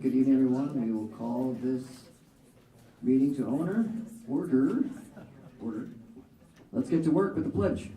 good evening, everyone. We will call this meeting to order. Let's get to work with the pledge.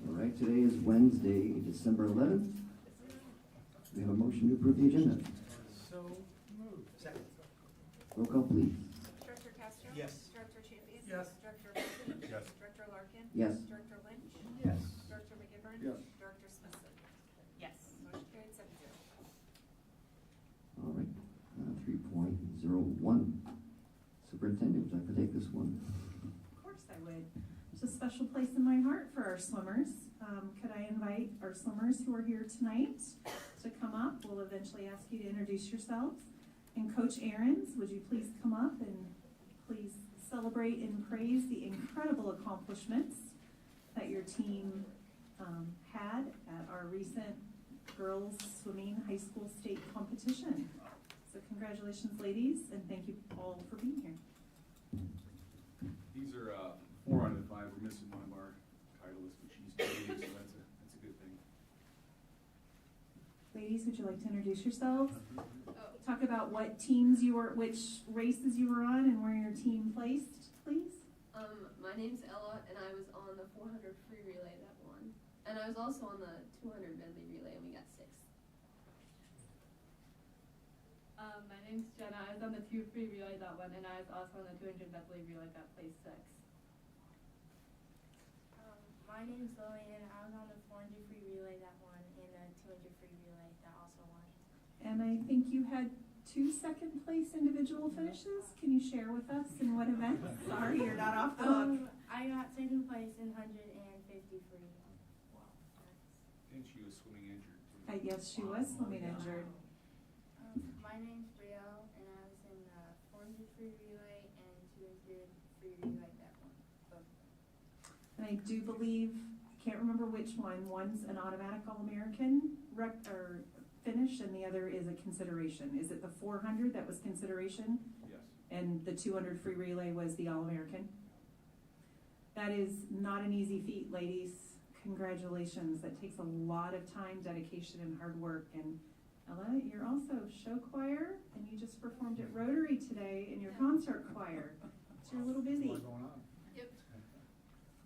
All right, today is Wednesday, December 11th. We have a motion to approve the agenda. So moved. Second. Roll call, please. Director Castro? Yes. Director Champion? Yes. Director Wilson? Yes. Director Larkin? Yes. Director Lynch? Yes. Director McGivern? Yes. Director Smithson? Yes. Motion carried 7-0. All right, 3.01. Superintendent, would you like to take this one? Of course I would. There's a special place in my heart for our swimmers. Could I invite our swimmers who are here tonight to come up? We'll eventually ask you to introduce yourselves. And Coach Ahrens, would you please come up and please celebrate and praise the incredible accomplishments that your team had at our recent girls swimming high school state competition. So congratulations, ladies, and thank you all for being here. These are 4 out of the 5. We're missing one of our titleists, but she's Canadian, so that's a good thing. Ladies, would you like to introduce yourselves? Talk about what teams you were, which races you were on, and where your team placed, please. My name's Ella, and I was on the 400 free relay that won. And I was also on the 200 medley relay, and we got 6th. My name's Jenna. I was on the 2 free relay that one, and I was also on the 200 medley relay that placed 6th. My name's Lillian. I was on the 400 free relay that won and the 200 free relay that also won. And I think you had 2 second place individual finishes. Can you share with us in what events? Sorry, you're not off the hook. I got second place in 150 free. And she was swimming injured. Yes, she was swimming injured. My name's Brielle, and I was in the 400 free relay and 200 free relay that won. Both. And I do believe, I can't remember which one. One's an automatic All-American finish, and the other is a consideration. Is it the 400 that was consideration? Yes. And the 200 free relay was the All-American? That is not an easy feat, ladies. Congratulations. That takes a lot of time, dedication, and hard work. And Ella, you're also show choir, and you just performed at Rotary today in your concert choir. So you're a little busy. What's going on? Yep.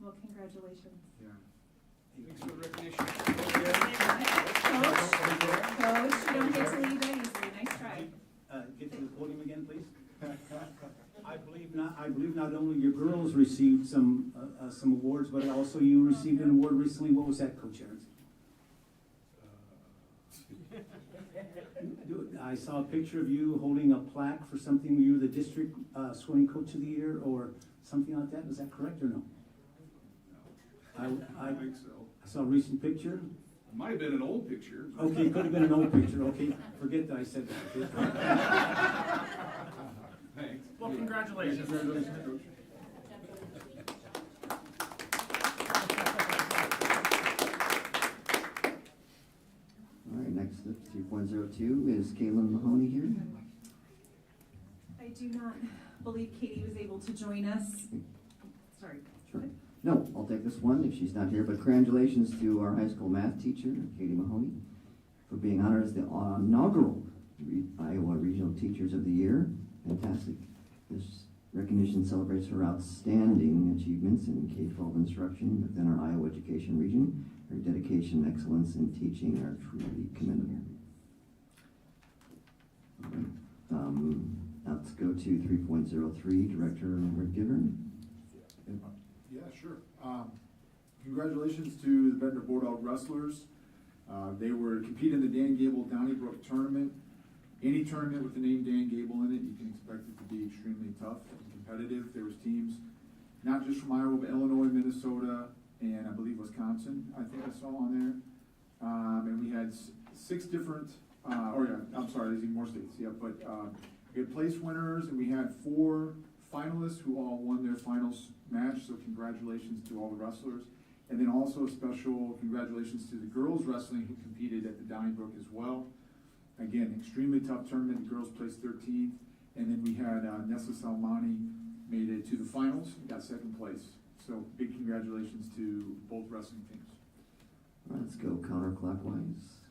Well, congratulations. Yeah. Thanks for the recognition. Coach, you don't get to leave that easily. Nice try. Get to the podium again, please. I believe not only your girls received some awards, but also you received an award recently. What was that, Coach Ahrens? I saw a picture of you holding a plaque for something. You were the district swimming coach of the year or something like that. Was that correct or no? I think so. I saw a recent picture. It might have been an old picture. Okay, it could have been an old picture. Okay, forget that I said that. Okay. Thanks. Well, congratulations. Congratulations, Coach. All right, next up, 3.02 is Kaylin Mahoney here. I do not believe Katie was able to join us. Sorry. Sure. No, I'll take this one if she's not here, but congratulations to our high school math teacher, Katie Mahoney, for being honored as the inaugural Iowa Regional Teachers of the Year. Fantastic. This recognition celebrates her outstanding achievements in K-12 instruction within our Iowa education region. Her dedication and excellence in teaching are truly commendable. All right. Let's go to 3.03, Director McGivern. Yeah, sure. Congratulations to the Bettendorf Board of Wrestlers. They were competing in the Dan Gable Donnybrook tournament. Any tournament with the name Dan Gable in it, you can expect it to be extremely tough and competitive. There was teams not just from Iowa, but Illinois, Minnesota, and I believe Wisconsin, I think I saw on there. And we had 6 different, there's even more states, yeah, but we had place winners, and we had 4 finalists who all won their finals match, so congratulations to all the wrestlers. And then also special congratulations to the girls wrestling who competed at the Donnybrook as well. Again, extremely tough tournament. The girls placed 13th. And then we had Nessa Salmani made it to the finals, got second place. So big congratulations to both wrestling teams. All right, let's go counterclockwise.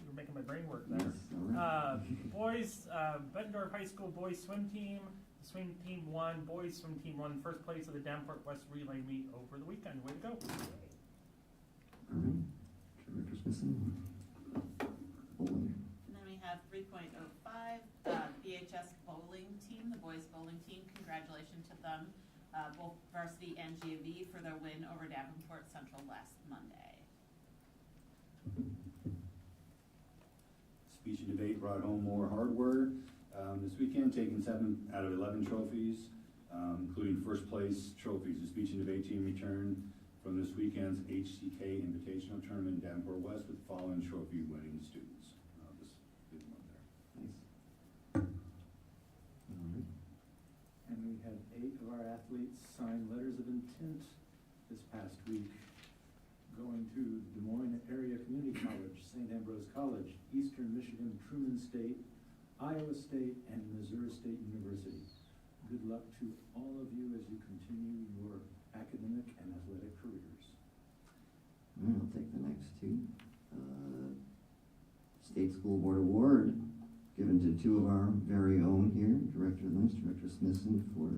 You're making my brain work there. Yes, all right. Boys, Bettendorf High School boys swim team. The swim team won. Boys swim team won first place of the Davenport West Relay Meet over the weekend. Way to go. All right. Director Smithson. Bowling. And then we have 3.05, BHS bowling team, the boys bowling team. Congratulations to them, both varsity and GAV, for their win over Davenport Central last Monday. Speech and debate brought home more hardware this weekend, taking 7 out of 11 trophies, including first place trophies. The speech and debate team returned from this weekend's HCK Invitational Tournament in Davenport West with the following trophy winning students. Just did one there. Nice. All right. And we had 8 of our athletes sign letters of intent this past week, going to Des Moines Area Community College, St. Ambrose College, Eastern Michigan Truman State, Iowa State, and Missouri State University. Good luck to all of you as you continue your academic and athletic careers. All right, I'll take the next two. State School Board Award, given to 2 of our very own here, Director Lynch, Director Smithson, for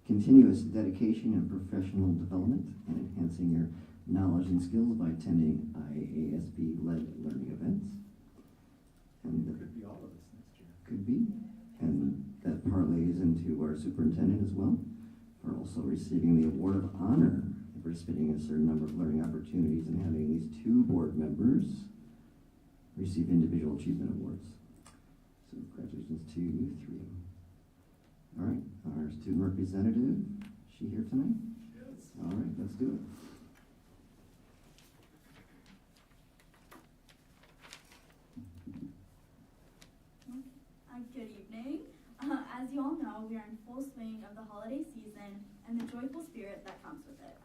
continuous dedication and professional development and enhancing your knowledge and skills by attending IASB-led learning events. And Could be all of us next year. could be, and that parlays into our superintendent as well, for also receiving the Award of Honor and participating in a certain number of learning opportunities and having at least 2 board members receive individual achievement awards. So congratulations to you 3. All right, our student representative, is she here tonight? Yes. All right, let's do it. Good evening. As you all know, we are in full swing of the holiday season and the joyful spirit that comes with it.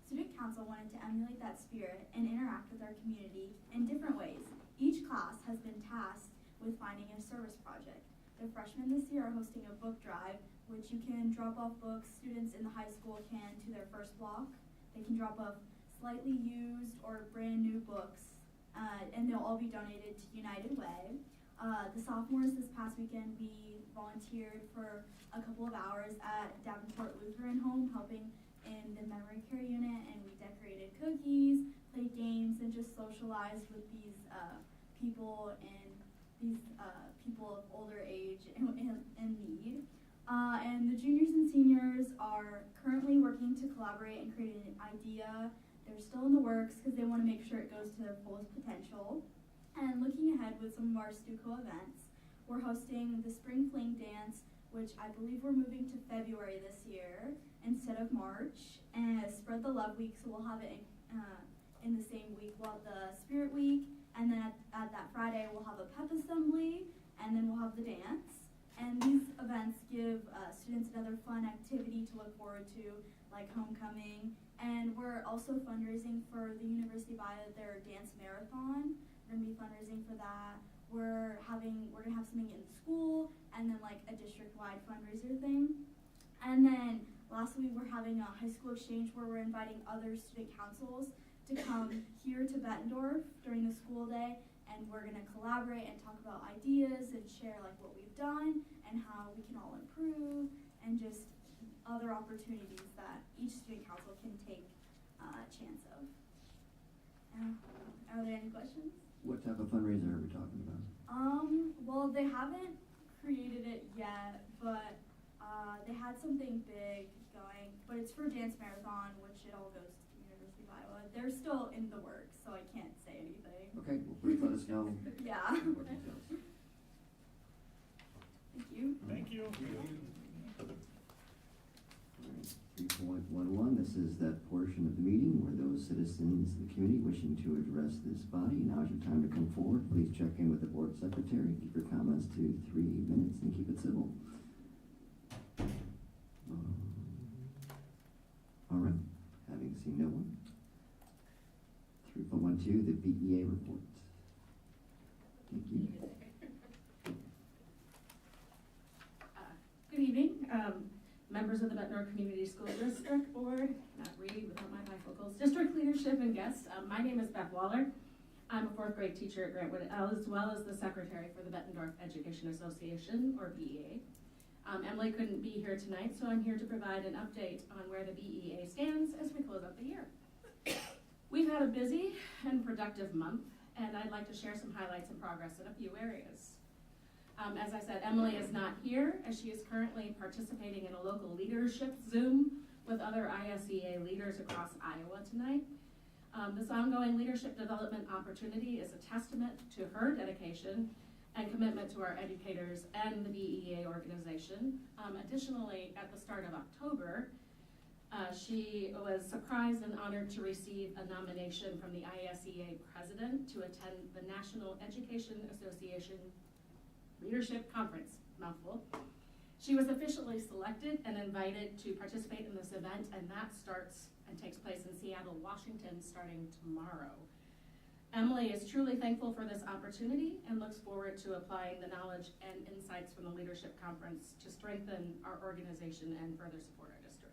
Student Council wanted to emulate that spirit and interact with our community in different ways. Each class has been tasked with finding a service project. The freshmen this year are hosting a book drive, which you can drop off books students in the high school can to their first block. They can drop off slightly used or brand new books, and they'll all be donated to United Way. The sophomores this past weekend, we volunteered for a couple of hours at Davenport Lutheran Home, helping in the memory care unit, and we decorated cookies, played games, and just socialized with these people and these people of older age and need. And the juniors and seniors are currently working to collaborate and create an idea. They're still in the works because they want to make sure it goes to their fullest potential. And looking ahead with some of our Stuco events, we're hosting the Spring Fling Dance, which I believe we're moving to February this year instead of March, and Spread the Love Week, so we'll have it in the same week. We'll have the Spirit Week, and then at that Friday we'll have a pep assembly, and then we'll have the dance. And these events give students another fun activity to look forward to, like homecoming. And we're also fundraising for the University via their dance marathon. We're gonna be fundraising for that. We're gonna have something in school, and then like a district-wide fundraiser thing. And then lastly, we're having a high school exchange where we're inviting other student councils to come here to Bettendorf during the school day, and we're gonna collaborate and talk about ideas and share like what we've done and how we can all improve, and just other opportunities that each student council can take a chance of. Are there any questions? What type of fundraiser are we talking about? Well, they haven't created it yet, but they had something big going, but it's for dance marathon, which it all goes to the University of Iowa. They're still in the works, so I can't say anything. Okay, well, please let us know. Yeah. More details. Thank you. Thank you. 3.11, this is that portion of the meeting where those citizens of the community wishing to address this body, now's your time to come forward. Please check in with the board secretary. Keep your comments to 3 minutes and keep it civil. All right, having seen no one, on to the BEA report. Thank you. Good evening, members of the Bettendorf Community School District Board, not read without my bifocals, district leadership and guests. My name is Beth Waller. I'm a fourth grade teacher at Grantwood, as well as the secretary for the Bettendorf Education Association, or BEA. Emily couldn't be here tonight, so I'm here to provide an update on where the BEA stands as we close out the year. We've had a busy and productive month, and I'd like to share some highlights and progress in a few areas. As I said, Emily is not here, as she is currently participating in a local leadership Zoom with other ISEA leaders across Iowa tonight. This ongoing leadership development opportunity is a testament to her dedication and commitment to our educators and the BEA organization. Additionally, at the start of October, she was surprised and honored to receive a nomination from the ISEA president to attend the National Education Association Leadership Conference, mouthful. She was officially selected and invited to participate in this event, and that starts and takes place in Seattle, Washington, starting tomorrow. Emily is truly thankful for this opportunity and looks forward to applying the knowledge and insights from the Leadership Conference to strengthen our organization and further support our district.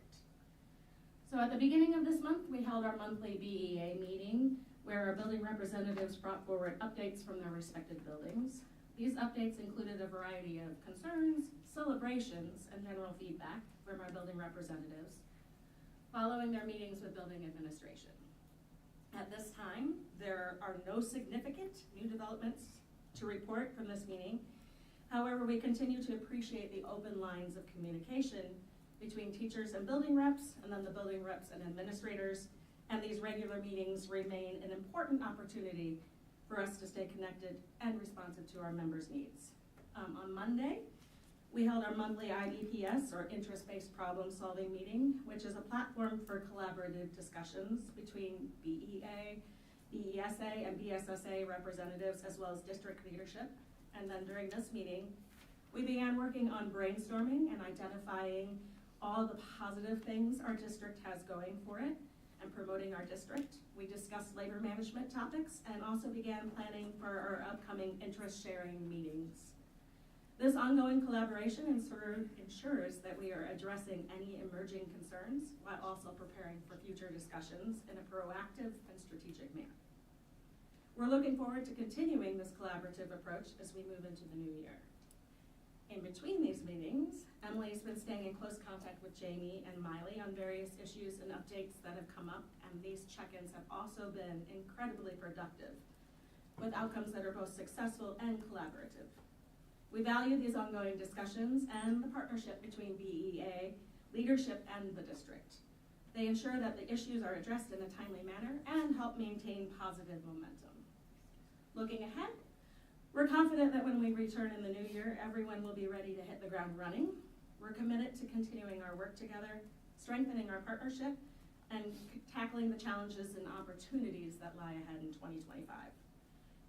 So at the beginning of this month, we held our monthly BEA meeting where our building representatives brought forward updates from their respective buildings. These updates included a variety of concerns, celebrations, and general feedback from our building representatives following their meetings with building administration. At this time, there are no significant new developments to report from this meeting. However, we continue to appreciate the open lines of communication between teachers and building reps, and then the building reps and administrators, and these regular meetings remain an important opportunity for us to stay connected and responsive to our members' needs. On Monday, we held our monthly IBPS, or interest-based problem-solving meeting, which is a platform for collaborative discussions between BEA, BESA, and BSSA representatives, as well as district leadership. And then during this meeting, we began working on brainstorming and identifying all the positive things our district has going for it and promoting our district. We discussed labor management topics and also began planning for our upcoming interest-sharing meetings. This ongoing collaboration ensures that we are addressing any emerging concerns while also preparing for future discussions in a proactive and strategic manner. We're looking forward to continuing this collaborative approach as we move into the new year. In between these meetings, Emily's been staying in close contact with Jamie and Miley on various issues and updates that have come up, and these check-ins have also been incredibly productive, with outcomes that are both successful and collaborative. We value these ongoing discussions and the partnership between BEA, leadership, and the district. They ensure that the issues are addressed in a timely manner and help maintain positive momentum. Looking ahead, we're confident that when we return in the new year, everyone will be ready to hit the ground running. We're committed to continuing our work together, strengthening our partnership, and tackling the challenges and opportunities that lie ahead in 2025.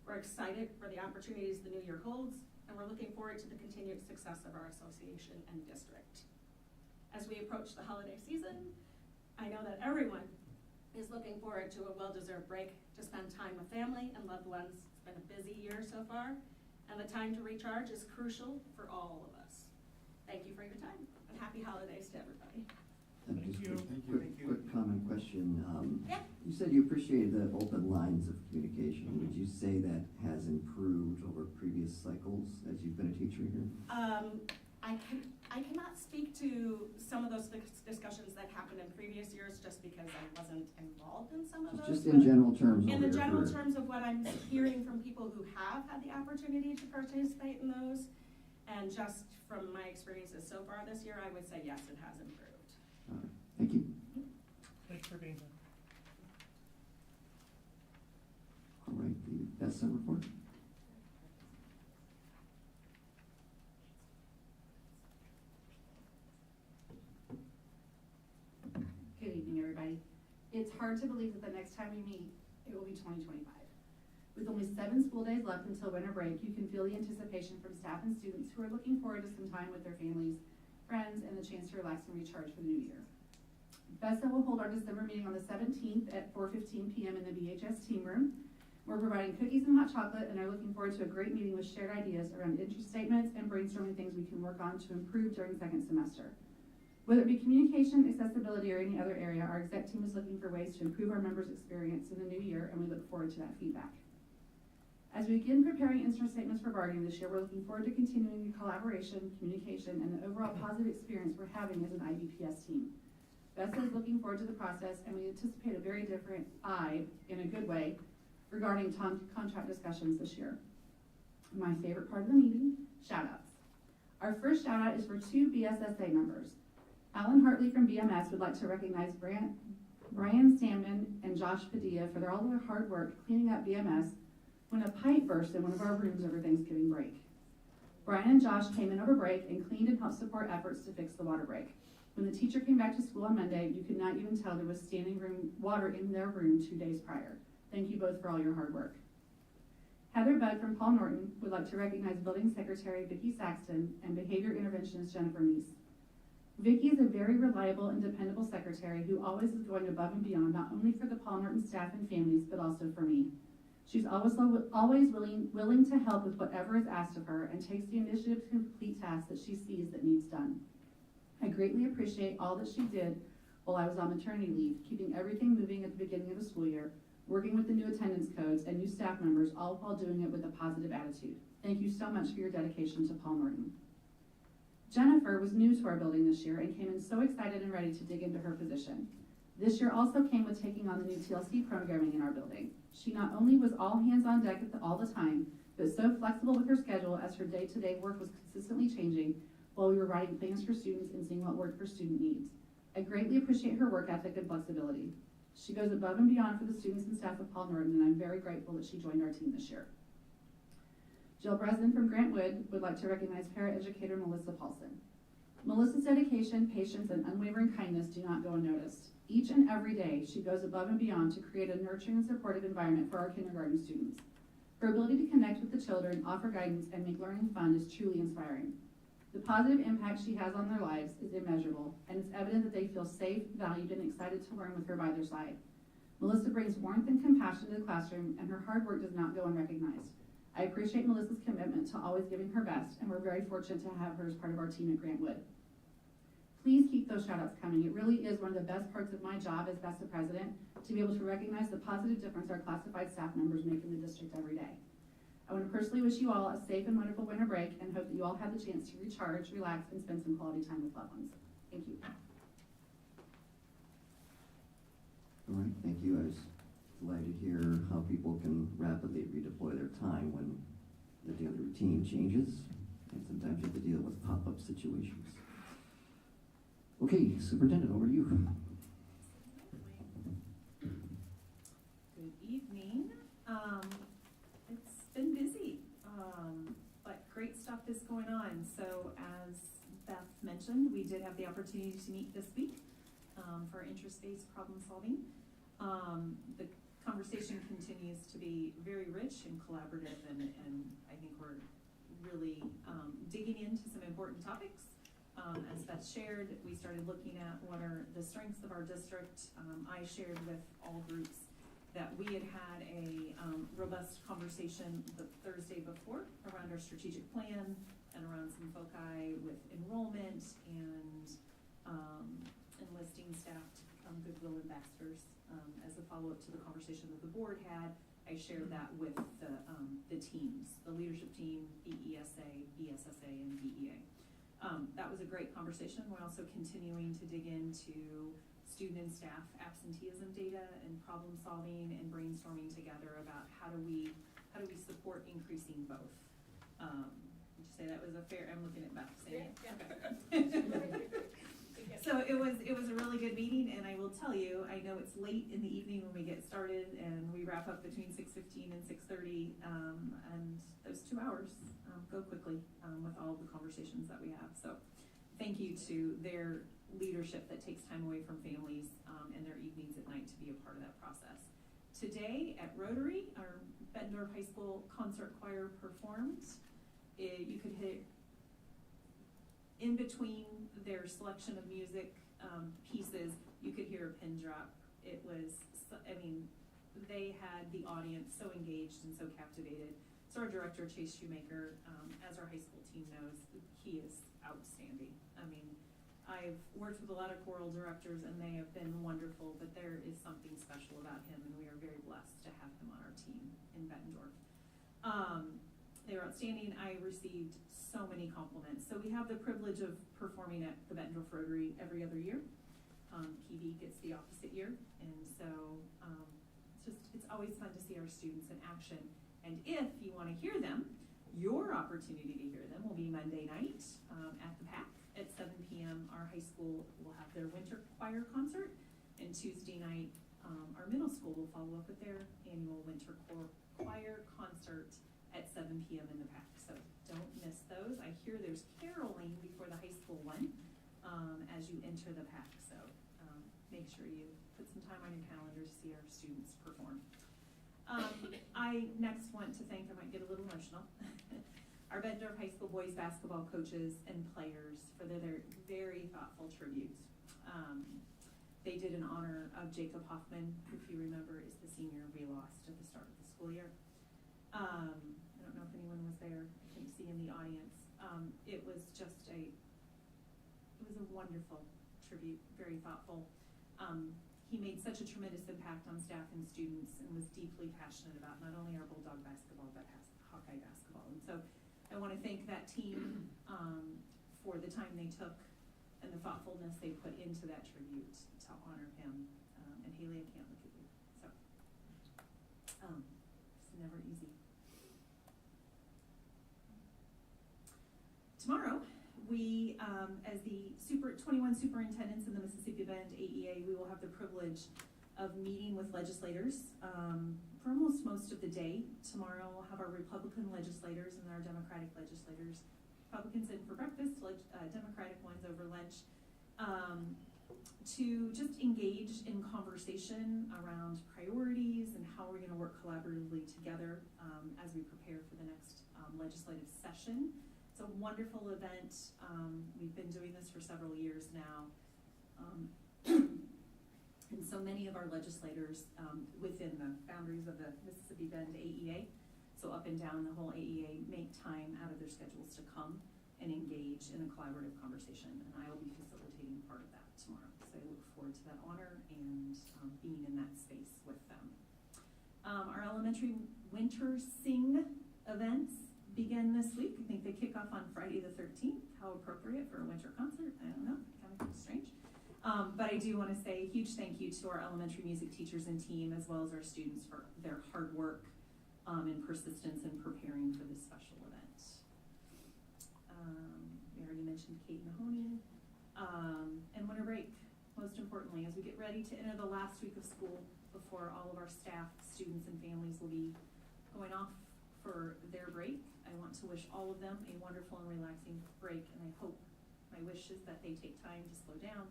We're excited for the opportunities the new year holds, and we're looking forward to the continued success of our association and district. As we approach the holiday season, I know that everyone is looking forward to a well-deserved break to spend time with family and loved ones. It's been a busy year so far, and the time to recharge is crucial for all of us. Thank you for your time, and happy holidays to everybody. Just you. Quick comment question. Yeah. You said you appreciated the open lines of communication. Would you say that has improved over previous cycles as you've been a teacher here? I cannot speak to some of those discussions that happened in previous years just because I wasn't involved in some of those. Just in general terms. In the general terms of what I'm hearing from people who have had the opportunity to participate in those, and just from my experiences so far this year, I would say yes, it has improved. All right. Thank you. Thanks for being here. All right, the BESA report. Good evening, everybody. It's hard to believe that the next time we meet, it will be 2025. With only 7 school days left until winter break, you can feel the anticipation from staff and students who are looking forward to some time with their families, friends, and the chance to relax and recharge for the new year. BESA will hold our December meeting on the 17th at 4:15 p.m. in the BHS team room. We're providing cookies and hot chocolate and are looking forward to a great meeting with shared ideas around interest statements and brainstorming things we can work on to improve during second semester. Whether it be communication, accessibility, or any other area, our exec team is looking for ways to improve our members' experience in the new year, and we look forward to that feedback. As we begin preparing interest statements for bargaining this year, we're looking forward to continuing the collaboration, communication, and the overall positive experience we're having as an IBPS team. BESA is looking forward to the process, and we anticipate a very different in a good way, regarding contract discussions this year. My favorite part of the meeting, shout-outs. Our first shout-out is for 2 BSSA members. Alan Hartley from BMS would like to recognize Brian Stamman and Josh Padilla for all their hard work cleaning up BMS when a pipe burst in one of our rooms over Thanksgiving break. Brian and Josh came in over break and cleaned and helped support efforts to fix the water break. When the teacher came back to school on Monday, you could not even tell there was standing water in their room 2 days prior. Thank you both for all your hard work. Heather Budd from Paul Norton would like to recognize Building Secretary Vicki Saxton and Behavior Interventionist Jennifer Meese. Vicki is a very reliable and dependable secretary who always is going above and beyond, not only for the Paul Norton staff and families, but also for me. She's always willing to help with whatever is asked of her and takes the initiative to complete tasks that she sees that needs done. I greatly appreciate all that she did while I was on maternity leave, keeping everything moving at the beginning of the school year, working with the new attendance codes and new staff members, all while doing it with a positive attitude. Thank you so much for your dedication to Paul Norton. Jennifer was new to our building this year and came in so excited and ready to dig into her position. This year also came with taking on the new TLC programming in our building. She not only was all hands on deck all the time, but so flexible with her schedule as her day-to-day work was consistently changing while we were writing plans for students and seeing what worked for student needs. I greatly appreciate her work ethic and flexibility. She goes above and beyond for the students and staff of Paul Norton, and I'm very grateful that she joined our team this year. Jill Breslin from Grant Wood would like to recognize paraeducator Melissa Paulson. Melissa's dedication, patience, and unwavering kindness do not go unnoticed. Each and every day, she goes above and beyond to create a nurturing and supportive environment for our kindergarten students. Her ability to connect with the children, offer guidance, and make learning fun is truly inspiring. The positive impact she has on their lives is immeasurable, and it's evident that they feel safe, valued, and excited to learn with her by their side. Melissa brings warmth and compassion to the classroom, and her hard work does not go unrecognized. I appreciate Melissa's commitment to always giving her best, and we're very fortunate to have her as part of our team at Grant Wood. Please keep those shout-outs coming. It really is one of the best parts of my job as BESA president to be able to recognize the positive difference our classified staff members make in the district every day. I want to personally wish you all a safe and wonderful winter break and hope that you all have the chance to recharge, relax, and spend some quality time with loved ones. Thank you. All right, thank you. I was delighted to hear how people can rapidly redeploy their time when the daily routine changes, and sometimes you have to deal with pop-up situations. Okay, Superintendent, over to you. Good evening. It's been busy, but great stuff is going on. So as Beth mentioned, we did have the opportunity to meet this week for interest-based problem solving. The conversation continues to be very rich and collaborative, and I think we're really digging into some important topics. As Beth shared, we started looking at what are the strengths of our district. I shared with all groups that we had had a robust conversation the Thursday before around our strategic plan and around some foci with enrollment and enlisting staff to become goodwill ambassadors. As a follow-up to the conversation that the board had, I shared that with the teams, the leadership team, BESA, BSSA, and BEA. That was a great conversation. We're also continuing to dig into student and staff absenteeism data and problem solving and brainstorming together about how do we support increasing both. Would you say that was a fair? I'm looking at Beth saying it. Okay. So it was a really good meeting, and I will tell you, I know it's late in the evening when we get started, and we wrap up between 6:15 and 6:30, and those 2 hours go quickly with all of the conversations that we have. So thank you to their leadership that takes time away from families and their evenings at night to be a part of that process. Today at Rotary, our Bettendorf High School concert choir performed. You could hit in between their selection of music pieces, you could hear a pin drop. It was, they had the audience so engaged and so captivated. So our director, Chase Shoemaker, as our high school team knows, he is outstanding. I've worked with a lot of choral directors and they have been wonderful, but there is something special about him and we are very blessed to have him on our team in Bettendorf. They were outstanding. I received so many compliments. So we have the privilege of performing at the Bettendorf Rotary every other year. PD gets the opposite year, and so it's always fun to see our students in action. And if you want to hear them, your opportunity to hear them will be Monday night at the PAC at 7 p.m. Our high school will have their winter choir concert, and Tuesday night our middle school will follow up with their annual winter choir concert at 7 p.m. in the PAC. So don't miss those. I hear there's caroling before the high school one as you enter the PAC. So make sure you put some time on your calendar to see our students perform. I next want to thank, I might get a little emotional, our Bettendorf High School boys basketball coaches and players for their very thoughtful tribute. They did in honor of Jacob Hoffman, who, if you remember, is the senior we lost at the start of the school year. I don't know if anyone was there. I couldn't see in the audience. It was a wonderful tribute, very thoughtful. He made such a tremendous impact on staff and students and was deeply passionate about not only our Bulldog basketball, but Hawkeye basketball. And so I want to thank that team for the time they took and the thoughtfulness they put into that tribute to honor him. And Haley, I can't look at you. So it's never easy. Tomorrow, we, as the 21 superintendents in the Mississippi Bend AEA, we will have the privilege of meeting with legislators for almost most of the day. Tomorrow, we'll have our Republican legislators and our Democratic legislators. Republicans in for breakfast, Democratic ones over lunch, to just engage in conversation around priorities and how we're going to work collaboratively together as we prepare for the next legislative session. It's a wonderful event. We've been doing this for several years now. And so many of our legislators within the boundaries of the Mississippi Bend AEA, so up and down the whole AEA, make time out of their schedules to come and engage in a collaborative conversation. And I will be facilitating part of that tomorrow. So I look forward to that honor and being in that space with them. Our elementary winter sing events begin this week. I think they kick off on Friday the 13th. How appropriate for a winter concert. I don't know, kind of strange. But I do want to say a huge thank you to our elementary music teachers and team, as well as our students, for their hard work and persistence in preparing for this special event. We already mentioned Kate Mahoney. And winter break, most importantly, as we get ready to enter the last week of school before all of our staff, students, and families will be going off for their break. I want to wish all of them a wonderful and relaxing break, and I hope, my wish is that they take time to slow down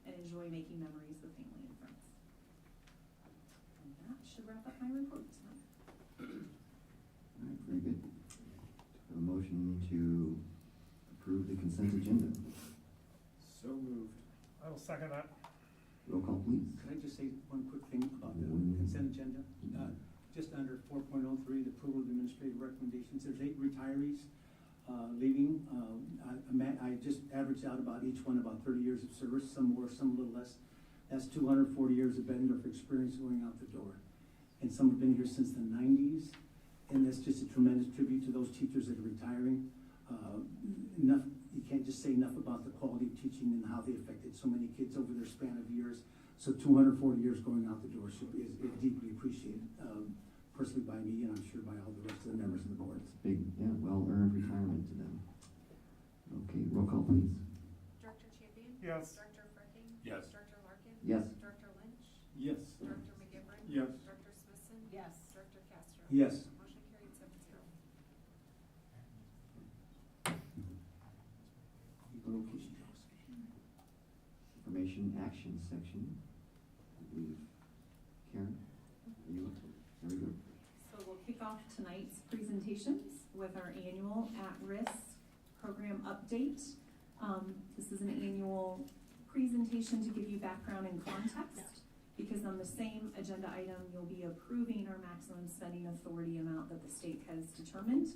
and enjoy making memories with family and friends. And that should wrap up my report tonight. All right, very good. A motion to approve the consent agenda. So moved. I will second that. Roll call, please. Could I just say one quick thing about the consent agenda? Just under 4.03, the approval of administrative recommendations, there's 8 retirees leaving. I just averaged out about each one about 30 years of service, some more, some a little less. That's 240 years of Bettendorf experience going out the door. And some have been here since the 90s, and that's just a tremendous tribute to those teachers that are retiring. You can't just say enough about the quality of teaching and how they affected so many kids over their span of years. So 240 years going out the door is deeply appreciated, personally by me, and I'm sure by all the rest of the members of the board. It's big, yeah, well-earned retirement to them. Okay, roll call, please. Director Champion? Yes. Director Fricking? Yes. Director Larkin? Yes. Director Lynch? Yes. Director McGivern? Yes. Director Smithson? Yes. Director Castro? Yes. Motion carried 7-0. Okay. Information action section. I believe, Karen, are you up? Very good. So we'll kick off tonight's presentations with our annual at-risk program update. This is an annual presentation to give you background and context, because on the same agenda item, you'll be approving our maximum spending authority amount that the state has determined,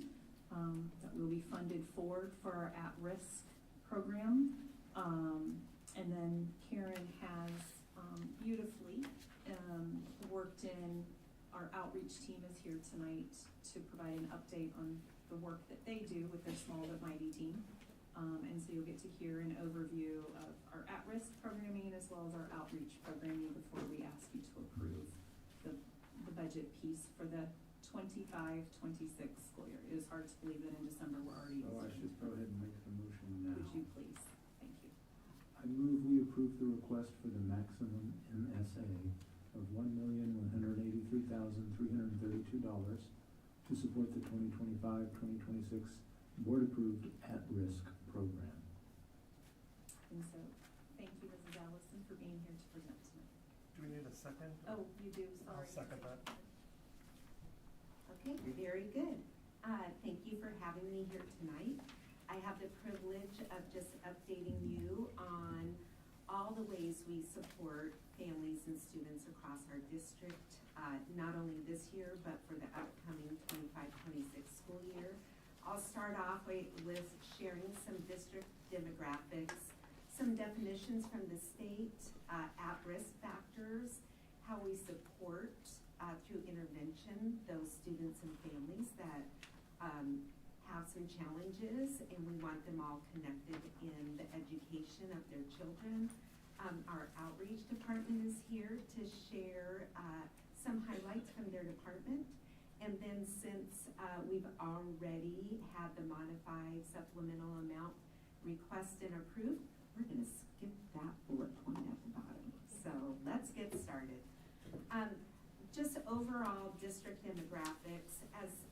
that will be funded for our at-risk program. And then Karen has beautifully worked in, our outreach team is here tonight to provide an update on the work that they do with their small but mighty team. And so you'll get to hear an overview of our at-risk programming as well as our outreach programming before we ask you to approve the budget piece for the 25-26 school year. It is hard to believe that in December we're already. So I should go ahead and make the motion now. Would you please? Thank you. I move we approve the request for the maximum MSA of $1,183,332 to support the 2025-2026 board-approved at-risk program. And so, thank you, Mrs. Allison, for being here to present tonight. Do we need a second? Oh, you do, sorry. I'll second that. Okay, very good. Thank you for having me here tonight. I have the privilege of just updating you on all the ways we support families and students across our district, not only this year, but for the upcoming 25-26 school year. I'll start off with sharing some district demographics, some definitions from the state, at-risk factors, how we support through intervention those students and families that have some challenges, and we want them all connected in the education of their children. Our outreach department is here to share some highlights from their department. And then since we've already had the modified supplemental amount requested and approved, we're going to skip that bullet point at the bottom. So let's get started. Just overall district demographics, as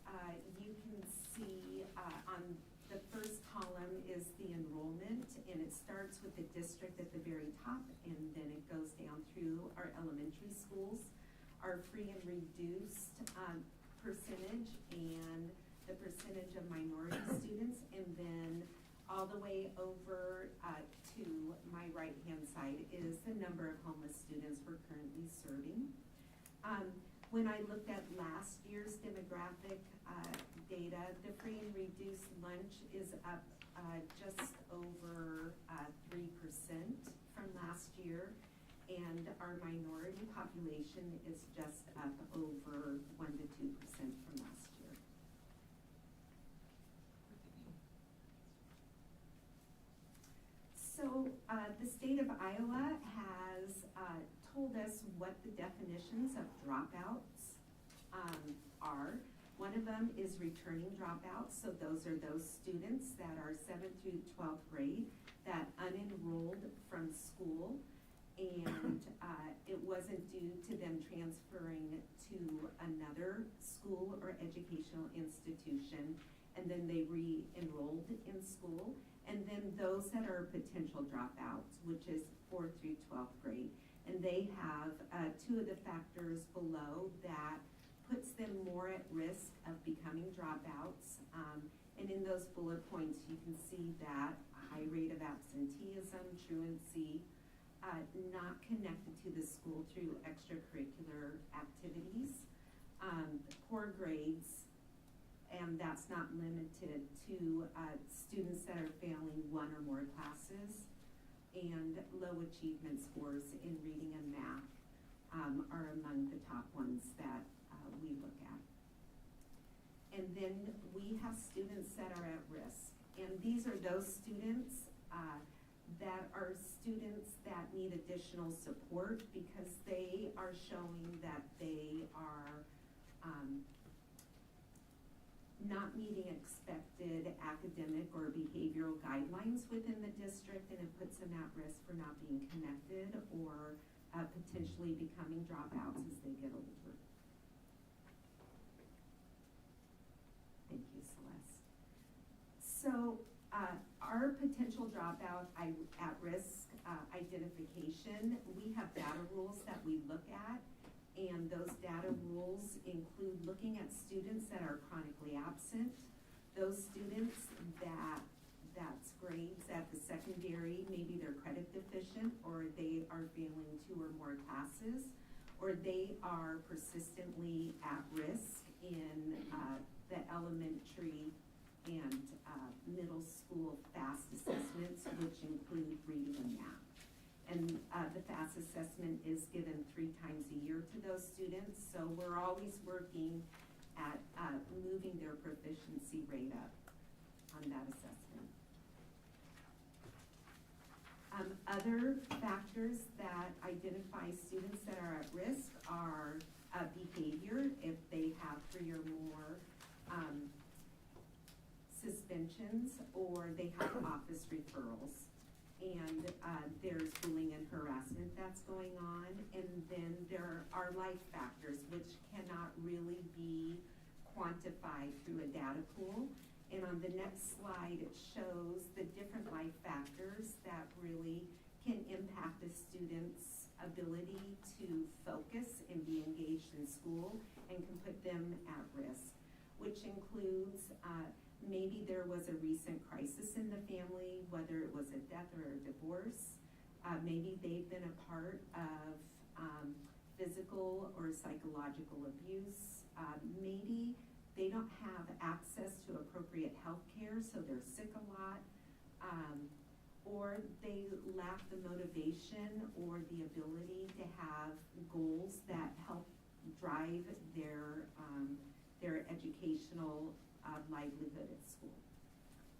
you can see on the first column is the enrollment, and it starts with the district at the very top, and then it goes down through our elementary schools, our free and reduced percentage, and the percentage of minority students, and then all the way over to my right-hand side is the number of homeless students we're currently serving. When I looked at last year's demographic data, the free and reduced lunch is up just over 3% from last year, and our minority population is just up over 1 to 2% from last year. So the state of Iowa has told us what the definitions of dropouts are. One of them is returning dropouts, so those are those students that are 7th through 12th grade that unenrolled from school, and it wasn't due to them transferring to another school or educational institution, and then they re-enrolled in school. And then those that are potential dropouts, which is 4th through 12th grade. And they have two of the factors below that puts them more at risk of becoming dropouts. And in those bullet points, you can see that high rate of absenteeism, truancy, not connected to the school through extracurricular activities, poor grades, and that's not limited to students that are failing one or more classes, and low achievement scores in reading and math are among the top ones that we look at. And then we have students that are at risk, and these are those students that are students that need additional support because they are showing that they are not meeting expected academic or behavioral guidelines within the district, and it puts them at risk for not being connected or potentially becoming dropouts as they get older. Thank you, Celeste. So our potential dropout at-risk identification, we have data rules that we look at, and those data rules include looking at students that are chronically absent, those students that that's grades at the secondary, maybe they're credit deficient, or they are failing 2 or more classes, or they are persistently at risk in the elementary and middle school FAST assessments, which include reading and math. And the FAST assessment is given 3 times a year to those students, so we're always working at moving their proficiency rate up on that assessment. Other factors that identify students that are at risk are behavior, if they have 3 or more suspensions, or they have office referrals. And there's bullying and harassment that's going on. And then there are life factors, which cannot really be quantified through a data pool. And on the next slide, it shows the different life factors that really can impact a student's ability to focus and be engaged in school and can put them at risk, which includes maybe there was a recent crisis in the family, whether it was a death or a divorce. Maybe they've been a part of physical or psychological abuse. Maybe they don't have access to appropriate health care, so they're sick a lot. Or they lack the motivation or the ability to have goals that help drive their educational livelihood at school.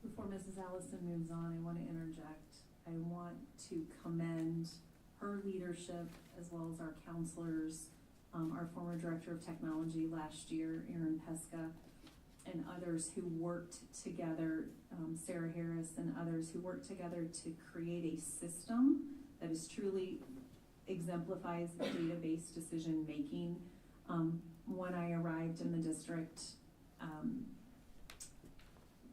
Before Mrs. Allison moves on, I want to interject. I want to commend her leadership as well as our counselors, our former director of technology last year, Erin Pesca, and others who worked together, Sarah Harris and others who worked together to create a system that is truly exemplifies database decision making. When I arrived in the district,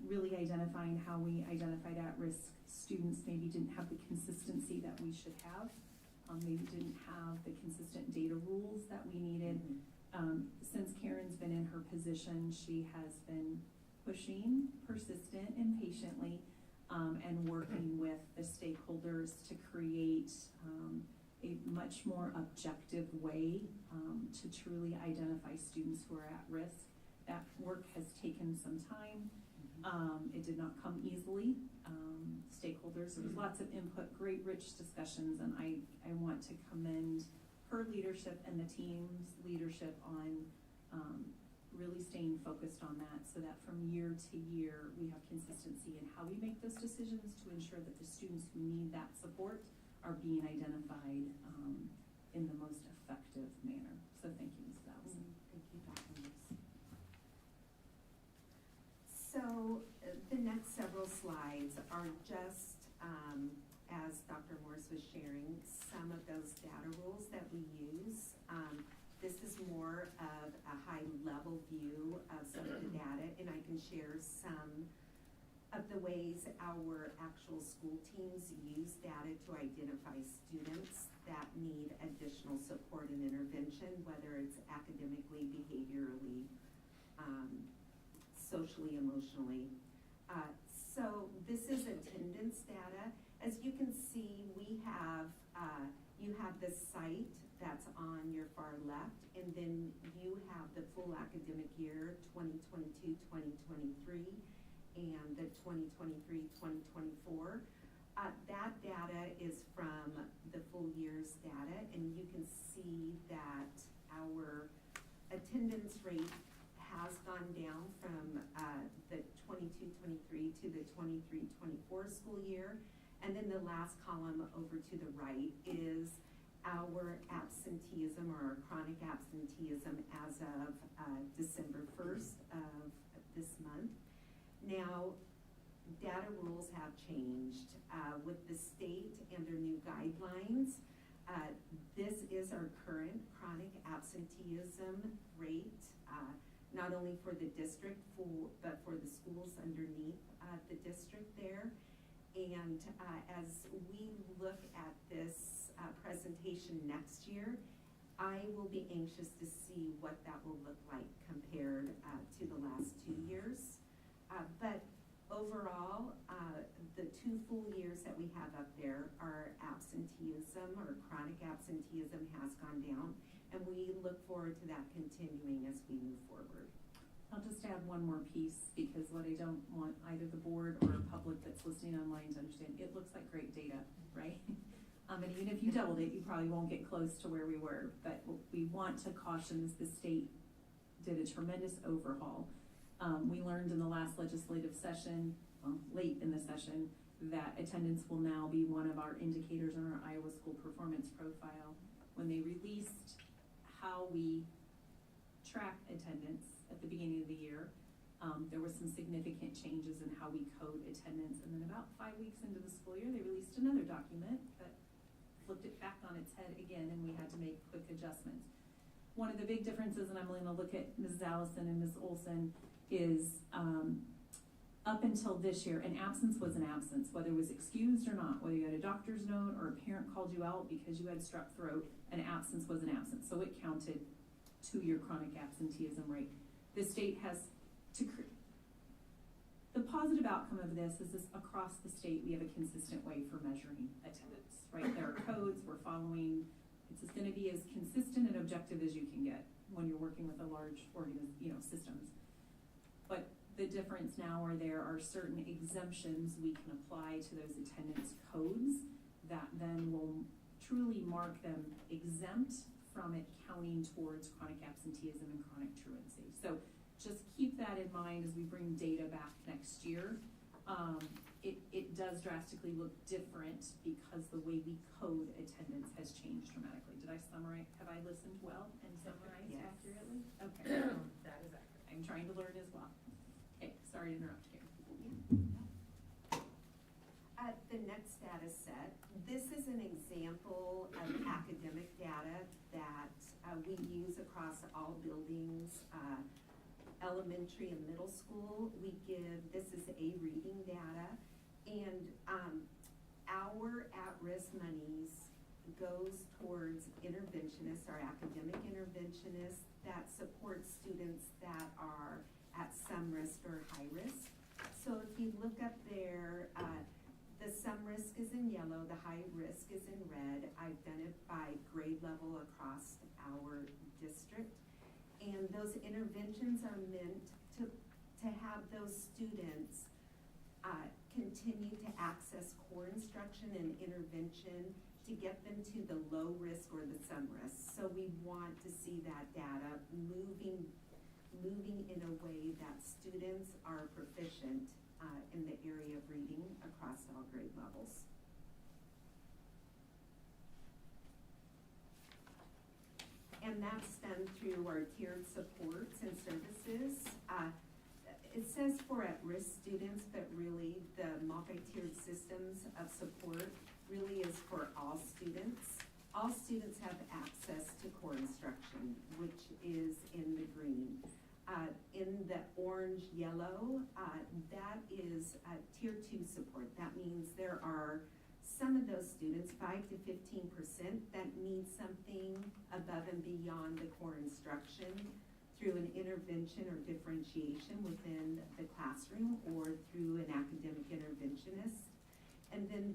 really identifying how we identified at-risk students maybe didn't have the consistency that we should have, maybe didn't have the consistent data rules that we needed. Since Karen's been in her position, she has been pushing, persistent and patiently, and working with the stakeholders to create a much more objective way to truly identify students who are at risk. That work has taken some time. It did not come easily. Stakeholders, there was lots of input, great rich discussions, and I want to commend her leadership and the team's leadership on really staying focused on that, so that from year to year we have consistency in how we make those decisions to ensure that the students who need that support are being identified in the most effective manner. So thank you, Mrs. Allison. Thank you, Dr. Morse. So the next several slides are just, as Dr. Morse was sharing, some of those data rules that we use. This is more of a high-level view of some of the data, and I can share some of the ways our actual school teams use data to identify students that need additional support and intervention, whether it's academically, behaviorally, socially, emotionally. So this is attendance data. As you can see, we have, you have the site that's on your far left, and then you have the full academic year, 2022-2023, and the 2023-2024. That data is from the full year's data, and you can see that our attendance rate has gone down from the 22-23 to the 23-24 school year. And then the last column over to the right is our absenteeism, or our chronic absenteeism, as of December 1st of this month. Now, data rules have changed with the state and their new guidelines. This is our current chronic absenteeism rate, not only for the district, but for the schools underneath the district there. And as we look at this presentation next year, I will be anxious to see what that will look like compared to the last 2 years. But Overall, the 2 full years that we have up there, our absenteeism or chronic absenteeism has gone down, and we look forward to that continuing as we move forward. I'll just add one more piece, because what I don't want either the board or public that's listening online to understand, it looks like great data, right? And even if you doubled it, you probably won't get close to where we were, but what we want to caution is the state did a tremendous overhaul. We learned in the last legislative session, late in the session, that attendance will now be one of our indicators on our Iowa School Performance Profile. When they released how we track attendance at the beginning of the year, there were some significant changes in how we code attendance. And then about 5 weeks into the school year, they released another document that flipped it back on its head again, and we had to make quick adjustments. One of the big differences, and I'm going to look at Ms. Allison and Ms. Olson, is up until this year, an absence was an absence, whether it was excused or not, whether you had a doctor's note or a parent called you out because you had strep throat, an absence was an absence. So it counted to your chronic absenteeism rate. The state has the positive outcome of this is across the state, we have a consistent way for measuring attendance, right? There are codes we're following. It's going to be as consistent and objective as you can get when you're working with a large systems. But the difference now are there are certain exemptions we can apply to those attendance codes that then will truly mark them exempt from it counting towards chronic absenteeism and chronic truancy. So just keep that in mind as we bring data back next year. It does drastically look different because the way we code attendance has changed dramatically. Did I summarize? Have I listened well and summarized Yes. accurately? Okay. That is accurate. I'm trying to learn as well. Okay, sorry to interrupt here. The next data set, this is an example of academic data that we use across all buildings, elementary and middle school. This is a reading data, and our at-risk monies goes towards interventionists, our academic interventionists that support students that are at some risk or high risk. So if you look up there, the some risk is in yellow, the high risk is in red. I've done it by grade level across our district. And those interventions are meant to have those students continue to access core instruction and intervention to get them to the low risk or the some risk. So we want to see that data moving in a way that students are proficient in the area of reading across all grade levels. And that's done through our tiered supports and services. It says for at-risk students, but really the multi-tiered systems of support really is for all students. All students have access to core instruction, which is in the green. In the orange yellow, that is tier 2 support. That means there are some of those students, 5 to 15%, that need something above and beyond the core instruction through an intervention or differentiation within the classroom or through an academic interventionist. And then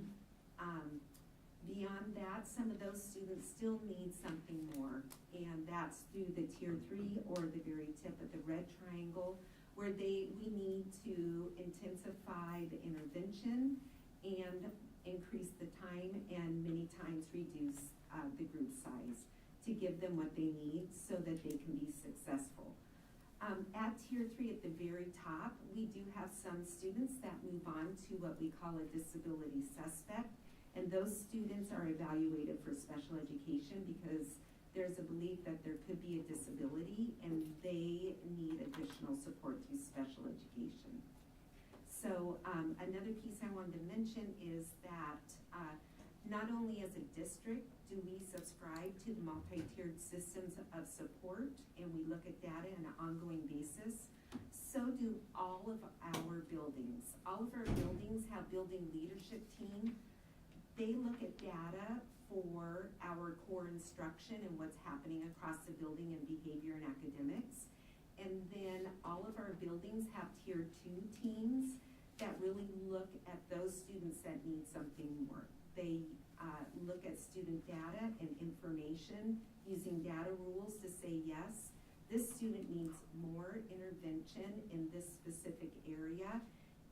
beyond that, some of those students still need something more, and that's through the tier 3 or the very tip of the red triangle, where we need to intensify the intervention and increase the time and many times reduce the group size to give them what they need so that they can be successful. At tier 3 at the very top, we do have some students that move on to what we call a disability suspect. And those students are evaluated for special education because there's a belief that there could be a disability and they need additional support through special education. So another piece I wanted to mention is that not only as a district do we subscribe to the multi-tiered systems of support and we look at data on an ongoing basis, so do all of our buildings. All of our buildings have building leadership team. They look at data for our core instruction and what's happening across the building in behavior and academics. And then all of our buildings have tier 2 teams that really look at those students that need something more. They look at student data and information using data rules to say, yes, this student needs more intervention in this specific area,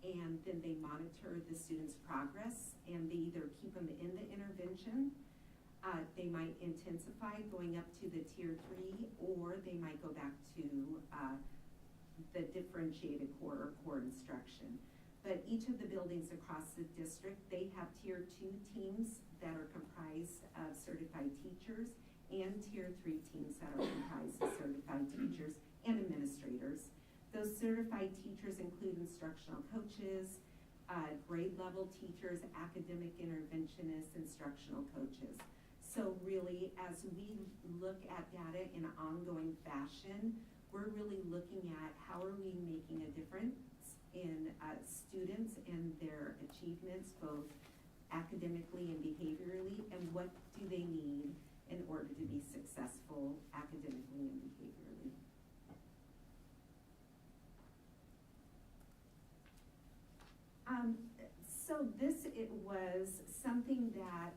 and then they monitor the student's progress, and they either keep them in the intervention, they might intensify going up to the tier 3, or they might go back to the differentiated core or core instruction. But each of the buildings across the district, they have tier 2 teams that are comprised of certified teachers and tier 3 teams that are comprised of certified teachers and administrators. Those certified teachers include instructional coaches, grade level teachers, academic interventionists, instructional coaches. So really, as we look at data in an ongoing fashion, we're really looking at how are we making a difference in students and their achievements, both academically and behaviorally, and what do they need in order to be successful academically and behaviorally. So it was something that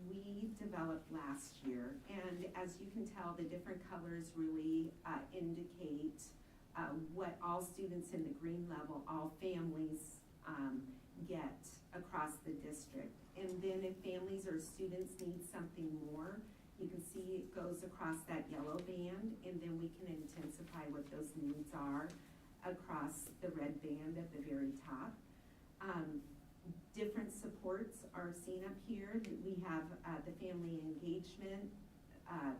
we developed last year, and as you can tell, the different colors really indicate what all students in the green level, all families get across the district. And then if families or students need something more, you can see it goes across that yellow band, and then we can intensify what those needs are across the red band at the very top. Different supports are seen up here. We have the family engagement,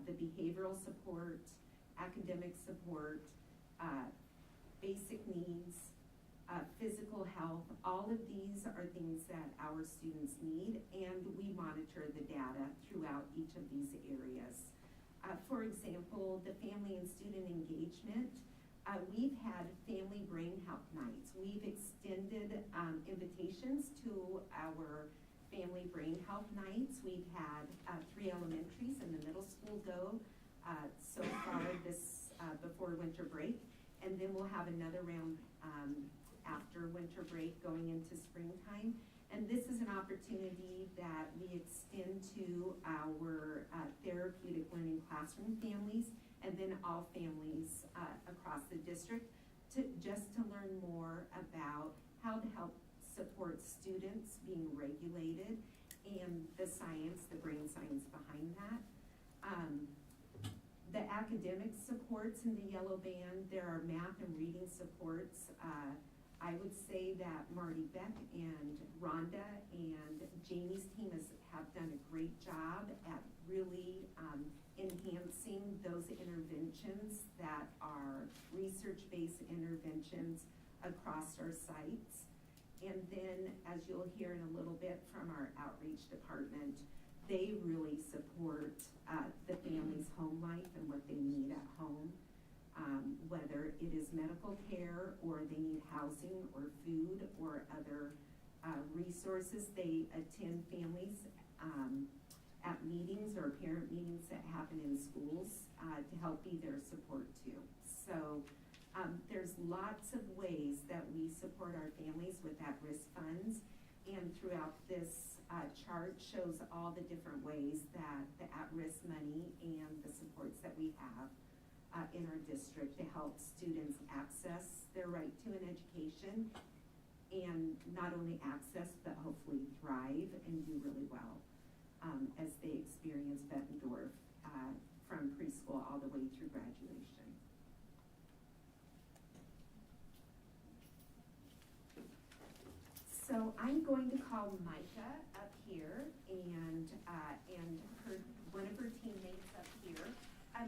the behavioral support, academic support, basic needs, physical health. All of these are things that our students need, and we monitor the data throughout each of these areas. For example, the family and student engagement, we've had family brain health nights. We've extended invitations to our family brain health nights. We've had 3 elementaries and the middle school go so far this before winter break, and then we'll have another round after winter break going into springtime. And this is an opportunity that we extend to our therapeutic learning classroom families, and then all families across the district, to learn more about how to help support students being regulated and the science, the brain science behind that. The academic supports in the yellow band, there are math and reading supports. I would say that Marty Beck and Rhonda and Jamie's team have done a great job at really enhancing those interventions that are research-based interventions across our sites. And then, as you'll hear in a little bit from our outreach department, they really support the family's home life and what they need at home, whether it is medical care or they need housing or food or other resources. They attend families at meetings or parent meetings that happen in schools to help be their support too. So there's lots of ways that we support our families with at-risk funds, and throughout this chart shows all the different ways that the at-risk money and the supports that we have in our district to help students access their right to an education, and not only access, but hopefully thrive and do really well as they experience Bettendorf from preschool all the way through graduation. So I'm going to call Micah up here and one of her teammates up here.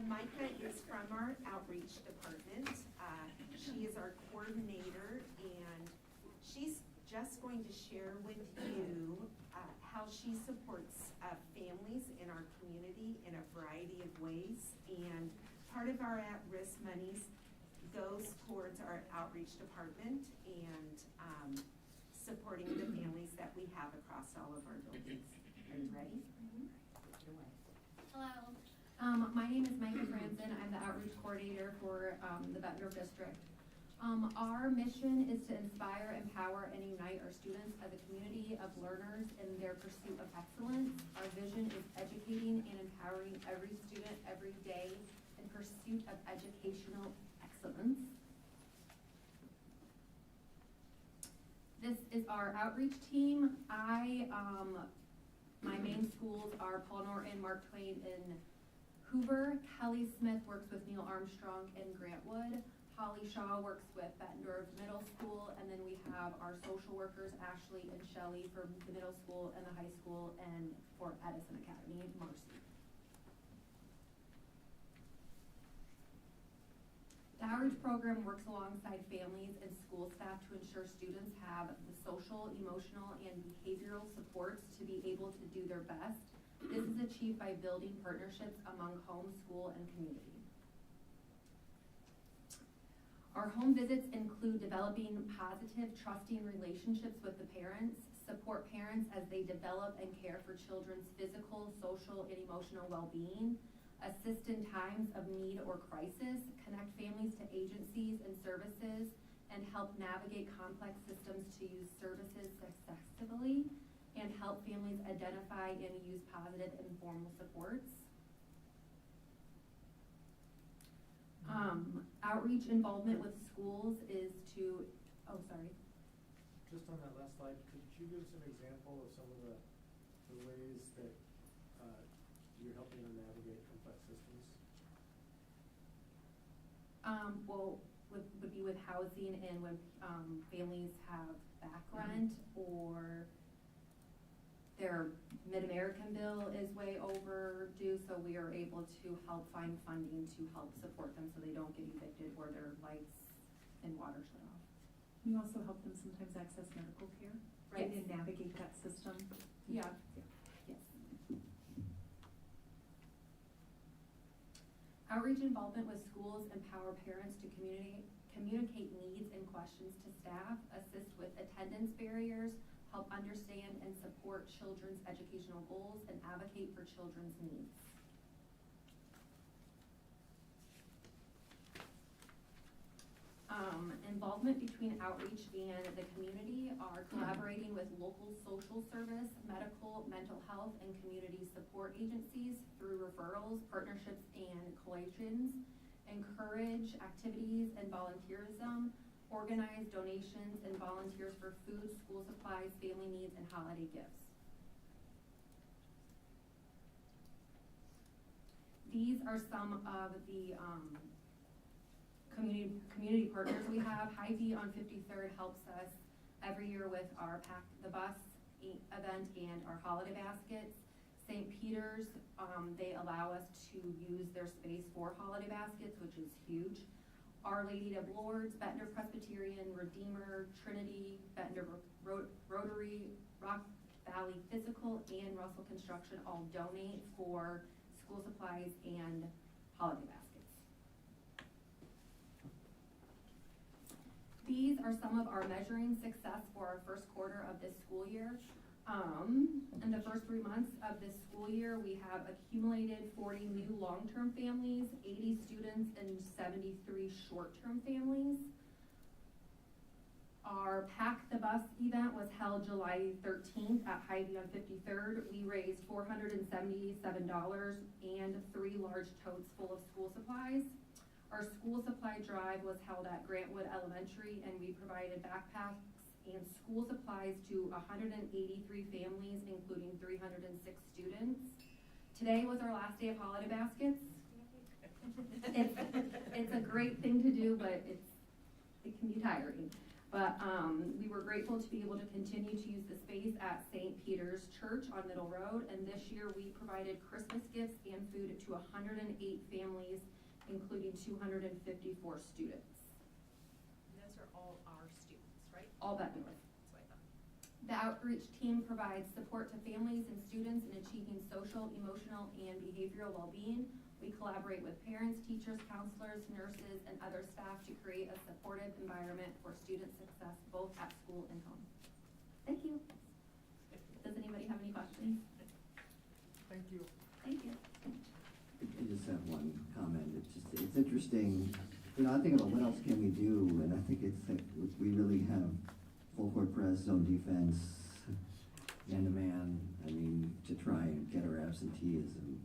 Micah is from our outreach department. She is our coordinator, and she's just going to share with you how she supports families in our community in a variety of ways. And part of our at-risk monies goes towards our outreach department and supporting the families that we have across all of our buildings. Are you ready? Take it away. Hello. My name is Micah Franzen. I'm the outreach coordinator for the Bettendorf district. Our mission is to inspire, empower, and unite our students as a community of learners in their pursuit of excellence. Our vision is educating and empowering every student every day in pursuit of educational excellence. This is our outreach team. My main schools are Paul Norton, Mark Twain in Hoover. Kelly Smith works with Neil Armstrong in Grantwood. Holly Shaw works with Bettendorf Middle School, and then we have our social workers, Ashley and Shelley, for the middle school and the high school, and for Edison Academy, Marcy. The outreach program works alongside families and school staff to ensure students have the social, emotional, and behavioral supports to be able to do their best. This is achieved by building partnerships among home, school, and community. Our home visits include developing positive, trusting relationships with the parents, support parents as they develop and care for children's physical, social, and emotional well-being, assist in times of need or crisis, connect families to agencies and services, and help navigate complex systems to use services successfully, and help families identify and use positive informal supports. Outreach involvement with schools is to, Just on that last slide, could you give us an example of some of the ways that you're helping them navigate complex systems? Well, would be with housing and when families have back rent or their Mid-American bill is way overdue, so we are able to help find funding to help support them so they don't get evicted or their lights and water shut off. You also help them sometimes access medical care, right, Yes. and navigate that system. Yeah. Yes. Outreach involvement with schools empower parents to communicate needs and questions to staff, assist with attendance barriers, help understand and support children's educational goals, and advocate for children's needs. Involvement between outreach and the community are collaborating with local social service, medical, mental health, and community support agencies through referrals, partnerships, and collations, encourage activities and volunteerism, organize donations and volunteers for food, school supplies, family needs, and holiday gifts. These are some of the community partners we have. Hy-Vee on 53rd helps us every year with our Pack the Bus event and our holiday baskets. St. Peter's, they allow us to use their space for holiday baskets, which is huge. Our Lady of Lourdes, Bettendorf Presbyterian, Redeemer, Trinity, Bettendorf Rotary, Rock Valley Physical, and Russell Construction all donate for school supplies and holiday baskets. These are some of our measuring success for our first quarter of this school year. In the first 3 months of this school year, we have accumulated 40 new long-term families, 80 students, and 73 short-term families. Our Pack the Bus event was held July 13th at Hy-Vee on 53rd. We raised $477 and 3 large totes full of school supplies. Our school supply drive was held at Grantwood Elementary, and we provided backpacks and school supplies to 183 families, including 306 students. Today was our last day of holiday baskets. It's a great thing to do, but it can be tiring. But we were grateful to be able to continue to use the space at St. Peter's Church on Middle Road, and this year we provided Christmas gifts and food to 108 families, including 254 students. And those are all our students, right? All Bettendorf. That's what I thought. The outreach team provides support to families and students in achieving social, emotional, and behavioral well-being. We collaborate with parents, teachers, counselors, nurses, and other staff to create a supportive environment for student success both at school and home. Thank you. Does anybody have any questions? Thank you. Thank you. I just have one comment. It's interesting I think about what else can we do, and I think it's like, we really have full court press, zone defense, man-to-man, I mean, to try and get our absenteeism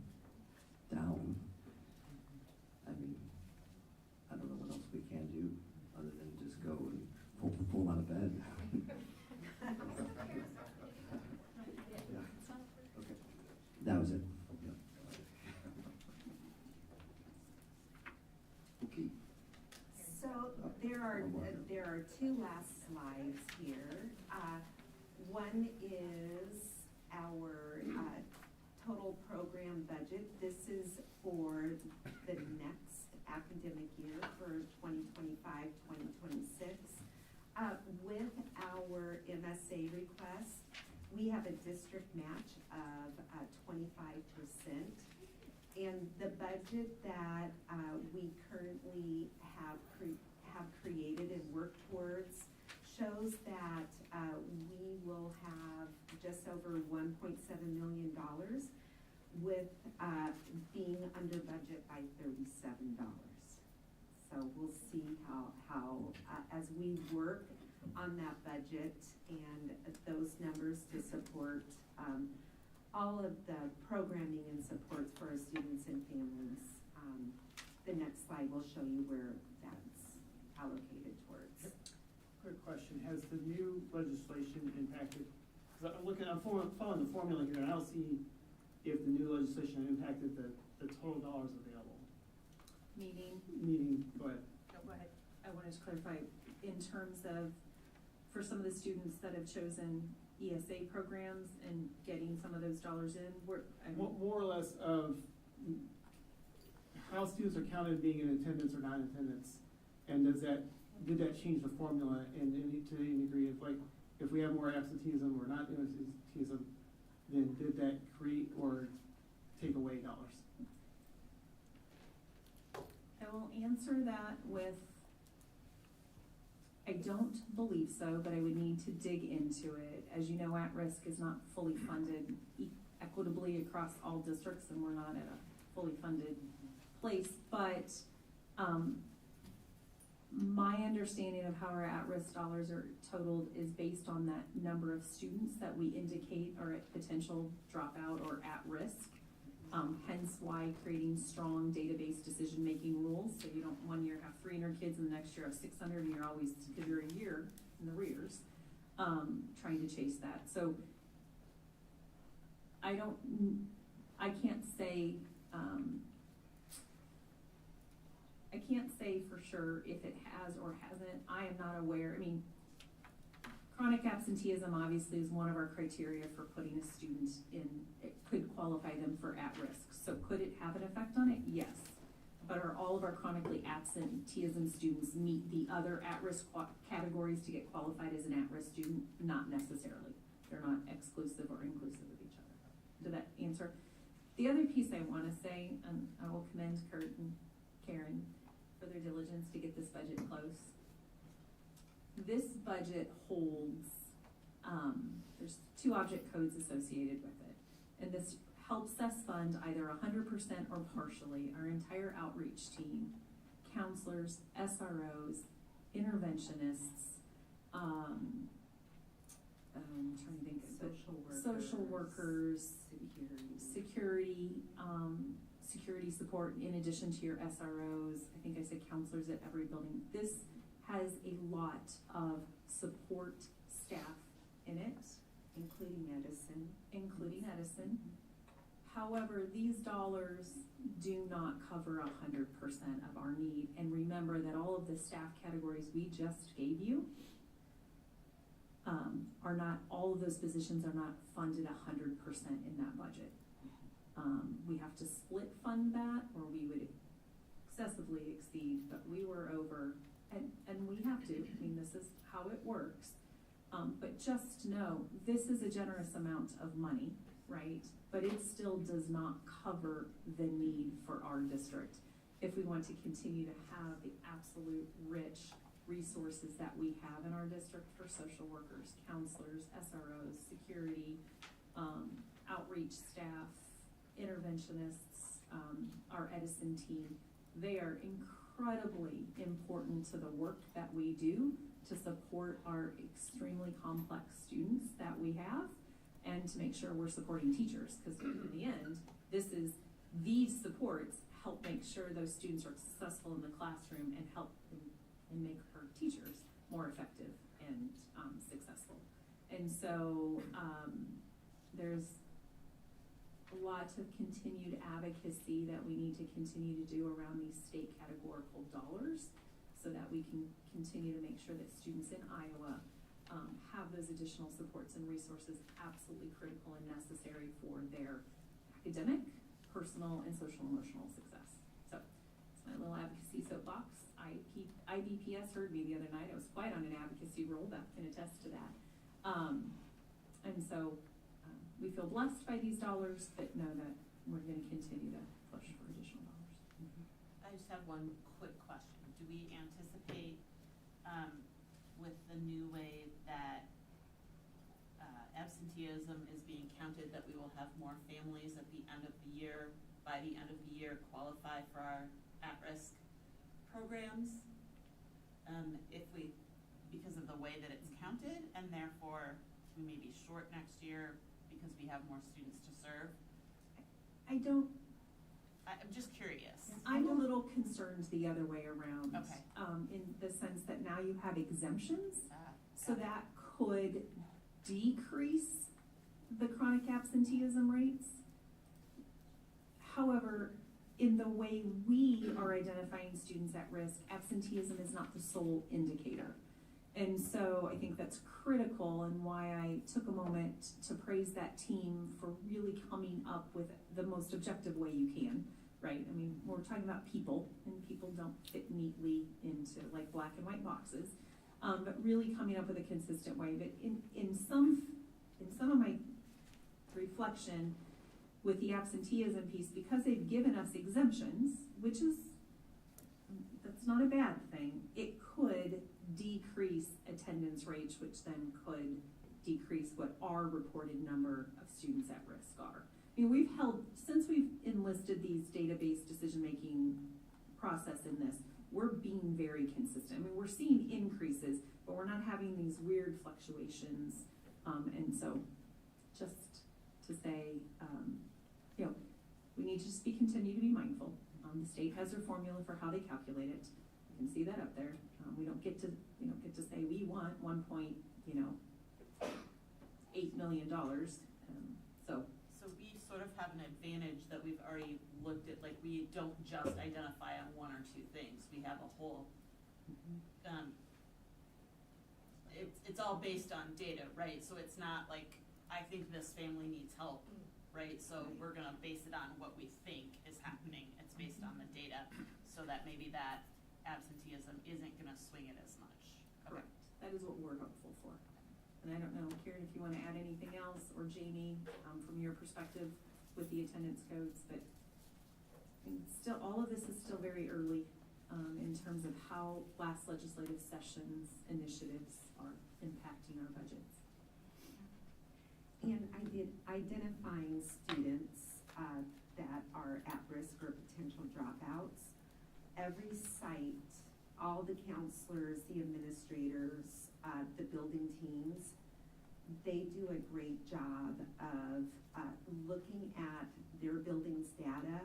down. I mean, I don't know what else we can do, other than just go and pull them out of bed. Yeah. Okay. That was it. Yeah. Okay. So there are two last slides here. One is our total program budget. This is for the next academic year for 2025-2026. With our MSA request, we have a district match of 25%. And the budget that we currently have created and worked towards shows that we will have just over $1.7 million with being under budget by $37. So we'll see how as we work on that budget and those numbers to support all of the programming and supports for our students and families. The next slide will show you where that's allocated towards. Quick question, has the new legislation impacted, because I'm following the formula here, and I don't see if the new legislation impacted the total dollars available. Meaning, go ahead. No, go ahead. I wanted to clarify, in terms of, for some of the students that have chosen ESA programs and getting some of those dollars in, More or less of how students are counted being in attendance or not in attendance, and did that change the formula to any degree of, like, if we have more absenteeism or not absenteeism, then did that create or take away dollars? I will answer that with, I don't believe so, but I would need to dig into it. As you know, at-risk is not fully funded equitably across all districts, and we're not at a fully funded place, but my understanding of how our at-risk dollars are totaled is based on that number of students that we indicate are at potential dropout or at risk. Hence why creating strong database decision-making rules, so you don't one year have 300 kids and the next year have 600, and you're always, because you're a year in the rears, trying to chase that. So I can't say for sure if it has or hasn't. I am not aware. I mean, chronic absenteeism obviously is one of our criteria for putting a student in. It could qualify them for at-risk. So could it have an effect on it? Yes. But are all of our chronically absenteeism students meet the other at-risk categories to get qualified as an at-risk student? Not necessarily. They're not exclusive or inclusive of each other. Did that answer? The other piece I want to say, and I will commend Kurt and Karen for their diligence to get this budget close. This budget holds, there's 2 object codes associated with it. And this helps us fund either 100% or partially our entire outreach team, counselors, SROs, interventionists, I'm trying to think of social workers, security support in addition to your SROs. I think I said counselors at every building. This has a lot of support staff in it. Including Edison. However, these dollars do not cover 100% of our need. And remember that all of the staff categories we just gave you are not, all of those positions are not funded 100% in that budget. We have to split fund that, or we would excessively exceed, but we were over, and we have to. I mean, this is how it works. But just know, this is a generous amount of money, right? But it still does not cover the need for our district. If we want to continue to have the absolute rich resources that we have in our district for social workers, counselors, SROs, security, outreach staff, interventionists, our Edison team, they are incredible incredibly important to the work that we do to support our extremely complex students that we have, and to make sure we're supporting teachers, because in the end, these supports help make sure those students are successful in the classroom and help and make our teachers more effective and successful. And so there's a lot of continued advocacy that we need to continue to do around these state categorical dollars, so that we can continue to make sure that students in Iowa have those additional supports and resources absolutely critical and necessary for their academic, personal, and social emotional success. So it's my little advocacy soapbox. IBPS heard me the other night. I was quite on an advocacy role. That can attest to that. And so we feel blessed by these dollars, but know that we're going to continue to push for additional dollars. I just have one quick question. Do we anticipate, with the new way that absenteeism is being counted, that we will have more families at the end of the year, by the end of the year, qualify for our at-risk programs? Because of the way that it's counted, and therefore we may be short next year because we have more students to serve? I'm just curious. I'm a little concerned the other way around. Okay. In the sense that now you have exemptions, so that could decrease the chronic absenteeism rates. However, in the way we are identifying students at risk, absenteeism is not the sole indicator. And so I think that's critical, and why I took a moment to praise that team for really coming up with the most objective way you can, right? I mean, we're talking about people, and people don't fit neatly into like black and white boxes, but really coming up with a consistent way. But in some of my reflection with the absenteeism piece, because they've given us exemptions, that's not a bad thing, it could decrease attendance rates, which then could decrease what our reported number of students at risk are. I mean, since we've enlisted these database decision-making process in this, we're being very consistent. I mean, we're seeing increases, but we're not having these weird fluctuations. And so just to say, we need to just continue to be mindful. The state has their formula for how they calculate it. You can see that up there. We don't get to say we want $1.8 million. So we sort of have an advantage that we've already looked at, like we don't just identify on one or two things. We have a whole, it's all based on data, right? So it's not like, I think this family needs help, right? So we're gonna base it on what we think is happening. It's based on the data, so that maybe that absenteeism isn't gonna swing it as much. Correct. That is what we're hopeful for. And I don't know, Karen, if you want to add anything else, or Jamie, from your perspective with the attendance codes, but still, all of this is still very early in terms of how last legislative session's initiatives are impacting our budgets. And I did identifying students that are at risk or potential dropouts. Every site, all the counselors, the administrators, the building teams, they do a great job of looking at their building's data,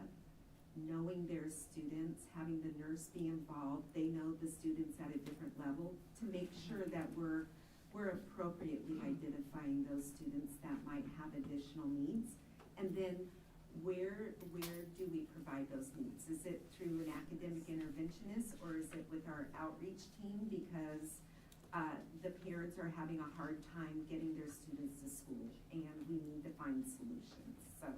knowing their students, having the nurse be involved. They know the students at a different level to make sure that we're appropriately identifying those students that might have additional needs. And then where do we provide those needs? Is it through an academic interventionist, or is it with our outreach team? Because the parents are having a hard time getting their students to school, and we need to find solutions. So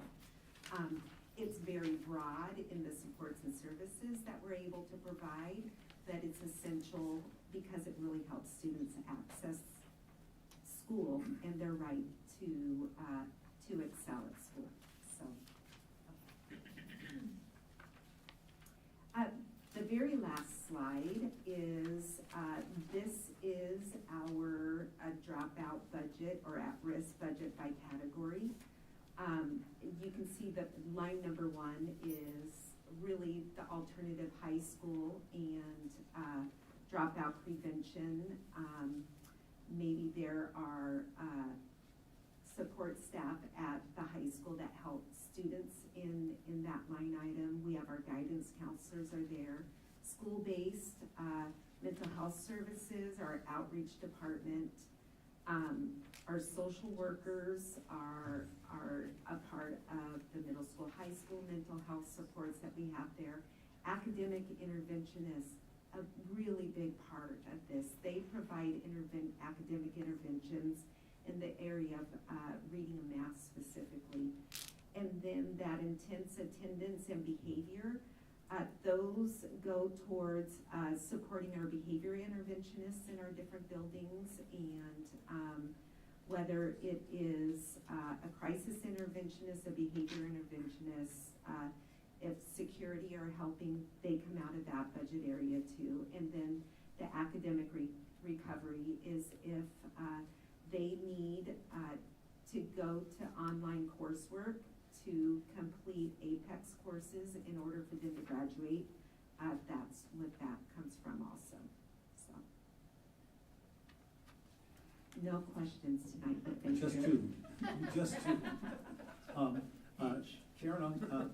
it's very broad in the supports and services that we're able to provide, that it's essential because it really helps students access school and their right to excel at school. So the very last slide is this is our dropout budget, or at-risk budget by category. You can see that line number 1 is really the alternative high school and dropout prevention. Maybe there are support staff at the high school that help students in that line item. We have our guidance counselors are there. School-based mental health services, our outreach department, our social workers are a part of the middle school, high school mental health supports that we have there. Academic interventionists, a really big part of this. They provide academic interventions in the area of reading and math specifically. And then that intense attendance and behavior, those go towards supporting our behavior interventionists in our different buildings, and whether it is a crisis interventionist, a behavior interventionist, if security are helping, they come out of that budget area too. And then the academic recovery is if they need to go to online coursework to complete APEX courses in order for them to graduate, that's what that comes from also. So, no questions tonight, but thank Just you. Just two. Karen,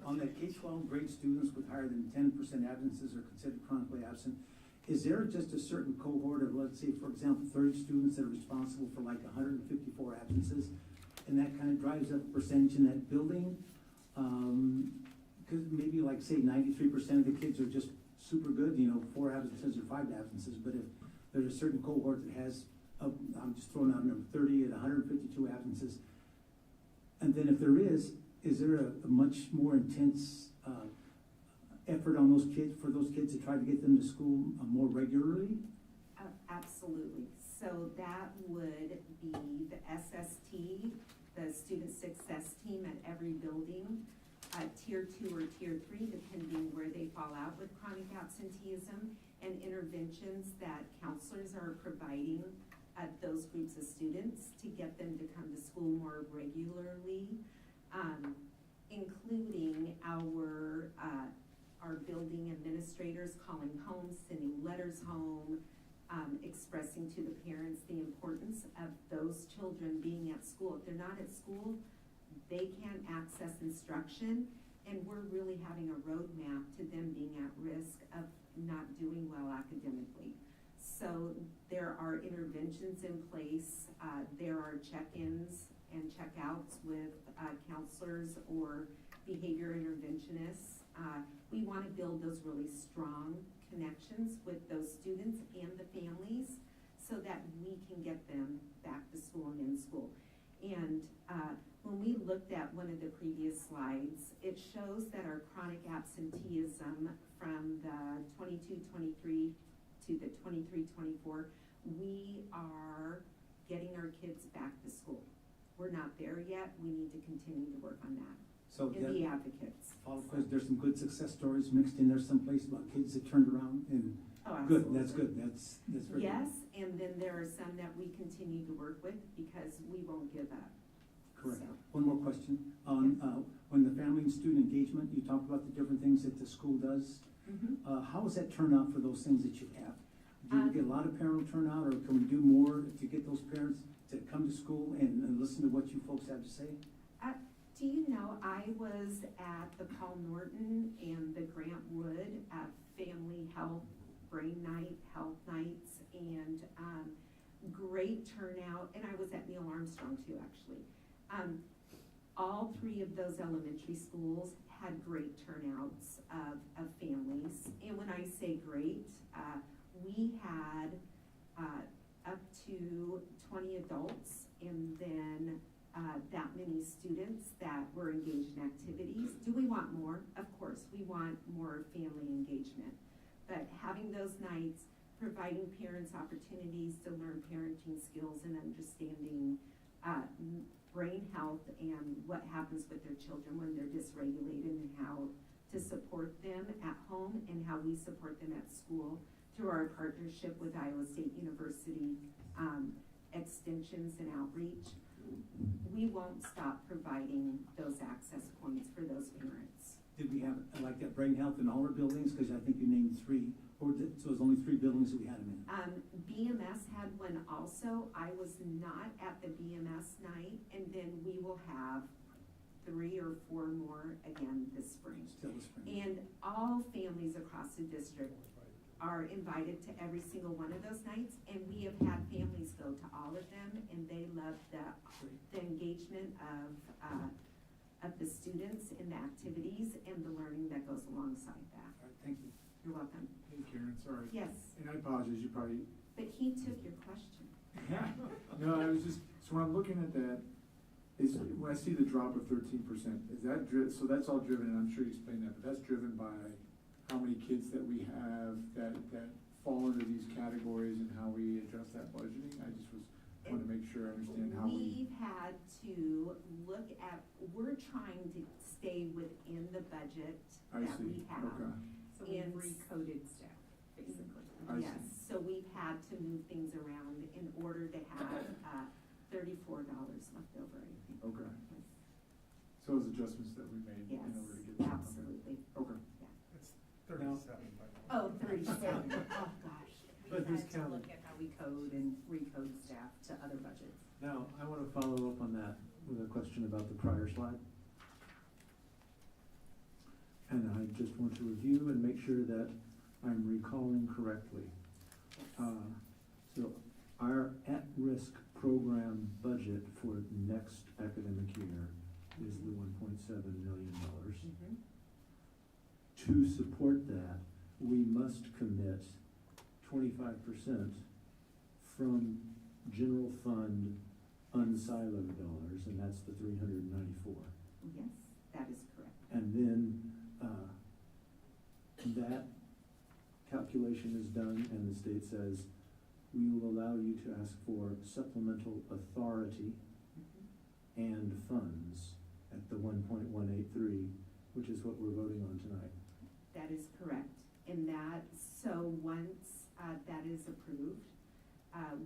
on the K-12 grade students with higher than 10% absences are considered chronically absent, is there just a certain cohort of, let's say, for example, 30 students that are responsible for like 154 absences, and that kind of drives up percentage in that building? Because maybe like say 93% of the kids are just super good, 4 absences or 5 absences, but if there's a certain cohort that has, I'm just throwing out a number, 30 and 152 absences, and then if there is there a much more intense effort on those kids, for those kids to try to get them to school more regularly? Absolutely. So that would be the SST, the student success team at every building, tier 2 or tier 3, depending where they fall out with chronic absenteeism, and interventions that counselors are providing those groups of students to get them to come to school more regularly, including our building administrators calling home, sending letters home, expressing to the parents the importance of those children being at school. If they're not at school, they can't access instruction, and we're really having a roadmap to them being at risk of not doing well academically. So there are interventions in place. There are check-ins and check-outs with counselors or behavior interventionists. We want to build those really strong connections with those students and the families so that we can get them back to school and in school. And when we looked at one of the previous slides, it shows that our chronic absenteeism from the 22-23 to the 23-24, we are getting our kids back to school. We're not there yet. We need to continue to work on that. So and be advocates. Because there's some good success stories mixed in there someplace about kids that turned around and good. That's good. That's very yes, good. And then there are some that we continue to work with because we won't give up. Correct. So. One more question on when the family and student engagement. You talked about the different things that the school does. Mm-hmm. How does that turn out for those things that you have? Do you get a lot of parent turnout, or can we do more to get those parents to come to school and listen to what you folks have to say? Do you know, I was at the Paul Norton and the Grant Wood Family Health Brain Night, Health Nights, and great turnout, and I was at Neil Armstrong too, actually. All 3 of those elementary schools had great turnouts of families, and when I say great, we had up to 20 adults, and then that many students that were engaged in activities. Do we want more? Of course, we want more family engagement. But having those nights, providing parents opportunities to learn parenting skills and understanding brain health and what happens with their children when they're dysregulated, and how to support them at home and how we support them at school through our partnership with Iowa State University extensions and outreach. We won't stop providing those access points for those parents. did we have, like that brain health in all our buildings? Because I think you named 3, or so it was only 3 buildings that we had them in. BMS had one also. I was not at the BMS night, and then we will have 3 or 4 more again this spring. Still this spring. And all families across the district are invited to every single one of those nights, and we have had families go to all of them, and they love the engagement of the students in the activities and the learning that goes alongside that. All right, thank you. You're welcome. Hey Karen, sorry. Yes, And I apologize, you probably, but he took your question. no, I was just, so when I'm looking at that, when I see the drop of 13%, is that so that's all driven, and I'm sure you explained that, but that's driven by how many kids that we have that fall into these categories and how we adjust that budgeting? I just want to make sure I understand how we. We've had to look at, we're trying to stay within the budget I that see, we have. okay. So we've recoded staff, basically. I see. Yes, so we've had to move things around in order to have $34 left over, I think. Okay. So those adjustments that we made in Yes, order to get. that. absolutely. Okay. It's 37, by the way. Oh, 37, oh gosh. But We this had to counted. look at how we code and recode staff to other budgets. Now, I want to follow up on that with a question about the prior slide. And I just want to review and make sure that I'm recalling correctly. So our at-risk program budget for next academic year is the $1.7 million. Mhm. To support that, we must commit 25% from general fund unsiloed dollars, and that's the 394. Yes, that is correct. And then, that calculation is done and the state says, we will allow you to ask for supplemental authority and funds at the 1.183, which is what we're voting on tonight. That is correct. And that, so once that is approved,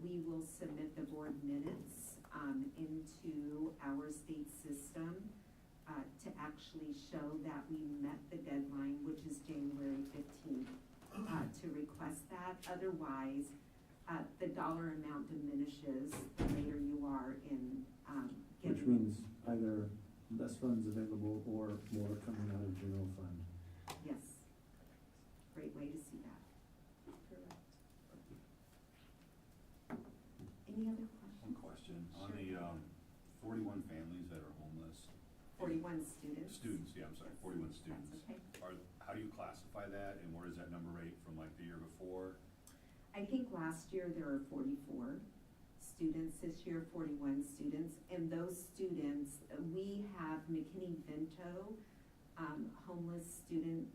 we will submit the board minutes into our state system to actually show that we met the deadline, which is January 15th, to request that. Otherwise, the dollar amount diminishes the later you are in getting. Which means either less funds available or more coming out of general fund. Yes. Great way to see that. Correct. Any other questions? One question, on Sure. the 41 families that are homeless. 41 students. Students, yeah, I'm sorry, 41 students. That's okay. How do you classify that, and where does that number rate from like the year before? I think last year there were 44 students, this year 41 students, and those students, we have McKinney-Vento Homeless Student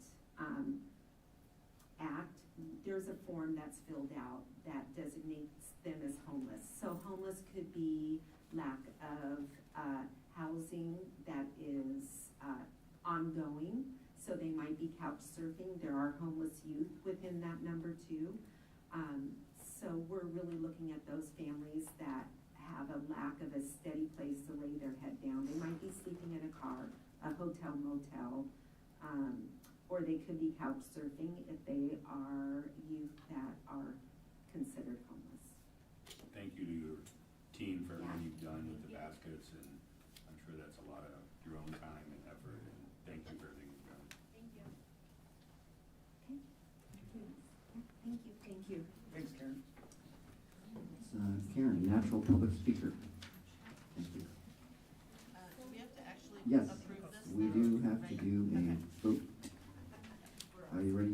Act. There's a form that's filled out that designates them as homeless. So homeless could be lack of housing that is ongoing, so they might be couch surfing. There are homeless youth within that number too. So we're really looking at those families that have a lack of a steady place to lay their head down. They might be sleeping in a car, a hotel, motel, or they could be couch surfing if they are youth that are considered homeless. Thank you to your team for everything you've done with the baskets, and I'm sure that's a lot of your own time and effort, and thank you for everything you've done. Thank you. Okay. Thank you. Thank you. Thanks, Karen. Karen, natural public speaker. Thank you. Do we have to actually Yes, approve this? we now? do have to Right? do Okay. a vote. Are you ready?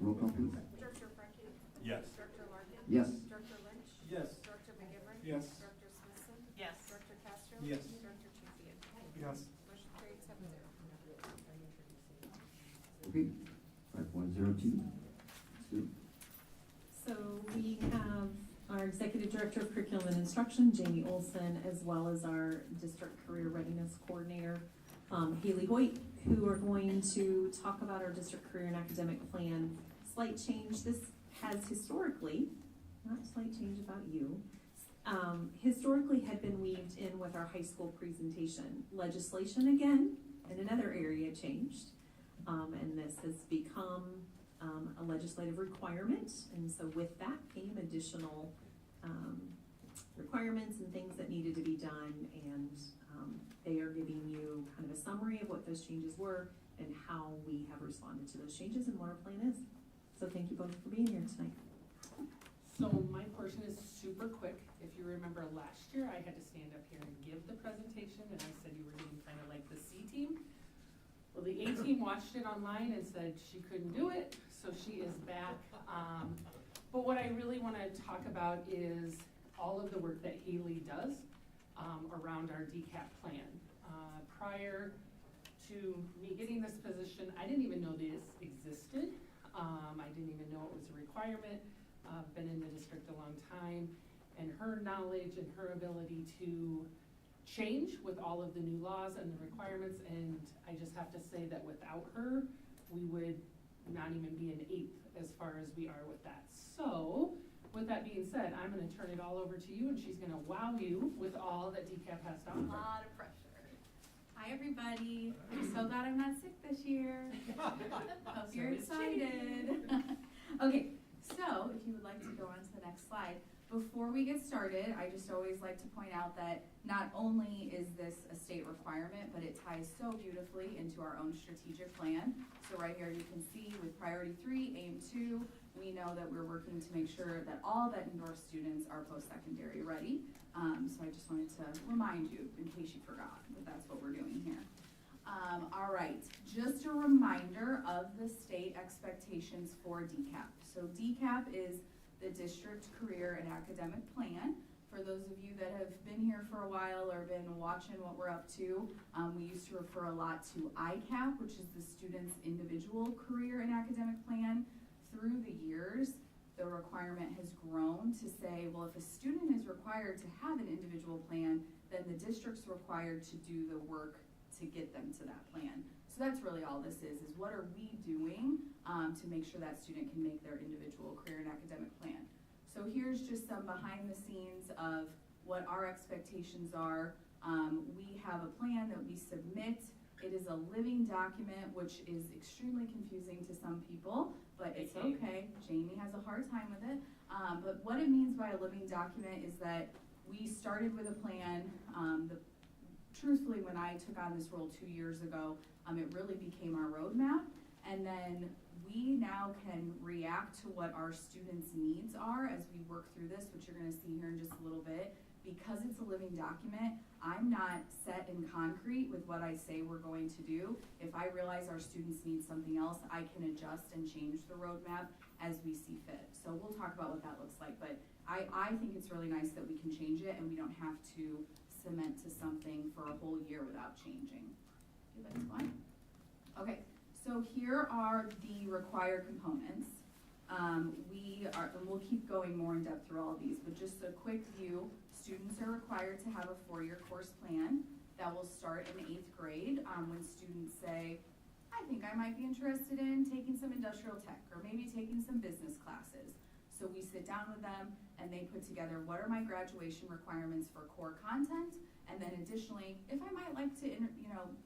Roll call, please. Director Frankie? Yes. Director Larkin? Yes. Director Lynch? Yes. Director McGivern? Yes. Director Smithson? Yes. Director Castro? Yes. Director Champion? Yes. Motion carried 7-0. Okay, 5.02. Sue? So we have our Executive Director of Curriculum and Instruction, Jamie Olson, as well as our District Career Readiness Coordinator, Haley Hoyt, who are going to talk about our District Career and Academic Plan. Slight change, this has historically, not slight change about you, historically had been weaved in with our high school presentation. Legislation again and another area changed. And this has become a legislative requirement, and so with that came additional requirements and things that needed to be done, and they are giving you kind of a summary of what those changes were and how we have responded to those changes and what our plan is. So thank you both for being here tonight. So my portion is super quick. If you remember last year, I had to stand up here and give the presentation, and I said you were getting kind of like the C team. Well, the A team watched it online and said she couldn't do it, so she is back. But what I really want to talk about is all of the work that Haley does around our DCAP plan. Prior to me getting this position, I didn't even know this existed. I didn't even know it was a requirement. Been in the district a long time, and her knowledge and her ability to change with all of the new laws and the requirements, and I just have to say that without her, we would not even be an eighth as far as we are with that. So, with that being said, I'm gonna turn it all over to you, and she's gonna wow you with all that DCAP has to A offer. lot of pressure. Hi, everybody. I'm so glad I'm not sick this year. Hope you're excited. Okay, so if you would like to go on to the next slide. Before we get started, I just always like to point out that not only is this a state requirement, but it ties so beautifully into our own strategic plan. So right here you can see with priority 3, aim 2, we know that we're working to make sure that all Bettendorf students are post-secondary ready. So I just wanted to remind you, in case you forgot, that that's what we're doing here. All right, just a reminder of the state expectations for DCAP. So DCAP is the District Career and Academic Plan. For those of you that have been here for a while or been watching what we're up to, we used to refer a lot to ICAP, which is the student's individual career and academic plan. Through the years, the requirement has grown to say, well, if a student is required to have an individual plan, then the district's required to do the work to get them to that plan. So that's really all this is what are we doing to make sure that student can make their individual career and academic plan. So here's just some behind the scenes of what our expectations are. We have a plan that we submit. It is a living document, which is extremely confusing to some people, but it's okay. Jamie has a hard time with it. But what it means by a living document is that we started with a plan. Truthfully, when I took on this role 2 years ago, it really became our roadmap. And then we now can react to what our students' needs are as we work through this, which you're gonna see here in just a little bit. Because it's a living document, I'm not set in concrete with what I say we're going to do. If I realize our students need something else, I can adjust and change the roadmap as we see fit. So we'll talk about what that looks like, but I think it's really nice that we can change it and we don't have to cement to something for a whole year without changing. You guys fine? Okay, so here are the required components. And we'll keep going more in depth through all of these, but just a quick view. Students are required to have a 4-year course plan that will start in 8th grade when students say, I think I might be interested in taking some industrial tech or maybe taking some business classes. So we sit down with them and they put together what are my graduation requirements for core content, and then additionally, if I might like to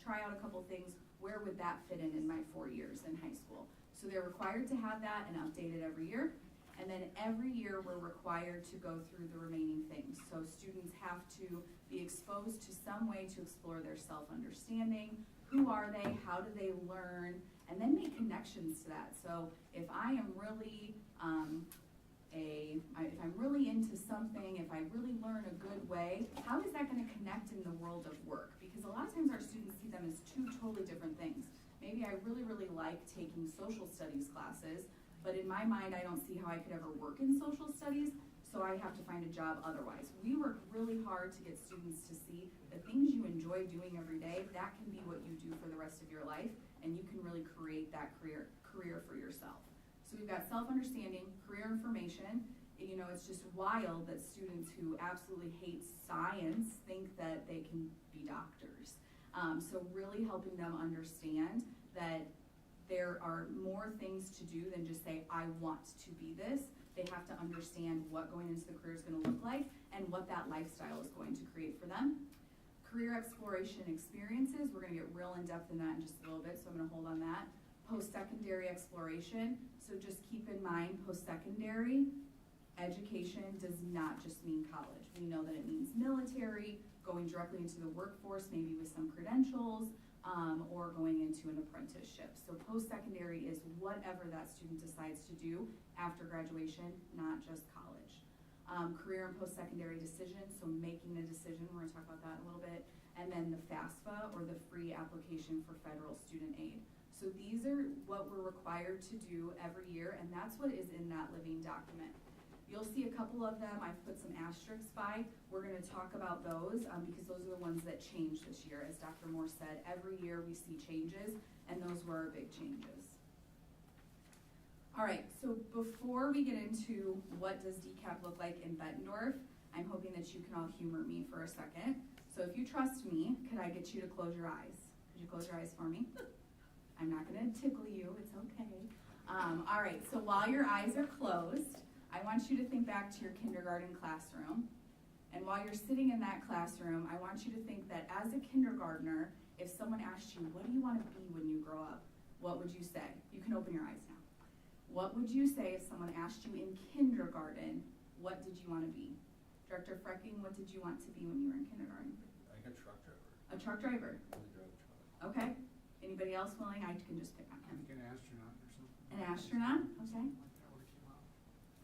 try out a couple things, where would that fit in my 4 years in high school? So they're required to have that and update it every year. And then every year we're required to go through the remaining things. So students have to be exposed to some way to explore their self-understanding. Who are they? How do they learn? And then make connections to that. So if I am really if I'm really into something, if I really learn a good way, how is that going to connect in the world of work? Because a lot of times our students see them as two totally different things. Maybe I really, really like taking social studies classes, but in my mind, I don't see how I could ever work in social studies, so I have to find a job otherwise. We work really hard to get students to see the things you enjoy doing every day, that can be what you do for the rest of your life, and you can really create that career for yourself. So we've got self-understanding, career information. It's just wild that students who absolutely hate science think that they can be doctors. So really helping them understand that there are more things to do than just say, I want to be this. They have to understand what going into the career is going to look like and what that lifestyle is going to create for them. Career exploration experiences, we're gonna get real in depth in that in just a little bit, so I'm gonna hold on that. Post-secondary exploration, so just keep in mind, post-secondary education does not just mean college. We know that it means military, going directly into the workforce, maybe with some credentials, or going into an apprenticeship. So post-secondary is whatever that student decides to do after graduation, not just college. Career and post-secondary decisions, so making a decision, we're gonna talk about that in a little bit, and then the FAFSA, or the free application for federal student aid. So these are what we're required to do every year, and that's what is in that living document. You'll see a couple of them, I've put some asterisks by. We're gonna talk about those, because those are the ones that change this year. As Dr. Moore said, every year we see changes, and those were our big changes. All right, so before we get into what does DCAP look like in Bettendorf, I'm hoping that you can all humor me for a second. So if you trust me, could I get you to close your eyes? Could you close your eyes for me? I'm not gonna tickle you, it's okay. All right, so while your eyes are closed, I want you to think back to your kindergarten classroom. And while you're sitting in that classroom, I want you to think that as a kindergartner, if someone asked you, what do you wanna be when you grow up? What would you say? You can open your eyes now. What would you say if someone asked you in kindergarten, what did you want to be? Director Frecking, what did you want to be when you were in kindergarten? Like a truck driver. A truck driver. I drive a truck. Okay. Anybody else willing? I can just pick on him. Like an astronaut or something. An astronaut? Okay. Like that would've came out.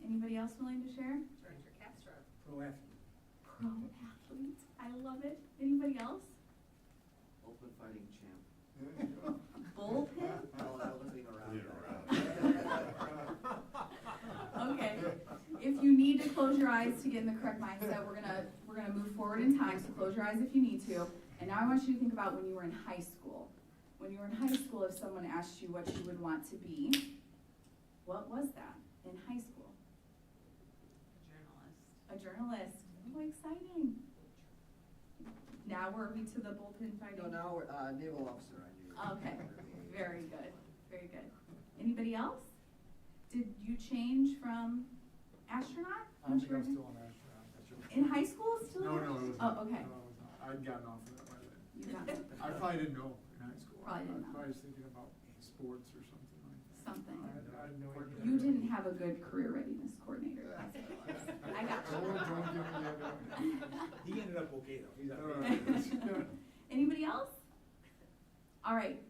Anybody else willing to share? Director Castro. Pro athlete. Pro athlete. I love it. Anybody else? Open fighting champ. Bullpen? Oh, that wasn't around. Okay. If you need to close your eyes to get in the correct mindset, we're gonna move forward in time, so close your eyes if you need to. And now I want you to think about when you were in high school. When you were in high school, if someone asked you what you would want to be, what was that in high school? A journalist. A journalist. Oh, exciting. Now we're we to the bullpen fighting? No, now we're, naval officer, I knew. Okay, very good, very good. Anybody else? Did you change from astronaut? I think I'm still an astronaut. In high school, still? No, it wasn't. Oh, okay. No, it was not. I'd gotten off of that by then. You got it. I probably didn't know in high school. Probably didn't know. I was thinking about sports or something like that. Something. I had no idea. You didn't have a good career readiness coordinator. That's what it was. I got Don't give me He ended up okay though, he's that. out. Anybody else? All right,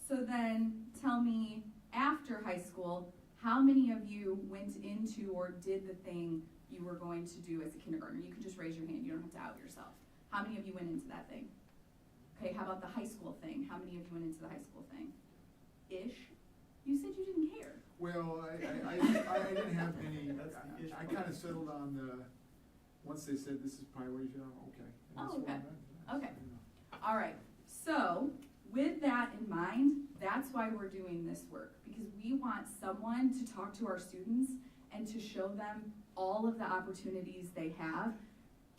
so then tell me, after high school, how many of you went into or did the thing you were going to do as a kindergartner? You can just raise your hand, you don't have to out yourself. How many of you went into that thing? Okay, how about the high school thing? How many of you went into the high school thing? Ish? You said you didn't care. Well, I didn't have any, I kind of settled on the, once they said this is probably where you should, okay. And that's Oh, where okay. I'm at. Okay. All right, so with that in mind, that's why we're doing this work, because we want someone to talk to our students and to show them all of the opportunities they have,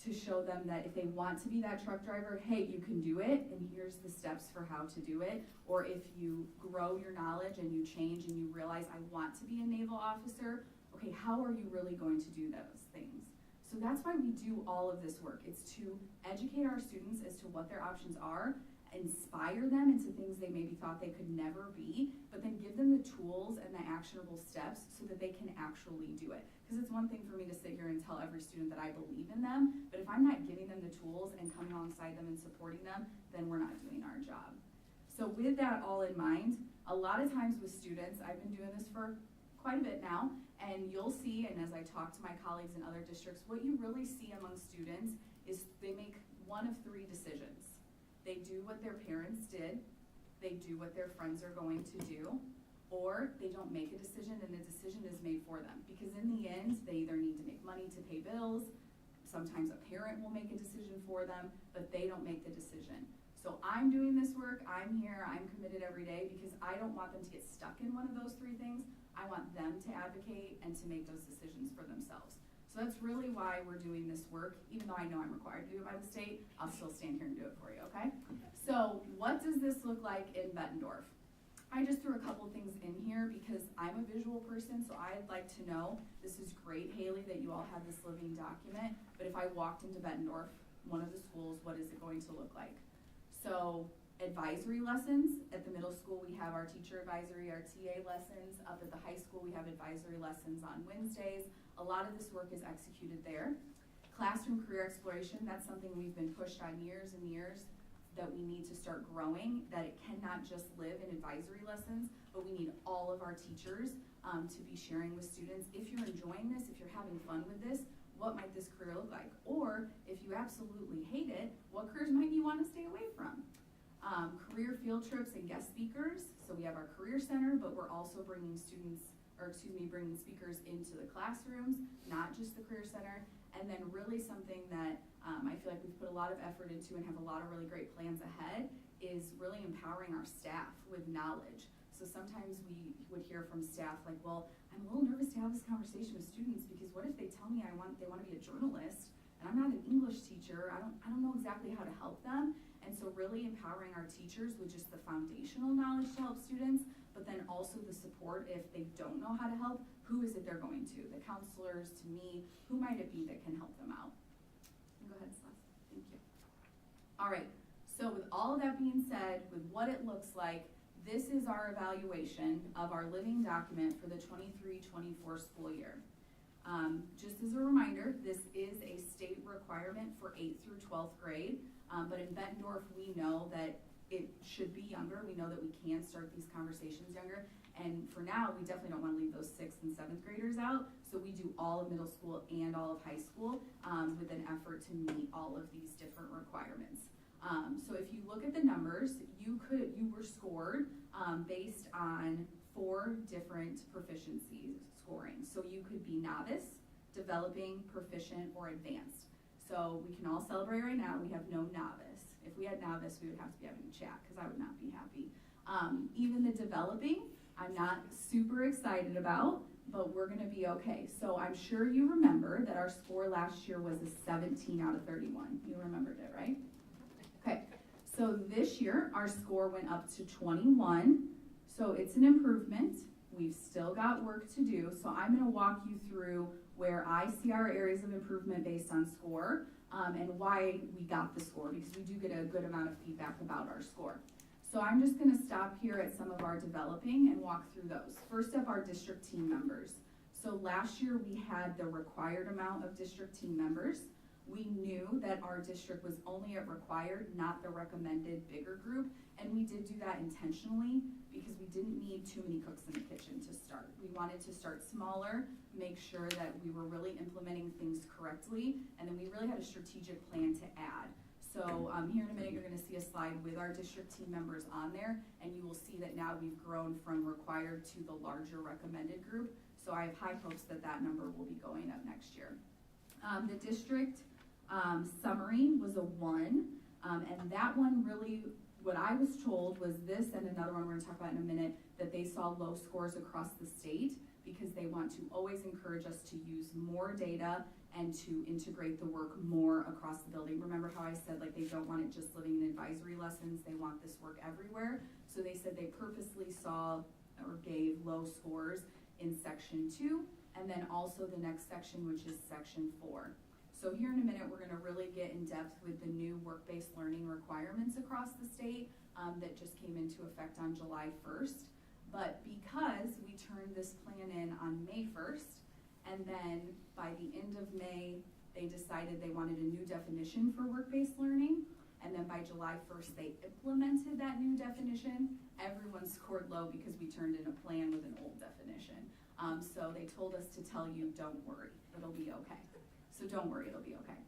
to show them that if they want to be that truck driver, hey, you can do it, and here's the steps for how to do it. Or if you grow your knowledge and you change and you realize, I want to be a naval officer, okay, how are you really going to do those things? So that's why we do all of this work. It's to educate our students as to what their options are, inspire them into things they maybe thought they could never be, but then give them the tools and the actionable steps so that they can actually do it. Because it's one thing for me to sit here and tell every student that I believe in them, but if I'm not giving them the tools and coming alongside them and supporting them, then we're not doing our job. So with that all in mind, a lot of times with students, I've been doing this for quite a bit now, and you'll see, and as I talk to my colleagues in other districts, what you really see among students is they make one of three decisions. They do what their parents did, they do what their friends are going to do, or they don't make a decision and the decision is made for them. Because in the end, they either need to make money to pay bills, sometimes a parent will make a decision for them, but they don't make the decision. So I'm doing this work, I'm here, I'm committed every day because I don't want them to get stuck in one of those three things. I want them to advocate and to make those decisions for themselves. So that's really why we're doing this work. Even though I know I'm required to do it by the state, I'll still stand here and do it for you, okay? So what does this look like in Bettendorf? I just threw a couple things in here because I'm a visual person, so I'd like to know, this is great, Haley, that you all have this living document, but if I walked into Bettendorf, one of the schools, what is it going to look like? So advisory lessons, at the middle school we have our teacher advisory, our TA lessons. Up at the high school we have advisory lessons on Wednesdays. A lot of this work is executed there. Classroom career exploration, that's something we've been pushed on years and years, that we need to start growing, that it cannot just live in advisory lessons, but we need all of our teachers to be sharing with students. If you're enjoying this, if you're having fun with this, what might this career look like? Or if you absolutely hate it, what careers might you want to stay away from? Career field trips and guest speakers. So we have our career center, but we're also bringing bringing speakers into the classrooms, not just the career center. And then really something that I feel like we've put a lot of effort into and have a lot of really great plans ahead is really empowering our staff with knowledge. So sometimes we would hear from staff like, well, I'm a little nervous to have this conversation with students because what if they tell me they want to be a journalist and I'm not an English teacher, I don't know exactly how to help them. And so really empowering our teachers with just the foundational knowledge to help students, but then also the support if they don't know how to help, who is it they're going to? The counselors, to me, who might it be that can help them out? Go ahead, Celeste. Thank you. All right, so with all of that being said, with what it looks like, this is our evaluation of our living document for the 23-24 school year. Just as a reminder, this is a state requirement for 8th through 12th grade, but in Bettendorf, we know that it should be younger. We know that we can start these conversations younger. And for now, we definitely don't want to leave those 6th and 7th graders out. So we do all of middle school and all of high school with an effort to meet all of these different requirements. So if you look at the numbers, you were scored based on 4 different proficiency scoring. So you could be novice, developing, proficient, or advanced. So we can all celebrate right now. We have no novice. If we had novice, we would have to be having a chat because I would not be happy. Even the developing, I'm not super excited about, but we're going to be okay. So I'm sure you remember that our score last year was a 17 out of 31. You remembered it, right? Okay, so this year our score went up to 21. So it's an improvement. We've still got work to do. So I'm going to walk you through where I see our areas of improvement based on score and why we got the score, because we do get a good amount of feedback about our score. So I'm just going to stop here at some of our developing and walk through those. First up, our district team members. So last year we had the required amount of district team members. We knew that our district was only at required, not the recommended bigger group, and we did do that intentionally because we didn't need too many cooks in the kitchen to start. We wanted to start smaller, make sure that we were really implementing things correctly, and then we really had a strategic plan to add. So here in a minute, you're going to see a slide with our district team members on there, and you will see that now we've grown from required to the larger recommended group. So I have high hopes that that number will be going up next year. The district summary was a 1, and that one really, what I was told was this, and another one we're going to talk about in a minute, that they saw low scores across the state because they want to always encourage us to use more data and to integrate the work more across the building. Remember how I said like they don't want it just living in advisory lessons, they want this work everywhere. So they said they purposely saw or gave low scores in section 2, and then also the next section, which is section 4. So here in a minute, we're going to really get in depth with the new work-based learning requirements across the state that just came into effect on July 1st. But because we turned this plan in on May 1st, and then by the end of May, they decided they wanted a new definition for work-based learning, and then by July 1st, they implemented that new definition. Everyone scored low because we turned in a plan with an old definition. So they told us to tell you, don't worry, it'll be okay. So don't worry, it'll be okay.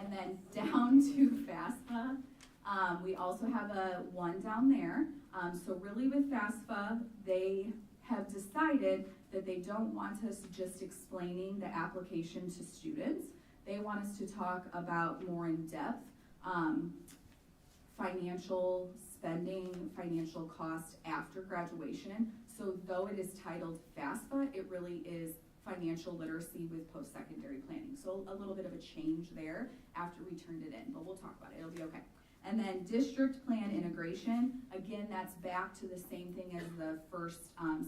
And then down to FAFSA, we also have a 1 down there. So really with FAFSA, they have decided that they don't want us just explaining the application to students. They want us to talk about more in depth financial spending, financial cost after graduation. So though it is titled FAFSA, it really is financial literacy with post-secondary planning. So a little bit of a change there after we turned it in, but we'll talk about it, it'll be okay. And then district plan integration, again, that's back to the same thing as the first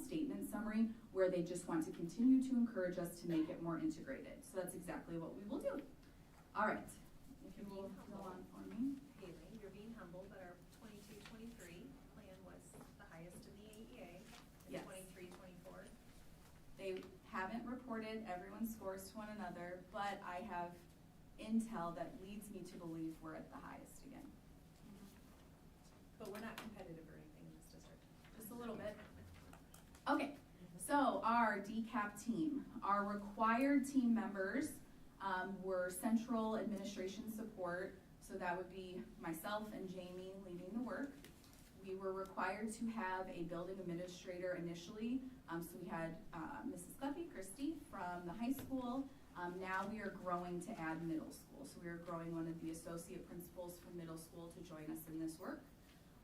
statement summary, where they just want to continue to encourage us to make it more integrated. So that's exactly what we will do. All right, if you will go on for me. Haley, you're being humble, but our 22-23 plan was the highest in the AEA. Yes. 23-24. They haven't reported everyone's scores to one another, but I have intel that leads me to believe we're at the highest again. But we're not competitive or anything in this district. Just a little bit. Okay, so our DCAP team, our required team members were central administration support, so that would be myself and Jamie leading the work. We were required to have a building administrator initially, so we had Mrs. Guppy, Christy from the high school. Now we are growing to add middle school, so we are growing one of the associate principals from middle school to join us in this work.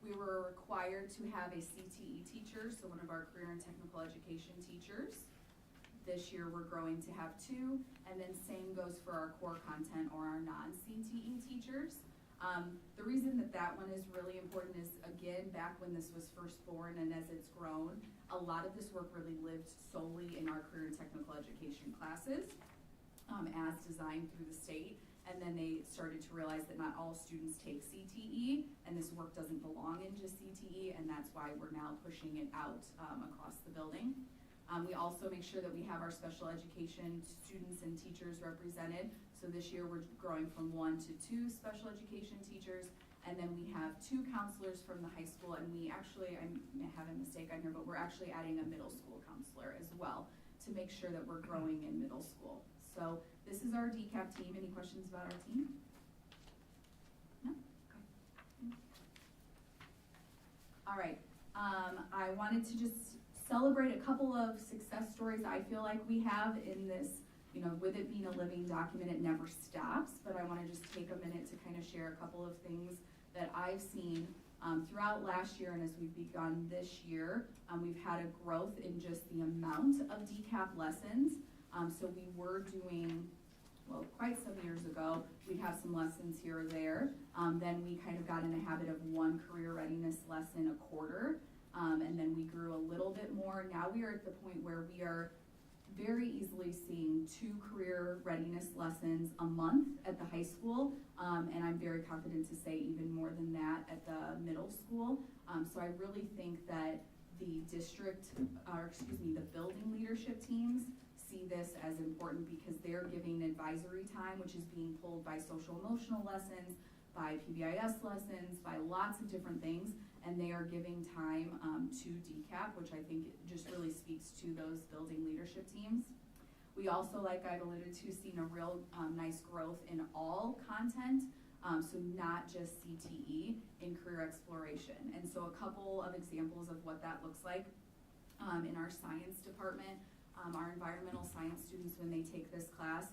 We were required to have a CTE teacher, so one of our career and technical education teachers. This year we're growing to have 2, and then same goes for our core content or our non-CTE teachers. The reason that one is really important is, again, back when this was first born and as it's grown, a lot of this work really lived solely in our career and technical education classes as designed through the state. And then they started to realize that not all students take CTE, and this work doesn't belong in just CTE, and that's why we're now pushing it out across the building. We also make sure that we have our special education students and teachers represented. So this year we're growing from 1 to 2 special education teachers, and then we have 2 counselors from the high school, and we actually, I may have a mistake on here, but we're actually adding a middle school counselor as well to make sure that we're growing in middle school. So this is our DCAP team. Any questions about our team? No? Okay. All right. I wanted to just celebrate a couple of success stories I feel like we have in this, with it being a living document, it never stops, but I want to just take a minute to kind of share a couple of things that I've seen throughout last year, and as we've begun this year, we've had a growth in just the amount of DCAP lessons. So we were doing, well, quite some years ago, we'd have some lessons here or there. Then we kind of got in a habit of 1 career readiness lesson a quarter. And then we grew a little bit more. Now we are at the point where we are very easily seeing 2 career readiness lessons a month at the high school. And I'm very confident to say even more than that at the middle school. So I really think that the the building leadership teams see this as important because they're giving advisory time, which is being pulled by social emotional lessons, by PBIS lessons, by lots of different things, and they are giving time to DCAP, which I think just really speaks to those building leadership teams. We also, like I've alluded to, seen a real nice growth in all content, so not just CTE in career exploration. And so a couple of examples of what that looks like in our science department. Our environmental science students, when they take this class,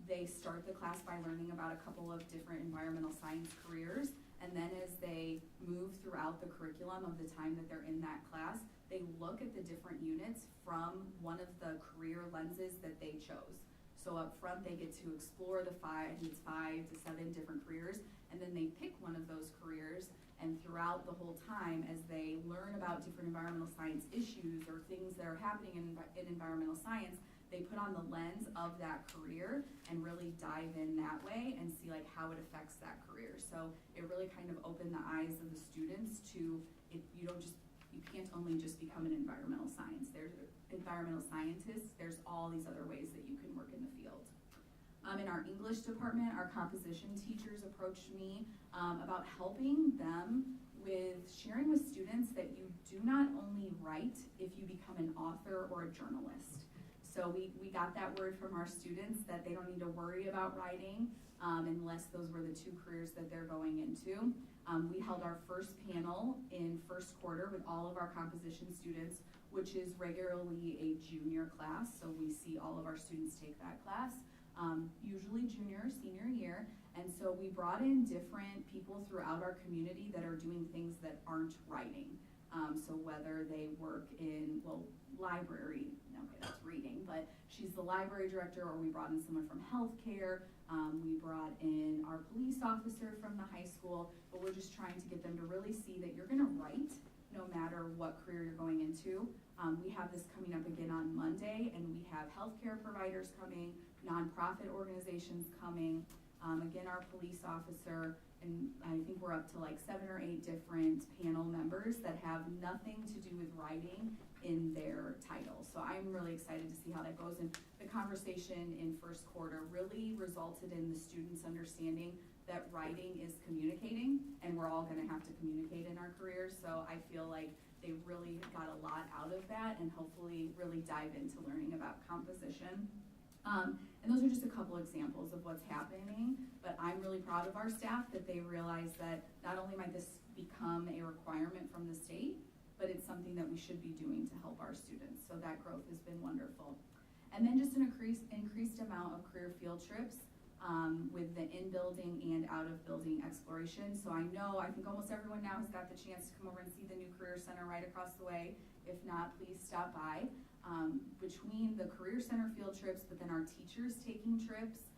they start the class by learning about a couple of different environmental science careers, and then as they move throughout the curriculum of the time that they're in that class, they look at the different units from one of the career lenses that they chose. So up front, they get to explore the 5 to 7 different careers, and then they pick one of those careers, and throughout the whole time, as they learn about different environmental science issues or things that are happening in environmental science, they put on the lens of that career and really dive in that way and see like how it affects that career. So it really kind of opened the eyes of the students to, you can't only just become an environmental science. There's environmental scientists, there's all these other ways that you can work in the field. In our English department, our composition teachers approached me about helping them with sharing with students that you do not only write if you become an author or a journalist. So we got that word from our students that they don't need to worry about writing unless those were the 2 careers that they're going into. We held our first panel in first quarter with all of our composition students, which is regularly a junior class. So we see all of our students take that class, usually junior or senior year. And so we brought in different people throughout our community that are doing things that aren't writing. So whether they work in, library, okay, that's reading, but she's the library director, or we brought in someone from healthcare, we brought in our police officer from the high school, but we're just trying to get them to really see that you're gonna write no matter what career you're going into. We have this coming up again on Monday, and we have healthcare providers coming, nonprofit organizations coming, Again, our police officer, and I think we're up to like 7 or 8 different panel members that have nothing to do with writing in their title. So I'm really excited to see how that goes. And the conversation in first quarter really resulted in the students understanding that writing is communicating, and we're all gonna have to communicate in our careers. So I feel like they really got a lot out of that, and hopefully really dive into learning about composition. And those are just a couple examples of what's happening, but I'm really proud of our staff that they realize that not only might this become a requirement from the state, but it's something that we should be doing to help our students. So that growth has been wonderful. And then just an increased amount of career field trips with the in-building and out-of-building exploration. So I think almost everyone now has got the chance to come over and see the new Career Center right across the way. If not, please stop by. Between the Career Center field trips, but then our teachers taking trips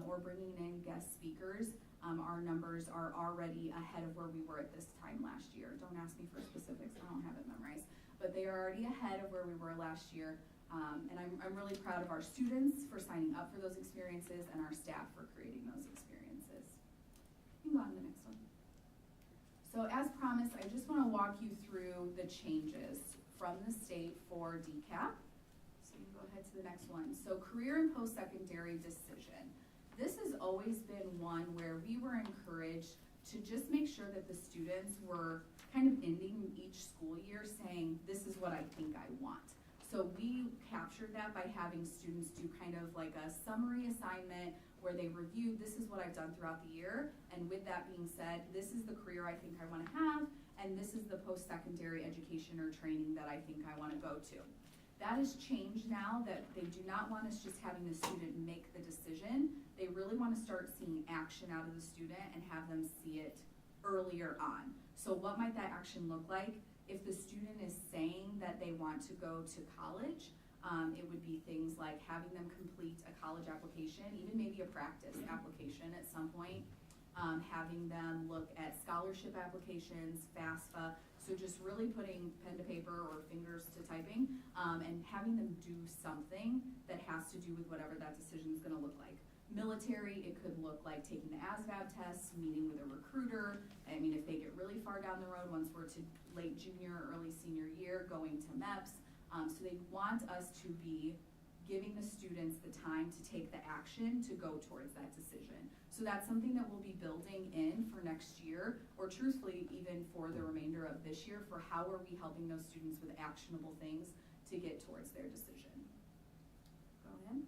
or bringing in guest speakers, our numbers are already ahead of where we were at this time last year. Don't ask me for specifics, I don't have it memorized. But they are already ahead of where we were last year. And I'm really proud of our students for signing up for those experiences and our staff for creating those experiences. You can go on to the next one. So as promised, I just want to walk you through the changes from the state for DCAP. So you can go ahead to the next one. So career and post-secondary decision. This has always been one where we were encouraged to just make sure that the students were kind of ending each school year saying, this is what I think I want. So we captured that by having students do kind of like a summary assignment where they review, this is what I've done throughout the year, and with that being said, this is the career I think I want to have, and this is the post-secondary education or training that I think I want to go to. That has changed now, that they do not want us just having the student make the decision. They really want to start seeing action out of the student and have them see it earlier on. So what might that action look like? If the student is saying that they want to go to college, it would be things like having them complete a college application, even maybe a practice application at some point, having them look at scholarship applications, FAFSA, so just really putting pen to paper or fingers to typing, and having them do something that has to do with whatever that decision is going to look like. Military, it could look like taking the ASVAB tests, meeting with a recruiter. I mean, if they get really far down the road, once we're to late junior or early senior year, going to MEPS. So they want us to be giving the students the time to take the action to go towards that decision. So that's something that we'll be building in for next year, or truthfully, even for the remainder of this year, for how are we helping those students with actionable things to get towards their decision. Go ahead.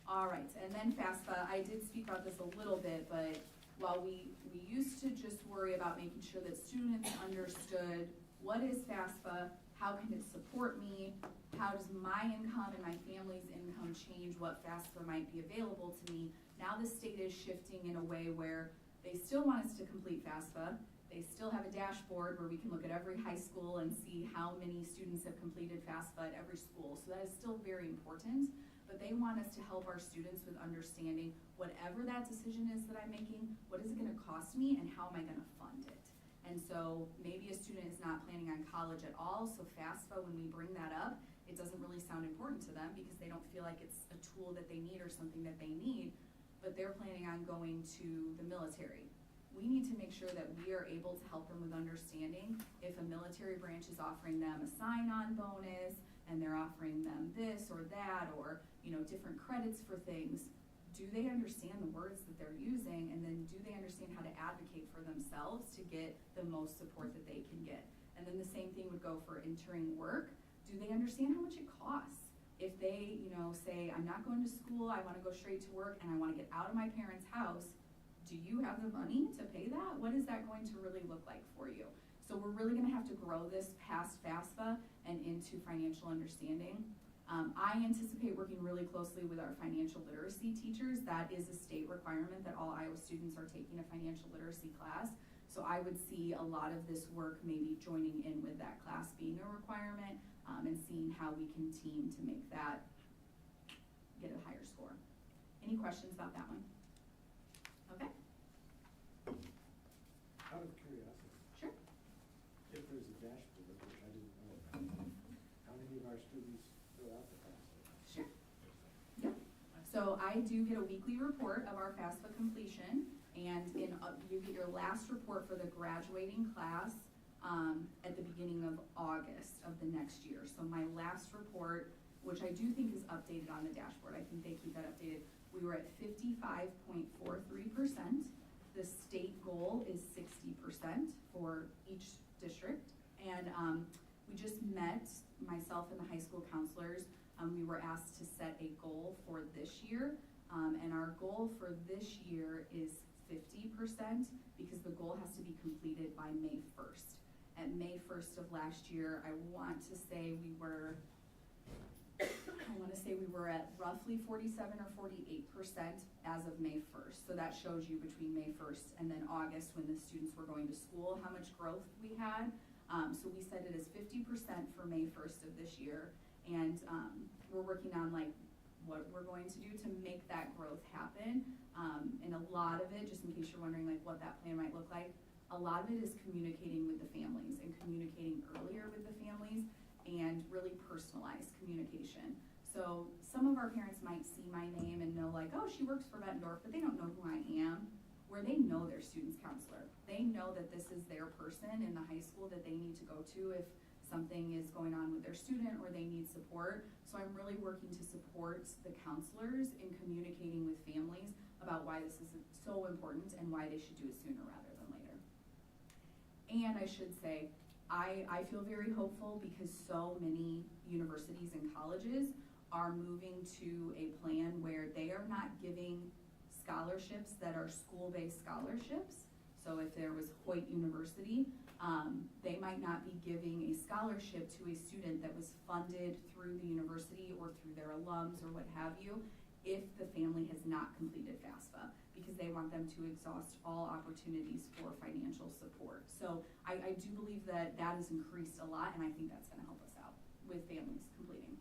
All right, and then FAFSA, I did speak about this a little bit, but while we used to just worry about making sure that students understood what is FAFSA, how can it support me, how does my income and my family's income change what FAFSA might be available to me, now the state is shifting in a way where they still want us to complete FAFSA. They still have a dashboard where we can look at every high school and see how many students have completed FAFSA at every school. So that is still very important. But they want us to help our students with understanding whatever that decision is that I'm making, what is it gonna cost me and how am I gonna fund it? And so maybe a student is not planning on college at all, so FAFSA, when we bring that up, it doesn't really sound important to them because they don't feel like it's a tool that they need or something that they need, but they're planning on going to the military. We need to make sure that we are able to help them with understanding if a military branch is offering them a sign-on bonus and they're offering them this or that, or different credits for things. Do they understand the words that they're using, and then do they understand how to advocate for themselves to get the most support that they can get? And then the same thing would go for entering work. Do they understand how much it costs? If they, say, I'm not going to school, I want to go straight to work, and I want to get out of my parents' house, do you have the money to pay that? What is that going to really look like for you? So we're really going to have to grow this past FAFSA and into financial understanding. I anticipate working really closely with our financial literacy teachers. That is a state requirement that all Iowa students are taking a financial literacy class. So I would see a lot of this work maybe joining in with that class being a requirement, and seeing how we can team to make that get a higher score. Any questions about that one? Okay. Out of curiosity. Sure. If there's a dashboard, which I didn't know about, how many of our students fill out the FAFSA? Sure. Yep. So So I do get a weekly report of our FAFSA completion, and you get your last report for the graduating class at the beginning of August of the next year. So my last report, which I do think is updated on the dashboard, I think they keep that updated, we were at 55.43%. The state goal is 60% for each district. And we just met, myself and the high school counselors, we were asked to set a goal for this year. And our goal for this year is 50% because the goal has to be completed by May 1st. At May 1st of last year, I want to say we were at roughly 47 or 48% as of May 1st. So that shows you between May 1st and then August, when the students were going to school, how much growth we had. So we set it as 50% for May 1st of this year. And we're working on like what we're going to do to make that growth happen. And a lot of it, just in case you're wondering like what that plan might look like, a lot of it is communicating with the families and communicating earlier with the families and really personalized communication. So some of our parents might see my name and know like, oh, she works for Bettendorf, but they don't know who I am, where they know their student's counselor. They know that this is their person in the high school that they need to go to if something is going on with their student or they need support. So I'm really working to support the counselors in communicating with families about why this is so important and why they should do it sooner rather than later. And I should say, I feel very hopeful because so many universities and colleges are moving to a plan where they are not giving scholarships that are school-based scholarships. So if there was Hoyt University, they might not be giving a scholarship to a student that was funded through the university or through their alums or what have you, if the family has not completed FAFSA, because they want them to exhaust all opportunities for financial support. So I do believe that that has increased a lot, and I think that's gonna help us out with families completing.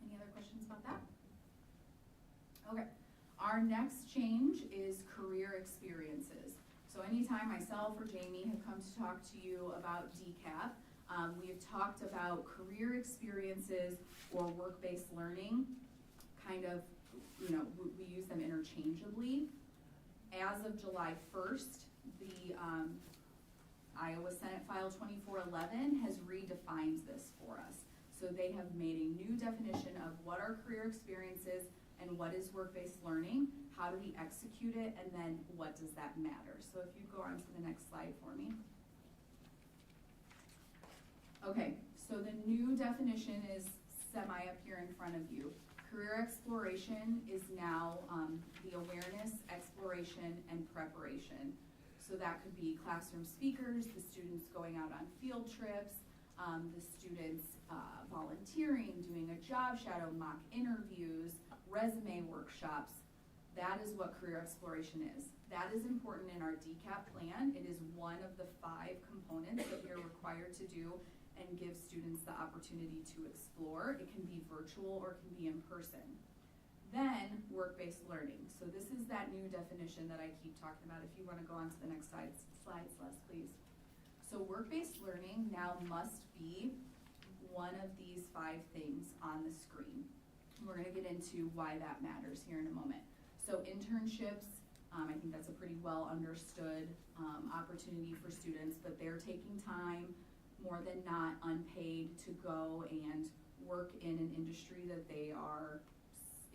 Any other questions about that? Okay, our next change is career experiences. So anytime myself or Jamie have come to talk to you about DCAP, we have talked about career experiences or work-based learning, kind of, you know, we use them interchangeably. As of July 1st, the Iowa Senate File 2411 has redefined this for us. So they have made a new definition of what are career experiences and what is work-based learning, how do we execute it, and then what does that matter? So if you go on to the next slide for me. Okay, so the new definition is up here in front of you. Career exploration is now the awareness, exploration, and preparation. So that could be classroom speakers, the students going out on field trips, the students volunteering, doing a job shadow, mock interviews, resume workshops. That is what career exploration is. That is important in our DCAP plan. It is one of the 5 components that we are required to do and give students the opportunity to explore. It can be virtual or it can be in person. Then, work-based learning. So this is that new definition that I keep talking about. If you want to go on to the next slide, Les, please. So work-based learning now must be one of these 5 things on the screen. We're going to get into why that matters here in a moment. So internships, I think that's a pretty well understood opportunity for students, but they're taking time, more than not unpaid, to go and work in an industry that they are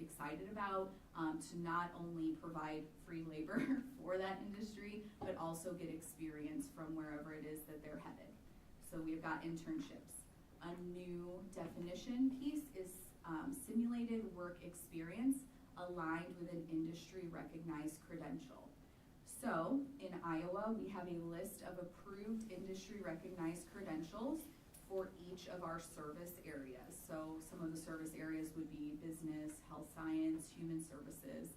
excited about, to not only provide free labor for that industry, but also get experience from wherever it is that they're headed. So we've got internships. A new definition piece is simulated work experience aligned with an industry recognized credential. So in Iowa, we have a list of approved industry recognized credentials for each of our service areas. So some of the service areas would be business, health science, human services.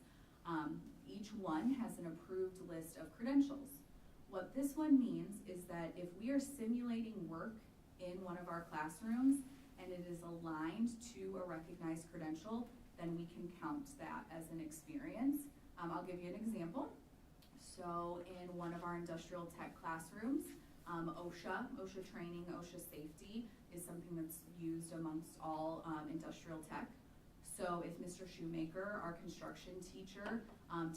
Each one has an approved list of credentials. What this one means is that if we are simulating work in one of our classrooms and it is aligned to a recognized credential, then we can count that as an experience. I'll give you an example. So in one of our industrial tech classrooms, OSHA training, OSHA safety is something that's used amongst all industrial tech. So if Mr. Shoemaker, our construction teacher,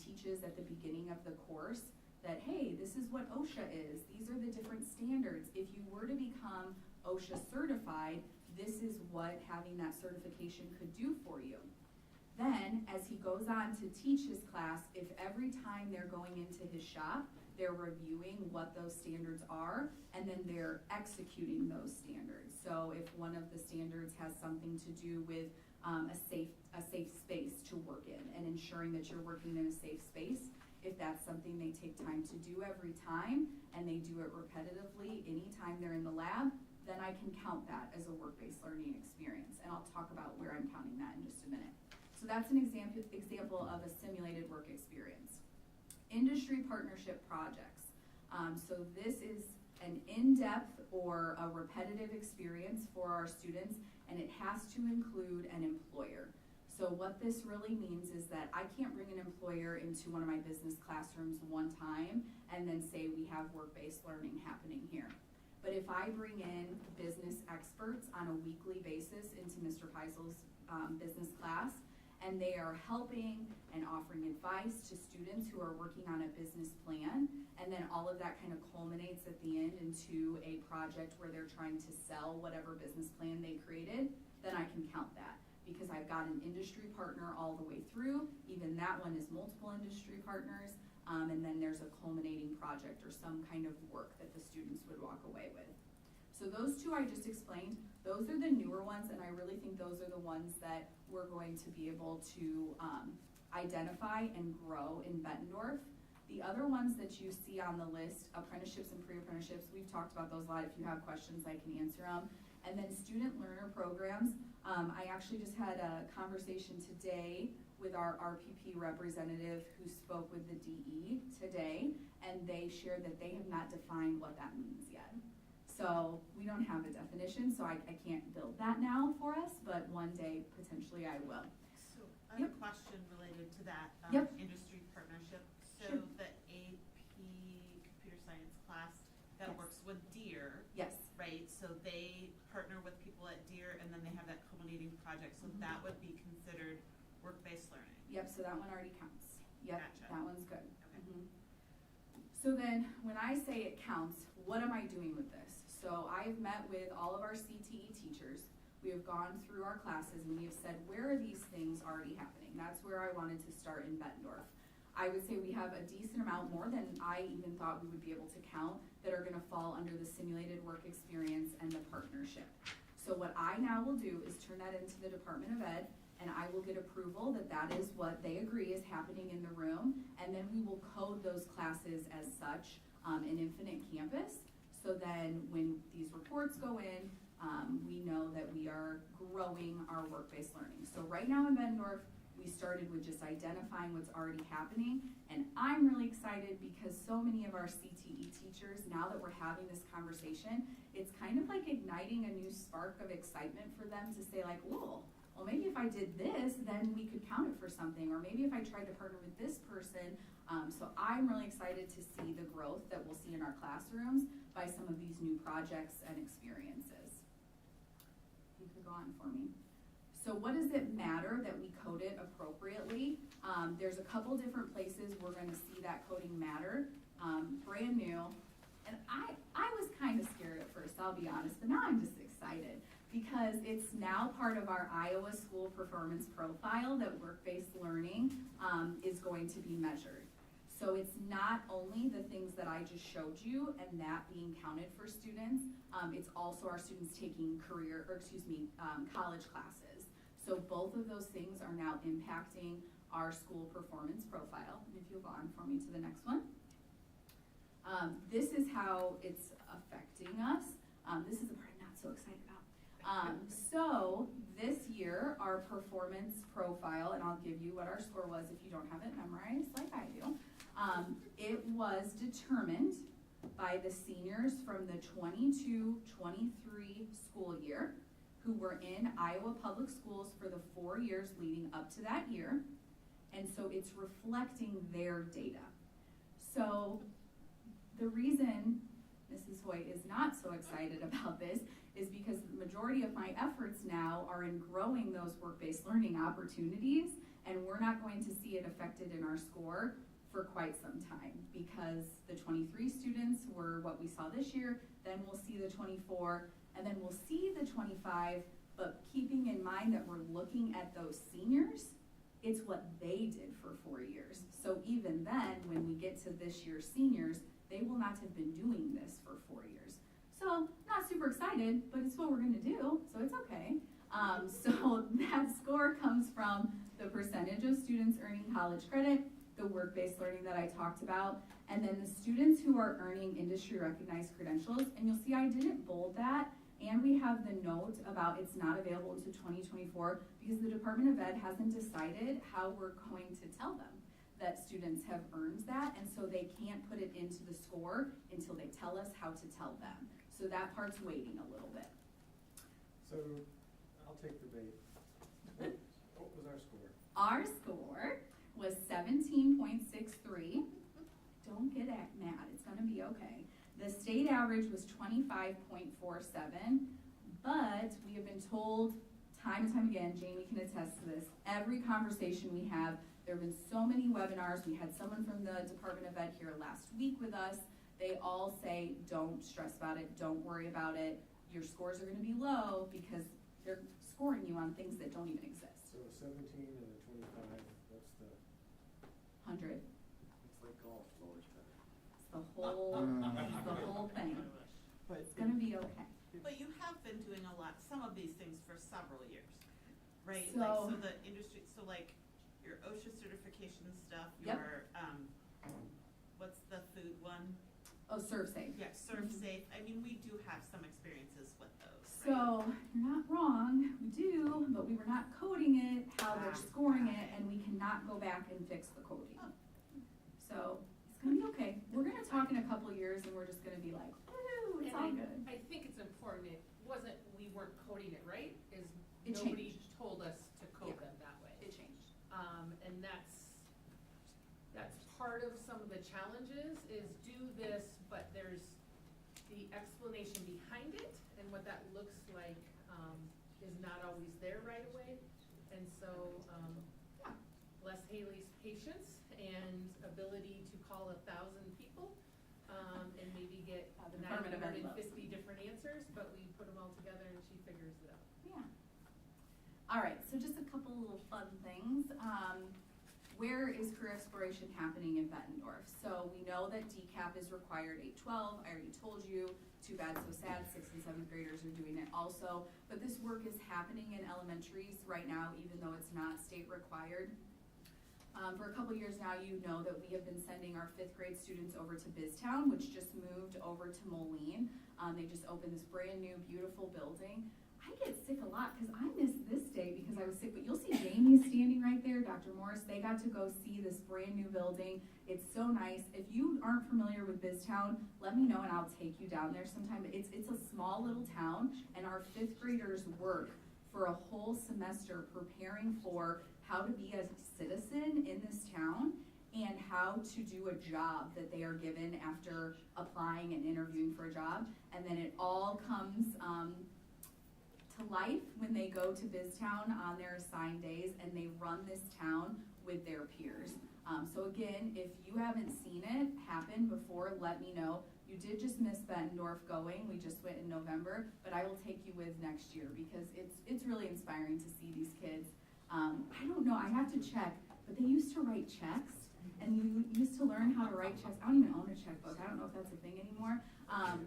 teaches at the beginning of the course that, hey, this is what OSHA is, these are the different standards. If you were to become OSHA certified, this is what having that certification could do for you. Then, as he goes on to teach his class, if every time they're going into his shop, they're reviewing what those standards are, and then they're executing those standards. So if one of the standards has something to do with a safe space to work in and ensuring that you're working in a safe space, if that's something they take time to do every time and they do it repetitively anytime they're in the lab, then I can count that as a work-based learning experience. And I'll talk about where I'm counting that in just a minute. So that's an example of a simulated work experience. Industry partnership projects. So this is an in-depth or a repetitive experience for our students, and it has to include an employer. So what this really means is that I can't bring an employer into one of my business classrooms one time and then say we have work-based learning happening here. But if I bring in business experts on a weekly basis into Mr. Peisel's business class, and they are helping and offering advice to students who are working on a business plan, and then all of that kind of culminates at the end into a project where they're trying to sell whatever business plan they created, then I can count that. Because I've got an industry partner all the way through, even that one is multiple industry partners, and then there's a culminating project or some kind of work that the students would walk away with. So those two I just explained, those are the newer ones, and I really think those are the ones that we're going to be able to identify and grow in Bettendorf. The other ones that you see on the list, apprenticeships and pre-apprenticeships, we've talked about those a lot. If you have questions, I can answer them. And then student learner programs. I actually just had a conversation today with our RPP representative who spoke with the DE today, and they shared that they have not defined what that means yet. So we don't have a definition, so I can't build that now for us, but one day potentially I will. So I have a question related to that industry partnership. So Sure. the AP computer science class that works with Deere, right? So they partner with people at Deere, and then they have that culminating project. So that would be considered work-based learning. Yep, so that one already counts. Yep, Gotcha. that one's good. Okay. So then, when I say it counts, what am I doing with this? So I've met with all of our CTE teachers. We have gone through our classes and we have said, where are these things already happening? That's where I wanted to start in Bettendorf. I would say we have a decent amount, more than I even thought we would be able to count, that are gonna fall under the simulated work experience and the partnership. So what I now will do is turn that into the Department of Ed, and I will get approval that that is what they agree is happening in the room, and then we will code those classes as such in Infinite Campus. So then when these reports go in, we know that we are growing our work-based learning. So right now in Bettendorf, we started with just identifying what's already happening, and I'm really excited because so many of our CTE teachers, now that we're having this conversation, it's kind of like igniting a new spark of excitement for them to say like, well, maybe if I did this, then we could count it for something, or maybe if I tried to partner with this person. So I'm really excited to see the growth that we'll see in our classrooms by some of these new projects and experiences. You could go on for me. So what does it matter that we code it appropriately? There's a couple different places we're going to see that coding matter. Brand new, and I was kind of scared at first, I'll be honest, but now I'm just excited because it's now part of our Iowa School Performance Profile that work-based learning is going to be measured. So it's not only the things that I just showed you and that being counted for students, it's also our students taking college classes. So both of those things are now impacting our school performance profile. And if you'll go on for me to the next one. This is how it's affecting us. This is the part I'm not so excited about. So this year, our performance profile, and I'll give you what our score was if you don't have it memorized like I do. It was determined by the seniors from the 22-23 school year who were in Iowa Public Schools for the 4 years leading up to that year. And so it's reflecting their data. So the reason Mrs. Hoyt is not so excited about this is because the majority of my efforts now are in growing those work-based learning opportunities, and we're not going to see it affected in our score for quite some time, because the 23 students were what we saw this year, then we'll see the 24, and then we'll see the 25, but keeping in mind that we're looking at those seniors, it's what they did for 4 years. So even then, when we get to this year's seniors, they will not have been doing this for 4 years. So not super excited, but it's what we're gonna do, so it's okay. So that score comes from the percentage of students earning college credit, the work-based learning that I talked about, and then the students who are earning industry-recognized credentials. And you'll see I didn't bold that, and we have the note about it's not available until 2024 because the Department of Ed hasn't decided how we're going to tell them that students have earned that, and so they can't put it into the score until they tell us how to tell them. So that part's waiting a little bit. So, I'll take the bait. What was our score? Our score was 17.63. Don't get mad, it's gonna be okay. The state average was 25.47, but we have been told time and time again, Jamie can attest to this, every conversation we have, there have been so many webinars. We had someone from the Department of Ed here last week with us. They all say, don't stress about it, don't worry about it. Your scores are gonna be low because they're scoring you on things that don't even exist. So a 17 and a 25, what's the? 100. It's like golf, lower's better. It's the whole thing. But It's gonna be okay. But you have been doing some of these things for several years, right? So- So the industry, so like your OSHA certification stuff, Yep. your, what's the food one? Oh, serve safe. Yeah, Serve Safe. I mean, we do have some experiences with those, right? So, you're not wrong, we do, but we were not coding it, how they're scoring it, and we cannot go back and fix the coding. So, it's gonna be okay. We're gonna talk in a couple years and we're just gonna be like, woo, it's all good. I think it's important, it wasn't, we weren't coding it right, is It nobody changed. told us to code Yeah. them that way. It changed. And that's part of some of the challenges is do this, but there's the explanation behind it and what that looks like, is not always there right away. And so, Les Haley's patience and ability to call 1,000 people, and maybe get The Department of Ed 950 different answers, but we put them all together and she figures it out. Yeah. All right, so just a couple little fun things. Where is career exploration happening in Bettendorf? So we know that DCAP is required 8-12. I already told you, too bad, so sad, 6th and 7th graders are doing it also. But this work is happening in elementaries right now, even though it's not state required. For a couple years now, you know that we have been sending our 5th grade students over to Biztown, which just moved over to Moline. They just opened this brand new, beautiful building. I get sick a lot because I missed this day because I was sick, but you'll see Jamie standing right there, Dr. Morris. They got to go see this brand new building. It's so nice. If you aren't familiar with Biztown, let me know and I'll take you down there sometime. It's a small little town, and our 5th graders work for a whole semester preparing for how to be a citizen in this town and how to do a job that they are given after applying and interviewing for a job. And then it all comes to life when they go to Biztown on their assigned days and they run this town with their peers. So again, if you haven't seen it happen before, let me know. You did just miss Bettendorf going. We just went in November, but I will take you with next year because it's really inspiring to see these kids. I don't know, I have to check, but they used to write checks and you used to learn how to write checks. I don't even own a checkbook. I don't know if that's a thing anymore.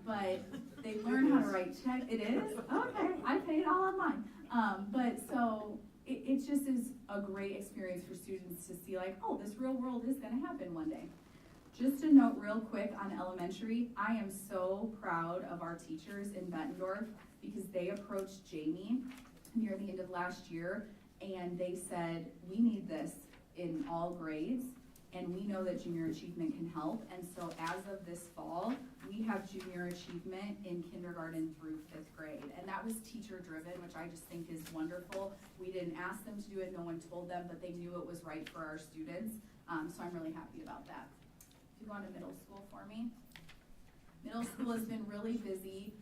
But they learn how to write checks. It is? Okay, I pay it all online. But so it just is a great experience for students to see like, oh, this real world is gonna happen one day. Just a note real quick on elementary, I am so proud of our teachers in Bettendorf because they approached Jamie near the end of last year and they said, we need this in all grades. And we know that junior achievement can help. And so as of this fall, we have junior achievement in kindergarten through 5th grade. And that was teacher driven, which I just think is wonderful. We didn't ask them to do it, no one told them, but they knew it was right for our students. So I'm really happy about that. If you go on to middle school for me. Middle school has been really busy.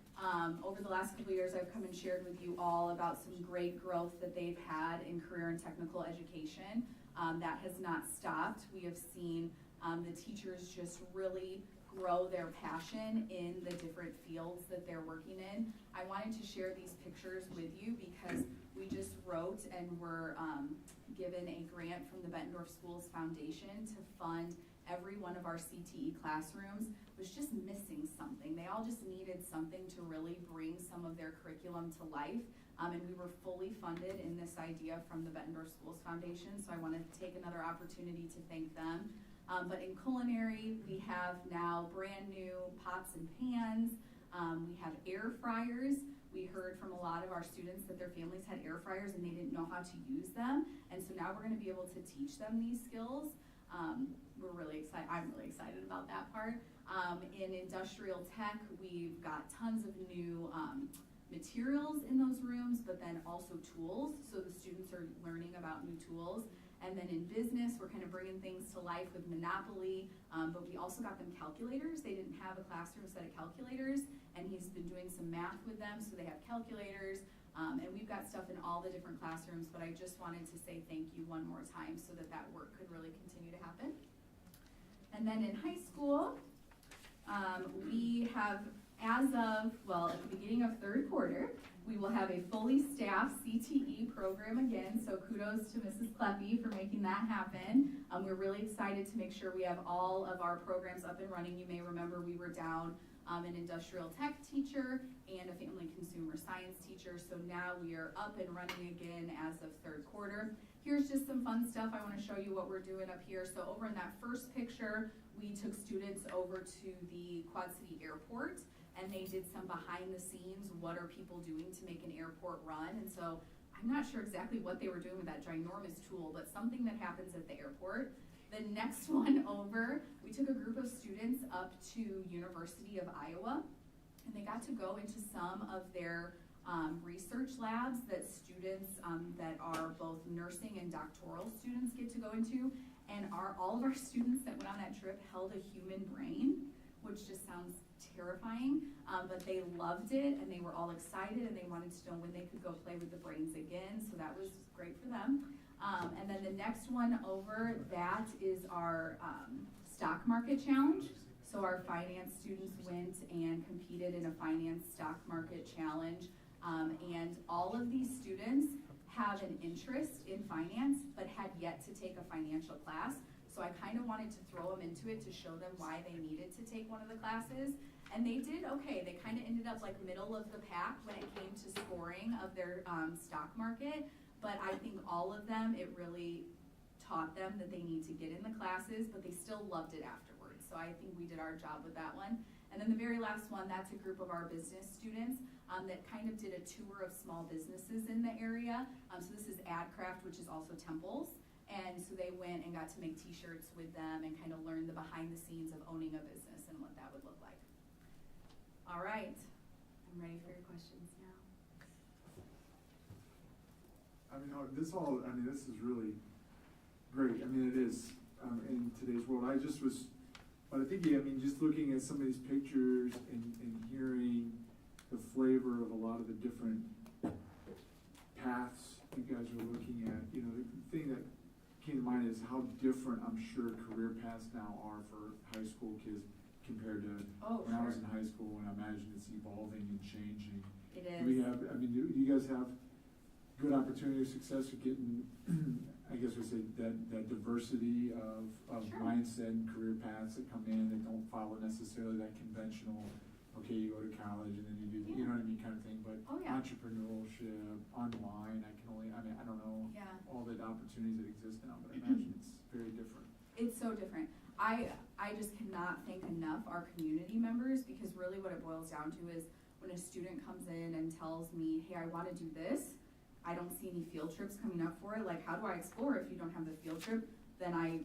Over the last couple of years, I've come and shared with you all about some great growth that they've had in career and technical education. That has not stopped. We have seen the teachers just really grow their passion in the different fields that they're working in. I wanted to share these pictures with you because we just wrote and were given a grant from the Bettendorf Schools Foundation to fund every one of our CTE classrooms. Was just missing something. They all just needed something to really bring some of their curriculum to life. And we were fully funded in this idea from the Bettendorf Schools Foundation, so I wanted to take another opportunity to thank them. But in culinary, we have now brand new pots and pans. We have air fryers. We heard from a lot of our students that their families had air fryers and they didn't know how to use them. And so now we're gonna be able to teach them these skills. We're really excited. I'm really excited about that part. In industrial tech, we've got tons of new materials in those rooms, but then also tools. So the students are learning about new tools. And then in business, we're kind of bringing things to life with Monopoly, but we also got them calculators. They didn't have a classroom set of calculators, and he's been doing some math with them, so they have calculators. And we've got stuff in all the different classrooms, but I just wanted to say thank you one more time so that that work could really continue to happen. And then in high school, we have, as of, well, at the beginning of third quarter, we will have a fully staffed CTE program again, so kudos to Mrs. Kleppy for making that happen. We're really excited to make sure we have all of our programs up and running. You may remember we were down an industrial tech teacher and a family consumer science teacher, so now we are up and running again as of third quarter. Here's just some fun stuff. I want to show you what we're doing up here. So over in that first picture, we took students over to the Quad City Airport, and they did some behind the scenes, what are people doing to make an airport run? And so I'm not sure exactly what they were doing with that ginormous tool, but something that happens at the airport. The next one over, we took a group of students up to University of Iowa, and they got to go into some of their research labs that students that are both nursing and doctoral students get to go into. And all of our students that went on that trip held a human brain, which just sounds terrifying, but they loved it and they were all excited and they wanted to know when they could go play with the brains again, so that was great for them. And then the next one over, that is our stock market challenge. So our finance students went and competed in a finance stock market challenge, and all of these students have an interest in finance but had yet to take a financial class. So I kind of wanted to throw them into it to show them why they needed to take one of the classes. And they did okay. They kind of ended up like middle of the pack when it came to scoring of their stock market. But I think all of them, it really taught them that they need to get in the classes, but they still loved it afterwards. So I think we did our job with that one. And then the very last one, that's a group of our business students that kind of did a tour of small businesses in the area. So this is AdCraft, which is also Temples. And so they went and got to make t-shirts with them and kind of learn the behind the scenes of owning a business and what that would look like. All right, I'm ready for your questions now. I mean, this is really great. I mean, it is in today's world. But I think, just looking at some of these pictures and hearing the flavor of a lot of the different paths you guys are looking at, the thing that came to mind is how different I'm sure career paths now are for high school kids compared to when I was in high school, and I imagine it's evolving and changing. It is. Do you guys have good opportunity of success with getting, I guess we say that diversity of mindset and career paths that come in that don't follow necessarily that conventional, okay, you go to college and then you do, you know what I mean, kind of thing, but entrepreneurship, online, I don't know all the opportunities that exist now, but I imagine it's very different. It's so different. I just cannot thank enough our community members, because really what it boils down to is when a student comes in and tells me, hey, I want to do this, I don't see any field trips coming up for it. Like, how do I explore if you don't have the field trip? Then I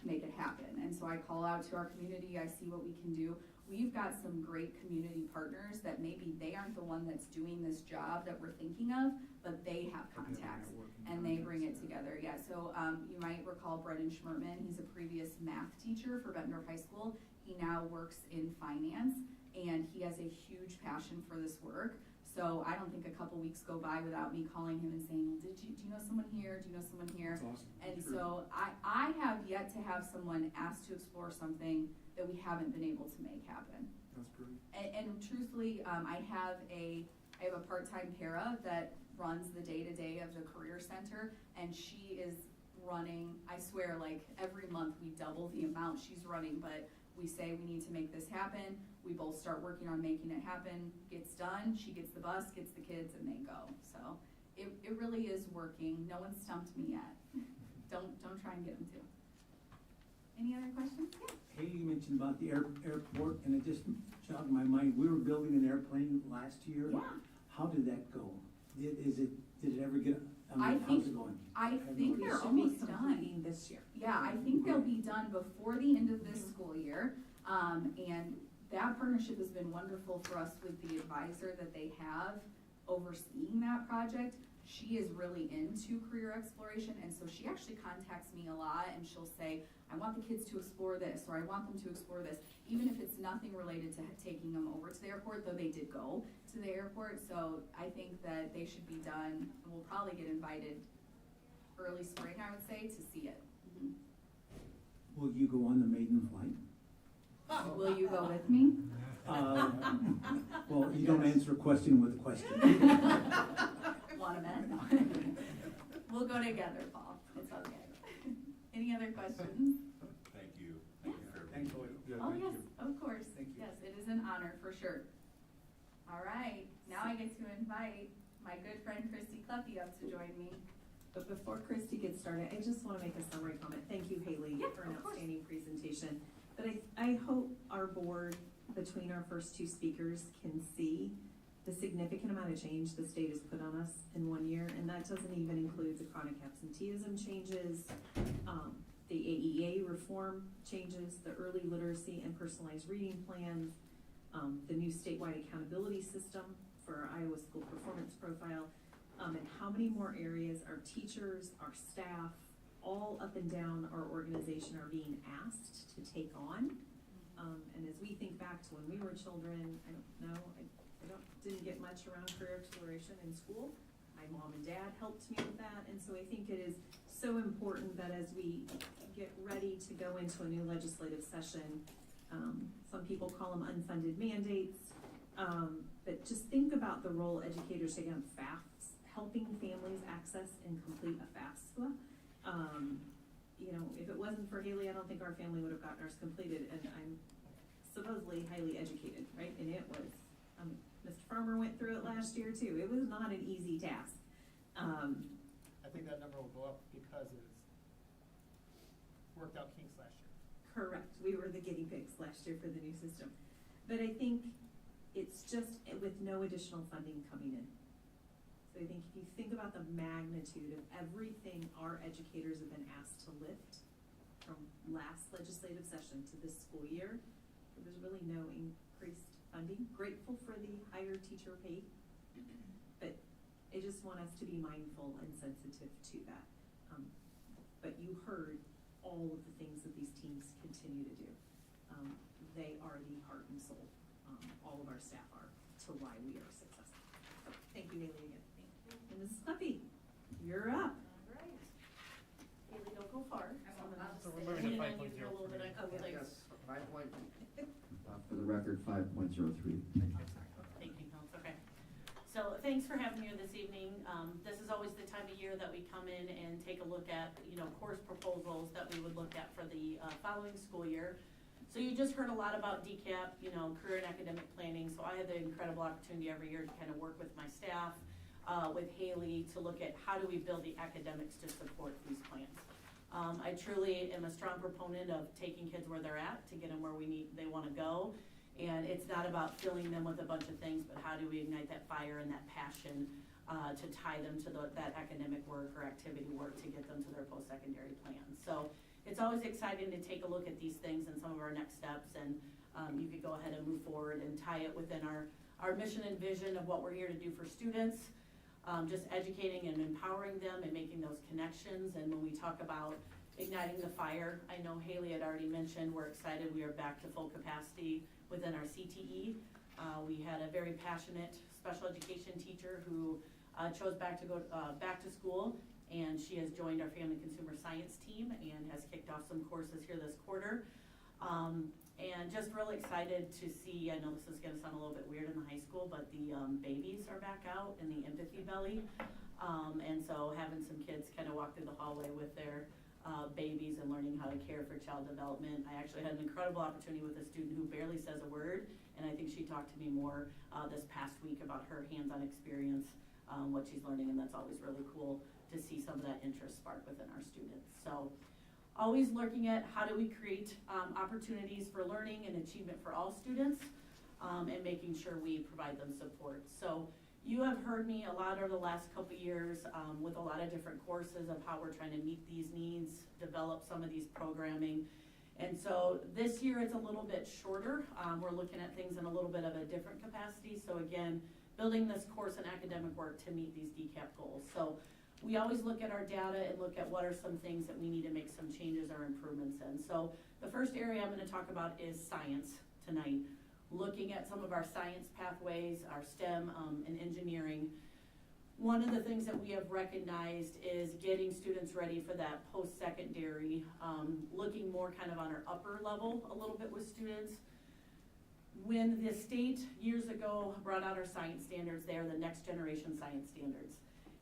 make it happen. And so I call out to our community, I see what we can do. We've got some great community partners that maybe they aren't the one that's doing this job that we're thinking of, but they have contacts and they bring it together. Yeah, so you might recall Brendan Schmertman. He's a previous math teacher for Bettendorf High School. He now works in finance, and he has a huge passion for this work. So I don't think a couple weeks go by without me calling him and saying, do you know someone here? Do you know someone here? That's awesome. And Sure. so I have yet to have someone ask to explore something that we haven't been able to make happen. That's great. And truthfully, I have a part-time para that runs the day-to-day of the career center, and she is running, I swear, like every month we double the amount she's running, but we say we need to make this happen. We both start working on making it happen. Gets done, she gets the bus, gets the kids, and they go. So it really is working. No one stumped me yet. Don't try and get them to. Any other questions? Yeah. Haley mentioned about the airport, and it just jogged my mind. We were building an airplane last year. Yeah. How did that go? Did it ever get, I how's it going? I think they're almost done this year. Yeah, I think they'll be done before the end of this school year. And that partnership has been wonderful for us with the advisor that they have overseeing that project. She is really into career exploration, and so she actually contacts me a lot, and she'll say, I want the kids to explore this, or I want them to explore this, even if it's nothing related to taking them over to the airport, though they did go to the airport. So I think that they should be done, and we'll probably get invited early spring, I would say, to see it. Will you go on the maiden flight? Will you go with me? Well, you don't answer a question with a question. Want to bet? No. We'll go together, Paul. It's okay. Any other questions? Thank you. Thank you for Thanks, everything. Lloyd. Oh, yes, of course. Thank you. Yes, it is an honor for sure. All right, now I get to invite my good friend Christy Cluffy up to join me. But before Christy gets started, I just want to make a summary comment. Thank you, Haley, Yeah, for an of course. outstanding presentation. But I hope our board, between our first two speakers, can see the significant amount of change the state has put on us in 1 year, and that doesn't even include the chronic absenteeism changes, the AEA reform changes, the early literacy and personalized reading plans, the new statewide accountability system for our Iowa School Performance Profile, and how many more areas our teachers, our staff, all up and down our organization are being asked to take on. And as we think back to when we were children, I don't know, didn't get much around career exploration in school. My mom and dad helped me with that, and so I think it is so important that as we get ready to go into a new legislative session, some people call them unfunded mandates, but just think about the role educators take on FAFSA, helping families access and complete a FAFSA. You know, if it wasn't for Haley, I don't think our family would have gotten ours completed, and I'm supposedly highly educated, right? And it was, Mr. Farmer went through it last year too. It was not an easy task. I think that number will go up because it's worked out kinks last year. Correct. We were the guinea pigs last year for the new system. But I think it's just with no additional funding coming in. So I think if you think about the magnitude of everything our educators have been asked to lift from last legislative session to this school year, there's really no increased funding. Grateful for the higher teacher pay, but I just want us to be mindful and sensitive to that. But you heard all of the things that these teams continue to do. They are the heart and soul, all of our staff are, to why we are successful. So thank you, Haley, again. Thank you. And Mrs. Cluffy, you're up. All right. Haley, don't go far. So we're moving to 5.03. Yes, 5 point, for the record, 5.03. Taking notes, okay. So thanks for having me here this evening. This is always the time of year that we come in and take a look at, course proposals that we would look at for the following school year. So you just heard a lot about DCAP, career and academic planning. So I have the incredible opportunity every year to kind of work with my staff, with Haley, to look at how do we build the academics to support these plans. I truly am a strong proponent of taking kids where they're at to get them where they want to go. And it's not about filling them with a bunch of things, but how do we ignite that fire and that passion to tie them to that academic work or activity work to get them to their post-secondary plans. So it's always exciting to take a look at these things and some of our next steps, and you could go ahead and move forward and tie it within our mission and vision of what we're here to do for students, just educating and empowering them and making those connections. And when we talk about igniting the fire. I know Haley had already mentioned, we're excited, we are back to full capacity within our CTE. We had a very passionate special education teacher who chose back to go back to school, and she has joined our family consumer science team and has kicked off some courses here this quarter. And just really excited to see, I know this is gonna sound a little bit weird in the high school, but the babies are back out in the empathy belly. And so having some kids kind of walk through the hallway with their babies and learning how to care for child development. I actually had an incredible opportunity with a student who barely says a word, and I think she talked to me more this past week about her hands-on experience, what she's learning, and that's always really cool to see some of that interest spark within our students. So always looking at how do we create opportunities for learning and achievement for all students, and making sure we provide them support. So you have heard me a lot over the last couple of years with a lot of different courses of how we're trying to meet these needs, develop some of these programming. And so this year it's a little bit shorter. We're looking at things in a little bit of a different capacity. So again, building this course and academic work to meet these DCAP goals. So we always look at our data and look at what are some things that we need to make some changes or improvements in. So the first area I'm going to talk about is science tonight. Looking at some of our science pathways, our STEM and engineering. One of the things that we have recognized is getting students ready for that post-secondary, looking more kind of on our upper level a little bit with students. When the state years ago brought out our science standards, they are the next generation science standards.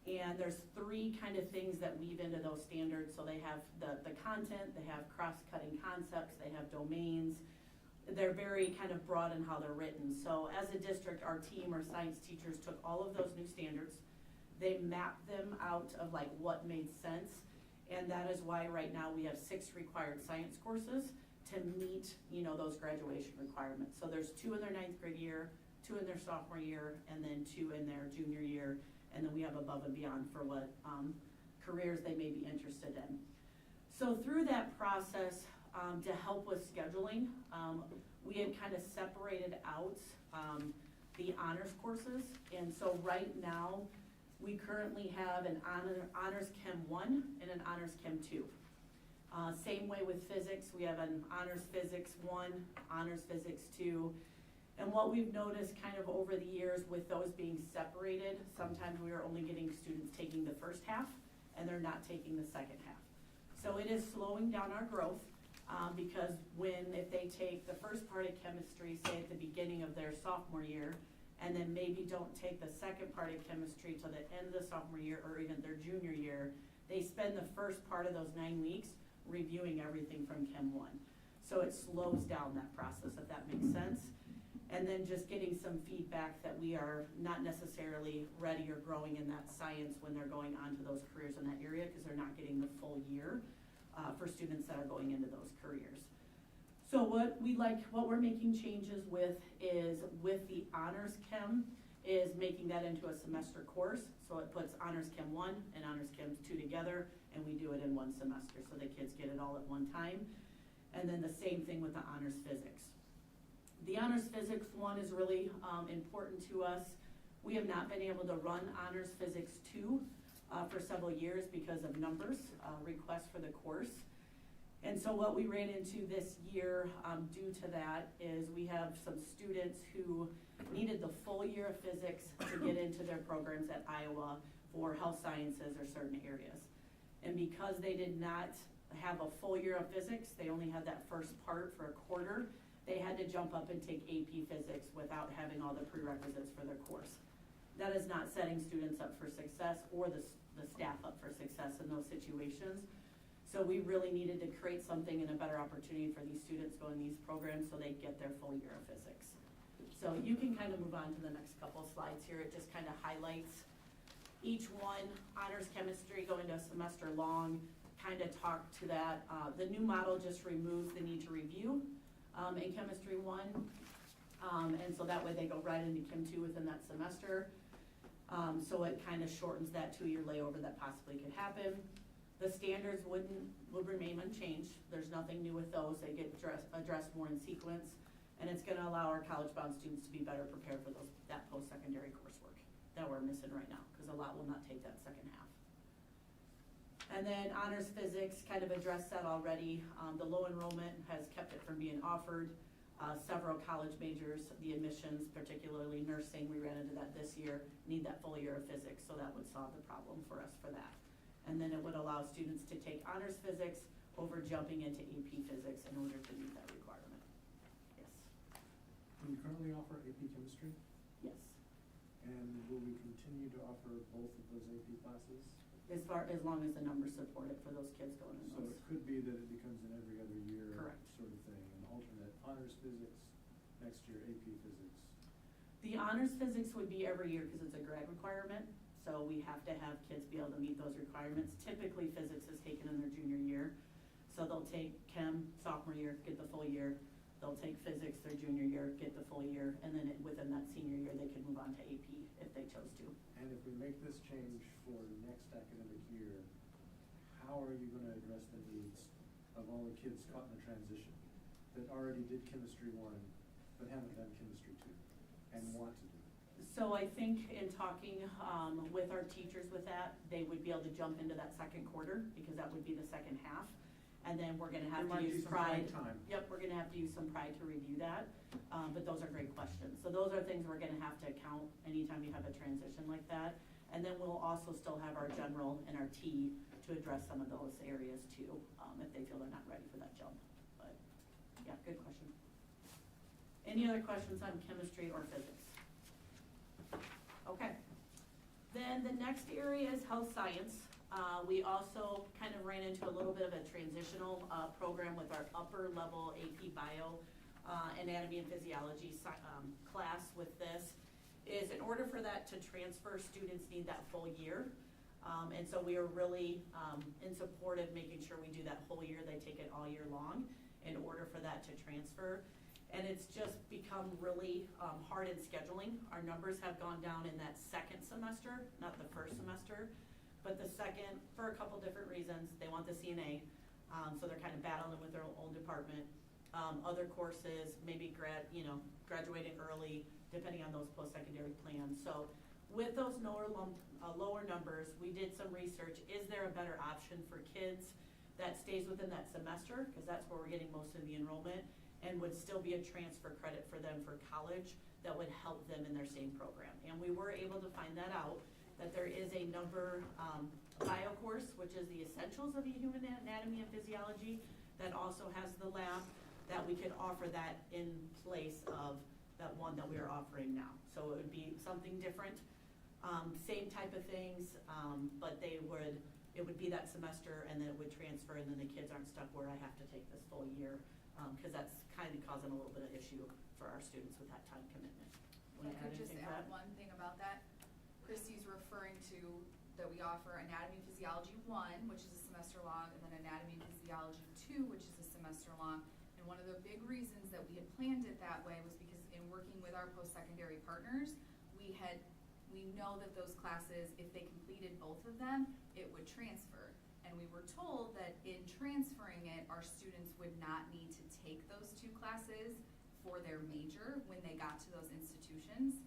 And there's three kind of things that weave into those standards. So they have the content, they have cross-cutting concepts, they have domains. They're very kind of broad in how they're written. So as a district, our team, our science teachers took all of those new standards. They mapped them out of like what made sense. And that is why right now we have 6 required science courses to meet, you know, those graduation requirements. So there's 2 in their 9th grade year, 2 in their sophomore year, and then 2 in their junior year. And then we have above and beyond for what careers they may be interested in. So through that process, to help with scheduling, we had kind of separated out the honors courses. And so right now, we currently have an honors Chem 1 and an honors Chem 2. Same way with physics, we have an honors physics 1, honors physics 2. And what we've noticed kind of over the years with those being separated, sometimes we are only getting students taking the first half and they're not taking the second half. So it is slowing down our growth because if they take the first part of chemistry, say at the beginning of their sophomore year, and then maybe don't take the second part of chemistry till the end of the sophomore year or even their junior year, they spend the first part of those 9 weeks reviewing everything from Chem 1. So it slows down that process, if that makes sense. And then just getting some feedback that we are not necessarily ready or growing in that science when they're going on to those careers in that area because they're not getting the full year for students that are going into those careers. So what we're making changes with is with the honors chem is making that into a semester course. So it puts honors chem 1 and honors chem 2 together, and we do it in one semester so the kids get it all at one time. And then the same thing with the honors physics. The honors physics 1 is really important to us. We have not been able to run honors physics 2 for several years because of numbers, requests for the course. And so what we ran into this year due to that is we have some students who needed the full year of physics to get into their programs at Iowa for health sciences or certain areas. And because they did not have a full year of physics, they only had that first part for a quarter, they had to jump up and take AP physics without having all the prerequisites for their course. That is not setting students up for success or the staff up for success in those situations. So we really needed to create something and a better opportunity for these students going these programs so they get their full year of physics. So you can kind of move on to the next couple of slides here. It just kind of highlights each one. Honors chemistry going to a semester long, kind of talk to that. The new model just removes the need to review in chemistry 1. And so that way they go right into Chem 2 within that semester. So it kind of shortens that 2-year layover that possibly could happen. The standards would remain unchanged. There's nothing new with those. They get addressed more in sequence. And it's going to allow our college-bound students to be better prepared for that post-secondary coursework that we're missing right now because a lot will not take that second half. And then honors physics, kind of addressed that already. The low enrollment has kept it from being offered. Several college majors, the admissions, particularly nursing, we ran into that this year, need that full year of physics, so that would solve the problem for us for that. And then it would allow students to take honors physics over jumping into AP physics in order to meet that requirement. Yes. Do you currently offer AP chemistry? Yes. And will we continue to offer both of those AP classes? As long as the numbers support it for those kids going in So those. it could be that it becomes an every other year Correct. sort of thing, an alternate honors physics, next year AP physics. The honors physics would be every year because it's a grad requirement, so we have to have kids be able to meet those requirements. Typically, physics is taken in their junior year, so they'll take chem sophomore year, get the full year. They'll take physics their junior year, get the full year, and then within that senior year, they can move on to AP if they chose to. And if we make this change for next academic year, how are you gonna address the needs of all the kids caught in the transition that already did chemistry 1, but haven't done chemistry 2, and want to do it? So I think in talking with our teachers with that, they would be able to jump into that second quarter, because that would be the second half. And then we're gonna have There to might be use some pride. time. Yep, we're gonna have to use some pride to review that, but those are great questions. So those are things we're gonna have to account anytime you have a transition like that. And then we'll also still have our general and our T to address some of those areas too, if they feel they're not ready for that jump. But, yeah, good question. Any other questions on chemistry or physics? Okay. Then the next area is health science. We also kind of ran into a little bit of a transitional program with our upper level AP Bio anatomy and physiology class with this. Is in order for that to transfer, students need that full year. And so we are really in support of making sure we do that whole year. They take it all year long in order for that to transfer. And it's just become really hard in scheduling. Our numbers have gone down in that second semester, not the first semester. But the second, for a couple different reasons, they want the CNA, so they're kind of battling with their own department. Other courses, maybe graduating early, depending on those post-secondary plans. So with those lower numbers, we did some research. Is there a better option for kids that stays within that semester? Because that's where we're getting most of the enrollment, and would still be a transfer credit for them for college that would help them in their same program. And we were able to find that out, that there is a number bio course, which is the essentials of the human anatomy and physiology, that also has the lab, that we could offer that in place of that one that we are offering now. So it would be something different, same type of things, but it would be that semester, and then it would transfer, and then the kids aren't stuck where I have to take this full year, because that's kind of causing a little bit of issue for our students with that time commitment. I could just add one thing about that. Christy's referring to that we offer Anatomy and Physiology 1, which is a semester long, and then Anatomy and Physiology 2, which is a semester long. And one of the big reasons that we had planned it that way was because in working with our post-secondary partners, we know that those classes, if they completed both of them, it would transfer. And we were told that in transferring it, our students would not need to take those 2 classes for their major when they got to those institutions.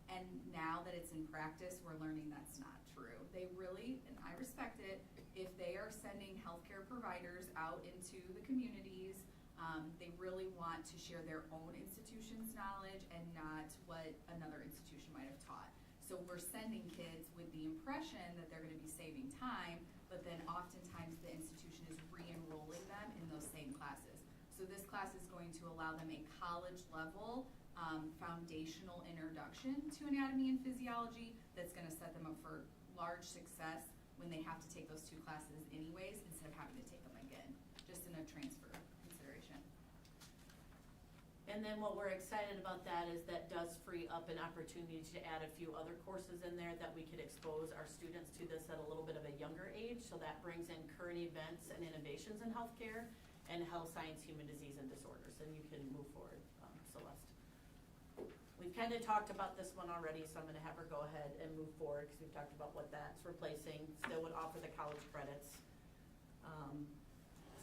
And now that it's in practice, we're learning that's not true. They really, and I respect it, if they are sending healthcare providers out into the communities, they really want to share their own institution's knowledge and not what another institution might have taught. So we're sending kids with the impression that they're gonna be saving time, but then oftentimes the institution is re-enrolling them in those same classes. So this class is going to allow them a college level foundational introduction to anatomy and physiology that's going to set them up for large success when they have to take those 2 classes anyways, instead of having to take them again, just in a transfer consideration. And then what we're excited about that is that does free up an opportunity to add a few other courses in there that we could expose our students to this at a little bit of a younger age. So that brings in current events and innovations in healthcare and health science, human disease, and disorders. And you can move forward, Celeste. We've kind of talked about this one already, so I'm going to have her go ahead and move forward because we've talked about what that's replacing. Still would offer the college credits.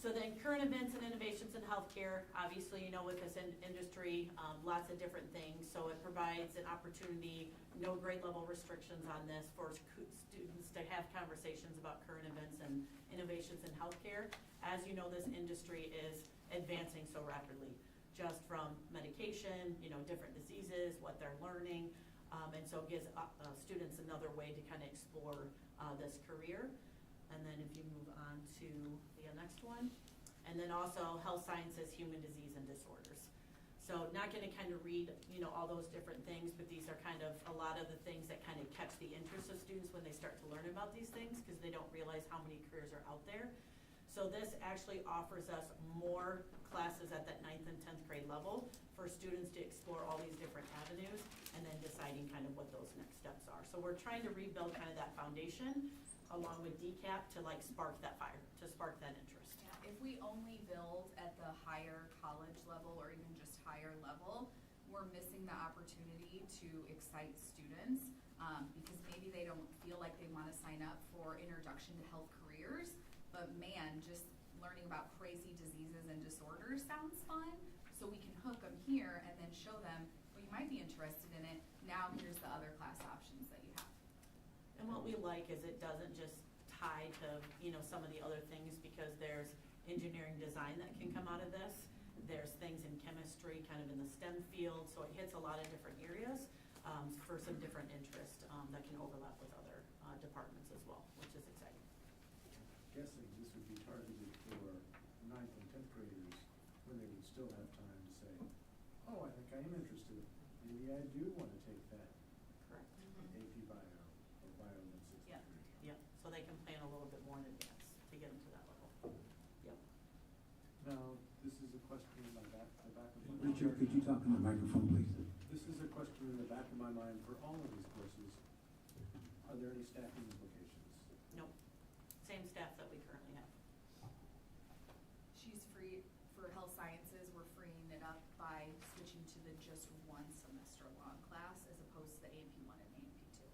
So then current events and innovations in healthcare, obviously, you know, with this industry, lots of different things. So it provides an opportunity, no grade level restrictions on this for students to have conversations about current events and innovations in healthcare. As you know, this industry is advancing so rapidly, just from medication, you know, different diseases, what they're learning. And so it gives students another way to kind of explore this career. And then if you move on to the next one, and then also health sciences, human disease, and disorders. So not going to kind of read, you know, all those different things, but these are kind of a lot of the things that kind of catch the interest of students when they start to learn about these things, because they don't realize how many careers are out there. So this actually offers us more classes at that 9th and 10th grade level for students to explore all these different avenues and then deciding kind of what those next steps are. So we're trying to rebuild kind of that foundation along with DCAP to like spark that fire, to spark that interest. Yeah, if we only build at the higher college level or even just higher level, we're missing the opportunity to excite students because maybe they don't feel like they want to sign up for introduction to health careers, but man, just learning about crazy diseases and disorders sounds fun. So we can hook them here and then show them, well, you might be interested in it. Now here's the other class options that you have. And what we like is it doesn't just tie to, you know, some of the other things, because there's engineering design that can come out of this. There's things in chemistry, kind of in the STEM field, so it hits a lot of different areas for some different interest that can overlap with other departments as well, which is exciting. Guessing this would be targeted for 9th and 10th graders when they would still have time to say, oh, I think I am interested. Maybe I do want to take that Correct. AP Bio or Bio in 6th Yeah. grade. Yep, so they can plan a little bit more in advance to get them to that level. Yep. Now, this is a question in the back of my mind. Richard, could you talk in the microphone, please? This is a question in the back of my mind for all of these courses. Are there any staffing implications? Nope, same staff that we currently have. She's free for health sciences. We're freeing it up by switching to the just one semester long class as opposed to the AP1 and AP2.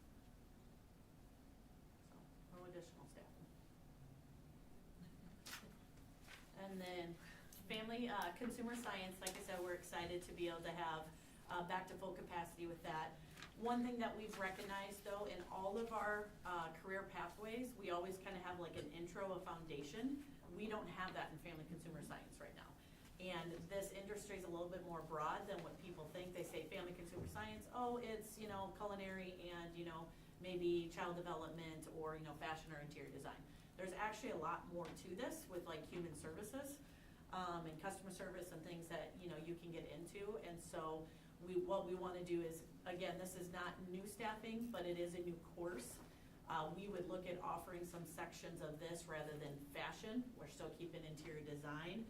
So, no additional staffing. And then family consumer science, like I said, we're excited to be able to have back to full capacity with that. One thing that we've recognized though, in all of our career pathways, we always kind of have like an intro, a foundation. We don't have that in family consumer science right now. And this industry is a little bit more broad than what people think. They say family consumer science, oh, it's, you know, culinary and, you know, maybe child development or, you know, fashion or interior design. There's actually a lot more to this with like human services and customer service and things that, you know, you can get into. And so what we want to do is, again, this is not new staffing, but it is a new course. We would look at offering some sections of this rather than fashion. We're still keeping interior design.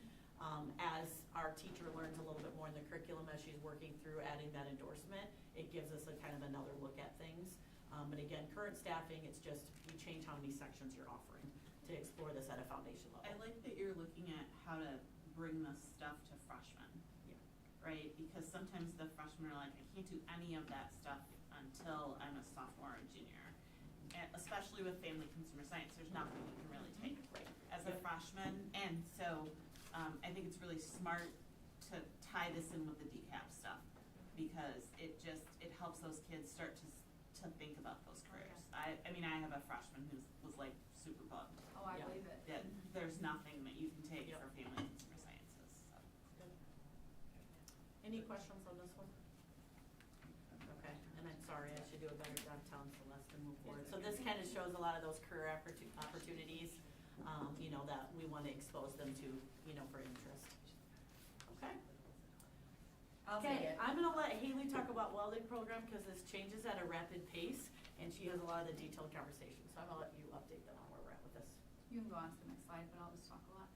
As our teacher learns a little bit more in the curriculum, as she's working through adding that endorsement, it gives us a kind of another look at things. But again, current staffing, it's just we change how many sections you're offering to explore this at a foundation level. I like that you're looking at how to bring this stuff to freshmen. Yeah. Right? Because sometimes the freshmen are like, I can't do any of that stuff until I'm a sophomore or junior. And especially with family consumer science, there's nothing you can really take as a freshman. And so I think it's really smart to tie this in with the DCAP stuff, because it helps those kids start to think about those careers. I mean, I have a freshman who was like super bummed. Oh, I believe it. That there's nothing that you can take for family consumer sciences. So. Any questions on this one? Okay, and I'm sorry, I should do a better job telling Celeste to move forward. So this kind of shows a lot of those career opportunities, you know, that we want to expose them to, you know, for interest. Okay. I'll take Okay, it. I'm gonna let Haley talk about welding program because this changes at a rapid pace and she has a lot of the detailed conversations. So I'm gonna let you update them on where we're at with this. You can go on to the next slide, but I'll just talk a lot.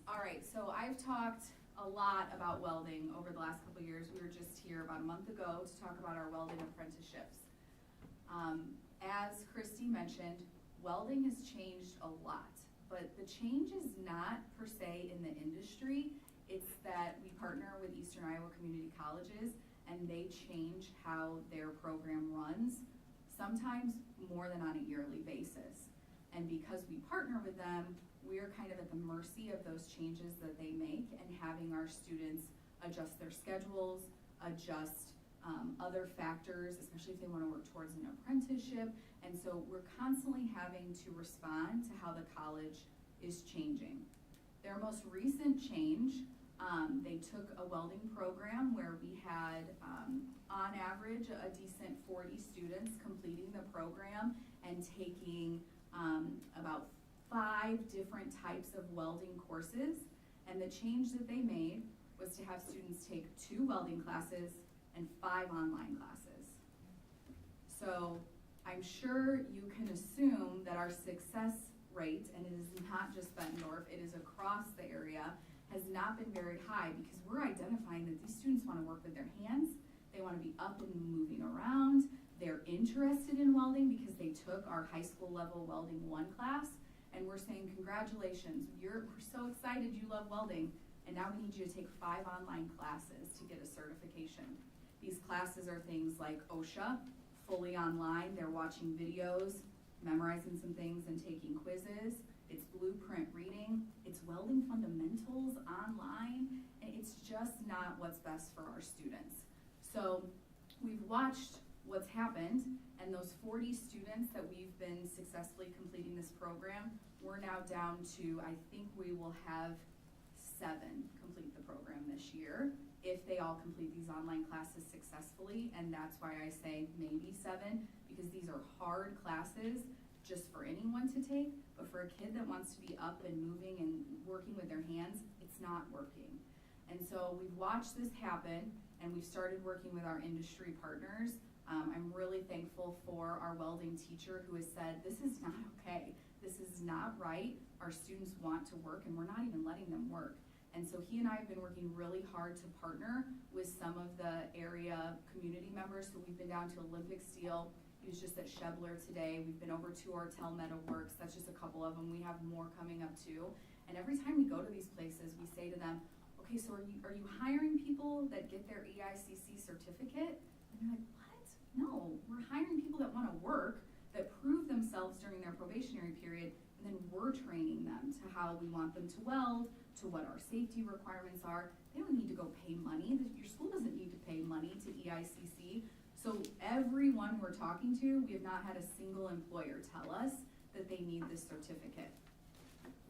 All right, so I've talked a lot about welding over the last couple of years. We were just here about a month ago to talk about our welding apprenticeships. As Christy mentioned, welding has changed a lot, but the change is not per se in the industry. It's that we partner with Eastern Iowa Community Colleges and they change how their program runs, sometimes more than on a yearly basis. And because we partner with them, we're kind of at the mercy of those changes that they make and having our students adjust their schedules, adjust other factors, especially if they want to work towards an apprenticeship. And so we're constantly having to respond to how the college is changing. Their most recent change, they took a welding program where we had, on average, a decent 40 students completing the program and taking about 5 different types of welding courses. And the change that they made was to have students take 2 welding classes and 5 online classes. So I'm sure you can assume that our success rate, and it is not just Bettendorf, it is across the area, has not been very high because we're identifying that these students want to work with their hands, they want to be up and moving around, they're interested in welding because they took our high school level welding 1 class, and we're saying congratulations, we're so excited you love welding, and now we need you to take 5 online classes to get a certification. These classes are things like OSHA, fully online, they're watching videos, memorizing some things and taking quizzes. It's blueprint reading, it's welding fundamentals online, and it's just not what's best for our students. So we've watched what's happened, and those 40 students that we've been successfully completing this program, we're now down to, I think we will have 7 complete the program this year, if they all complete these online classes successfully, and that's why I say maybe 7, because these are hard classes just for anyone to take, but for a kid that wants to be up and moving and working with their hands, it's not working. And so we've watched this happen, and we've started working with our industry partners. I'm really thankful for our welding teacher who has said, this is not okay, this is not right, our students want to work and we're not even letting them work. And so he and I have been working really hard to partner with some of the area community members. So we've been down to Olympic Steel. He was just at Shebler today. We've been over to Ortel Metal Works. That's just a couple of them. We have more coming up too. And every time we go to these places, we say to them, okay, so are you hiring people that get their EICC certificate? And they're like, what? No, we're hiring people that want to work, that prove themselves during their probationary period, and then we're training them to how we want them to weld, to what our safety requirements are. They don't need to go pay money. Your school doesn't need to pay money to EICC. So everyone we're talking to, we have not had a single employer tell us that they need this certificate.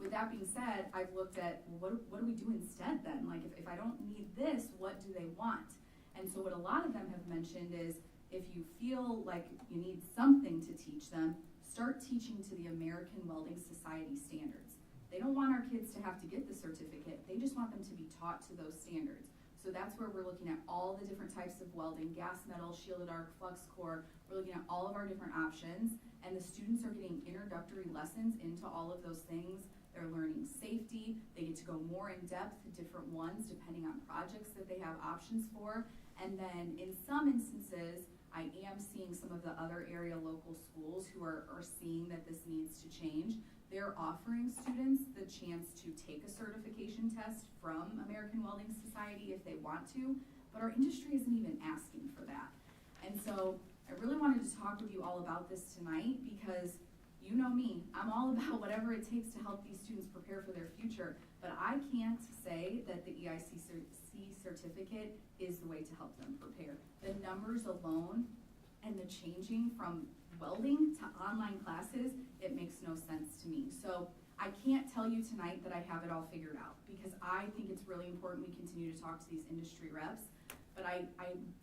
With that being said, I've looked at, well, what do we do instead then? Like if I don't need this, what do they want? And so what a lot of them have mentioned is, if you feel like you need something to teach them, start teaching to the American Welding Society standards. They don't want our kids to have to get the certificate, they just want them to be taught to those standards. So that's where we're looking at all the different types of welding, gas metal, shielded arc, flux core. We're looking at all of our different options, and the students are getting introductory lessons into all of those things. They're learning safety, they get to go more in depth to different ones depending on projects that they have options for. And then in some instances, I am seeing some of the other area local schools who are seeing that this needs to change. They're offering students the chance to take a certification test from American Welding Society if they want to, but our industry isn't even asking for that. And so I really wanted to talk with you all about this tonight because you know me, I'm all about whatever it takes to help these students prepare for their future, but I can't say that the EICC certificate is the way to help them prepare. The numbers alone and the changing from welding to online classes, it makes no sense to me. So I can't tell you tonight that I have it all figured out because I think it's really important we continue to talk to these industry reps, but I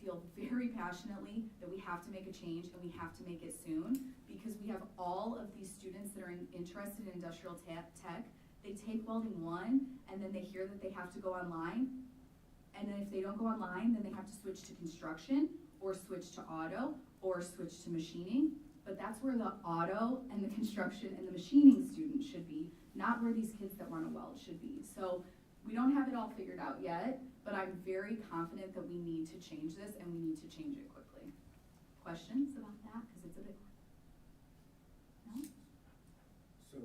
feel very passionately that we have to make a change and we have to make it soon because we have all of these students that are interested in industrial tech. They take welding 1 and then they hear that they have to go online, and then if they don't go online, then they have to switch to construction or switch to auto or switch to machining. But that's where the auto and the construction and the machining students should be, not where these kids that want to weld should be. So we don't have it all figured out yet, but I'm very confident that we need to change this and we need to change it quickly. Questions about that? Because it's a big one. No? So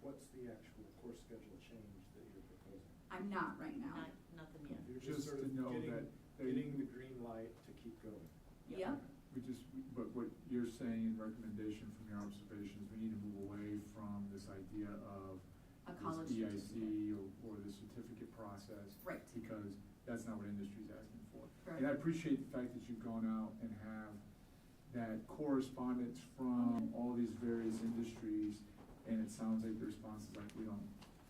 what's the actual course schedule change that you're proposing? I'm not right now. Nothing yet. You're Just sort to of know getting, that getting the green light to keep going. Yep. but what you're saying in recommendation from your observations, we need to move away from idea of A college this certificate. EIC or the certificate process. Right. Because that's not what industry's asking for. Correct. And I appreciate the fact that you've gone out and have that correspondence from all these various industries, and it sounds like the response is like, we don't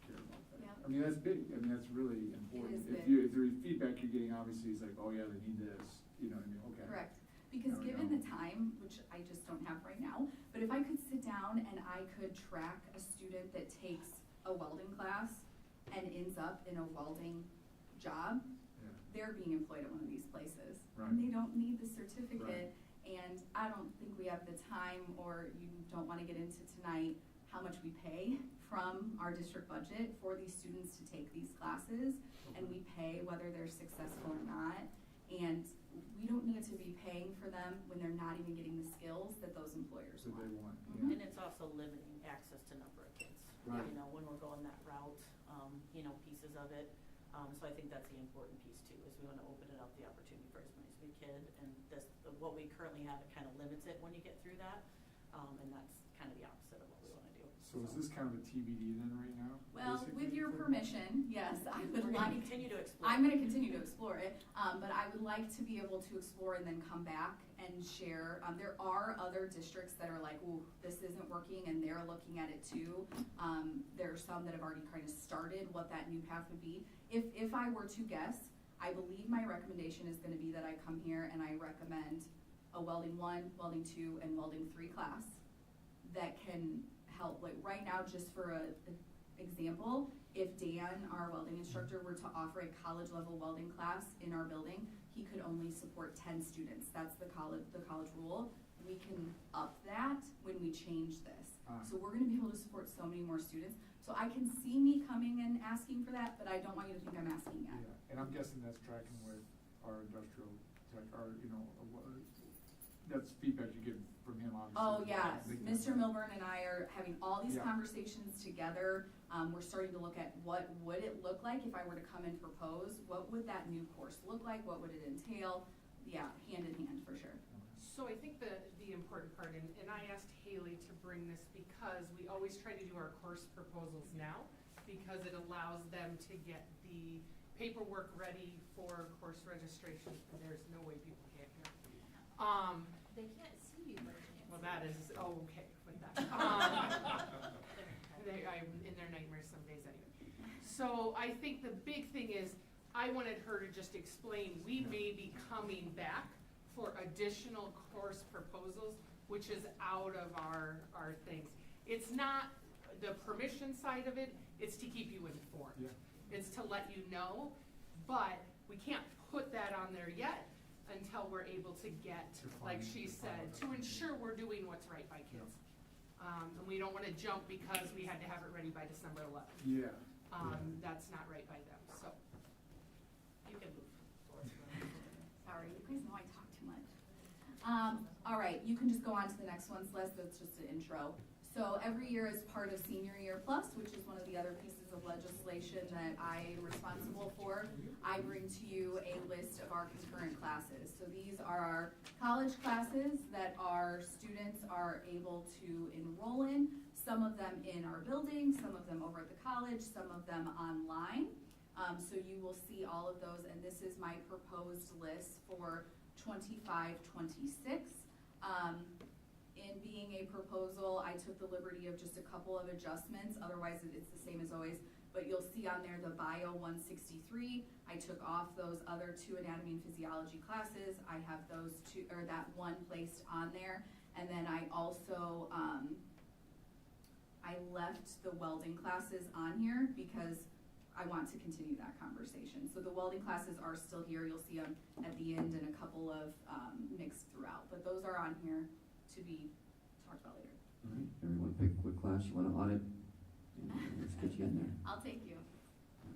care about that. Yeah. I mean, that's big, I mean, that's really important. is If the feedback you're getting obviously is like, oh yeah, they need this, you know what I mean, okay. Correct. Because There we given go. the time, which I just don't have right now, but if I could sit down and I could track a student that takes a welding class and ends up in a welding job, Yeah. they're being employed at one of these places. Right. And they don't need the certificate, and I don't think we have the time, or you don't wanna get into tonight, how much we pay from our district budget for these students to take these classes, and we pay whether they're successful or not. And we don't need to be paying for them when they're not even getting the skills that those employers So they want. want, Mhm. yeah. And it's also limiting access to number of kids. Right. You know, when we're going that route, pieces of it. So I think that's the important piece too, is we wanna open it up, the opportunity for as many as we can. And what we currently have, it kinda limits it when you get through that. And that's kinda the opposite of what we wanna do. So is this kind of a TBD then right now? Well, basically, with your for- permission, yes, I would We're like. gonna continue to explore. I'm gonna continue to explore it, but I would like to be able to explore and then come back and share. There are other districts that are like, ooh, this isn't working, and they're looking at it too. There are some that have already kind of started what that new path would be. If I were to guess, I believe my recommendation is gonna be that I come here and I recommend a welding 1, welding 2, and welding 3 class that can help. Like right now, just for an example, if Dan, our welding instructor, were to offer a college level welding class in our building, he could only support 10 students. That's the college rule. We can up that when we change this. So we're gonna be able to support so many more students. So I can see me coming and asking for that, but I don't want you to think I'm asking yet. Yeah, and I'm guessing that's tracking with our industrial tech, that's feedback you get from him, obviously. Oh, yes. Big Mr. time. Milburn and I are having all these Yeah. conversations together. We're starting to look at what would it look like if I were to come and propose? What would that new course look like? What would it entail? Yeah, hand in hand, for sure. So I think the important part, and I asked Haley to bring this because we always try to do our course proposals now, because it allows them to get the paperwork ready for course registration. There's no way people can't hear. They can't see you, but they can't Well, see that you. is, okay with that. I'm in their nightmares some days anyway. So I think the big thing is, I wanted her to just explain, we may be coming back for additional course proposals, which is out of our things. It's not the permission side of it, it's to keep you informed. Yeah. It's to let you know, but we can't put that on there yet until we're able to get, like she said, to ensure we're doing what's right by kids. And we don't wanna jump because we had to have it ready by December 11th. Yeah. That's not right by them, so. You can move. Sorry, you guys know I talk too much. All right, you can just go on to the next one, Celeste, that's just an intro. So every year as part of Senior Year Plus, which is one of the other pieces of legislation that I am responsible for, I bring to you a list of our concurrent classes. So these are our college classes that our students are able to enroll in, some of them in our building, some of them over at the college, some of them online. So you will see all of those, and this is my proposed list for 25-26. In being a proposal, I took the liberty of just a couple of adjustments, otherwise it's the same as always, but you'll see on there the Bio 163. I took off those other 2 anatomy and physiology classes. I have those 2, or that one placed on there, and then I also, I left the welding classes on here because I want to continue that conversation. So the welding classes are still here. You'll see them at the end and a couple of mixed throughout, but those are on here to be talked about later. All right, everyone pick what class you want to audit, and let's get you in there. I'll take you.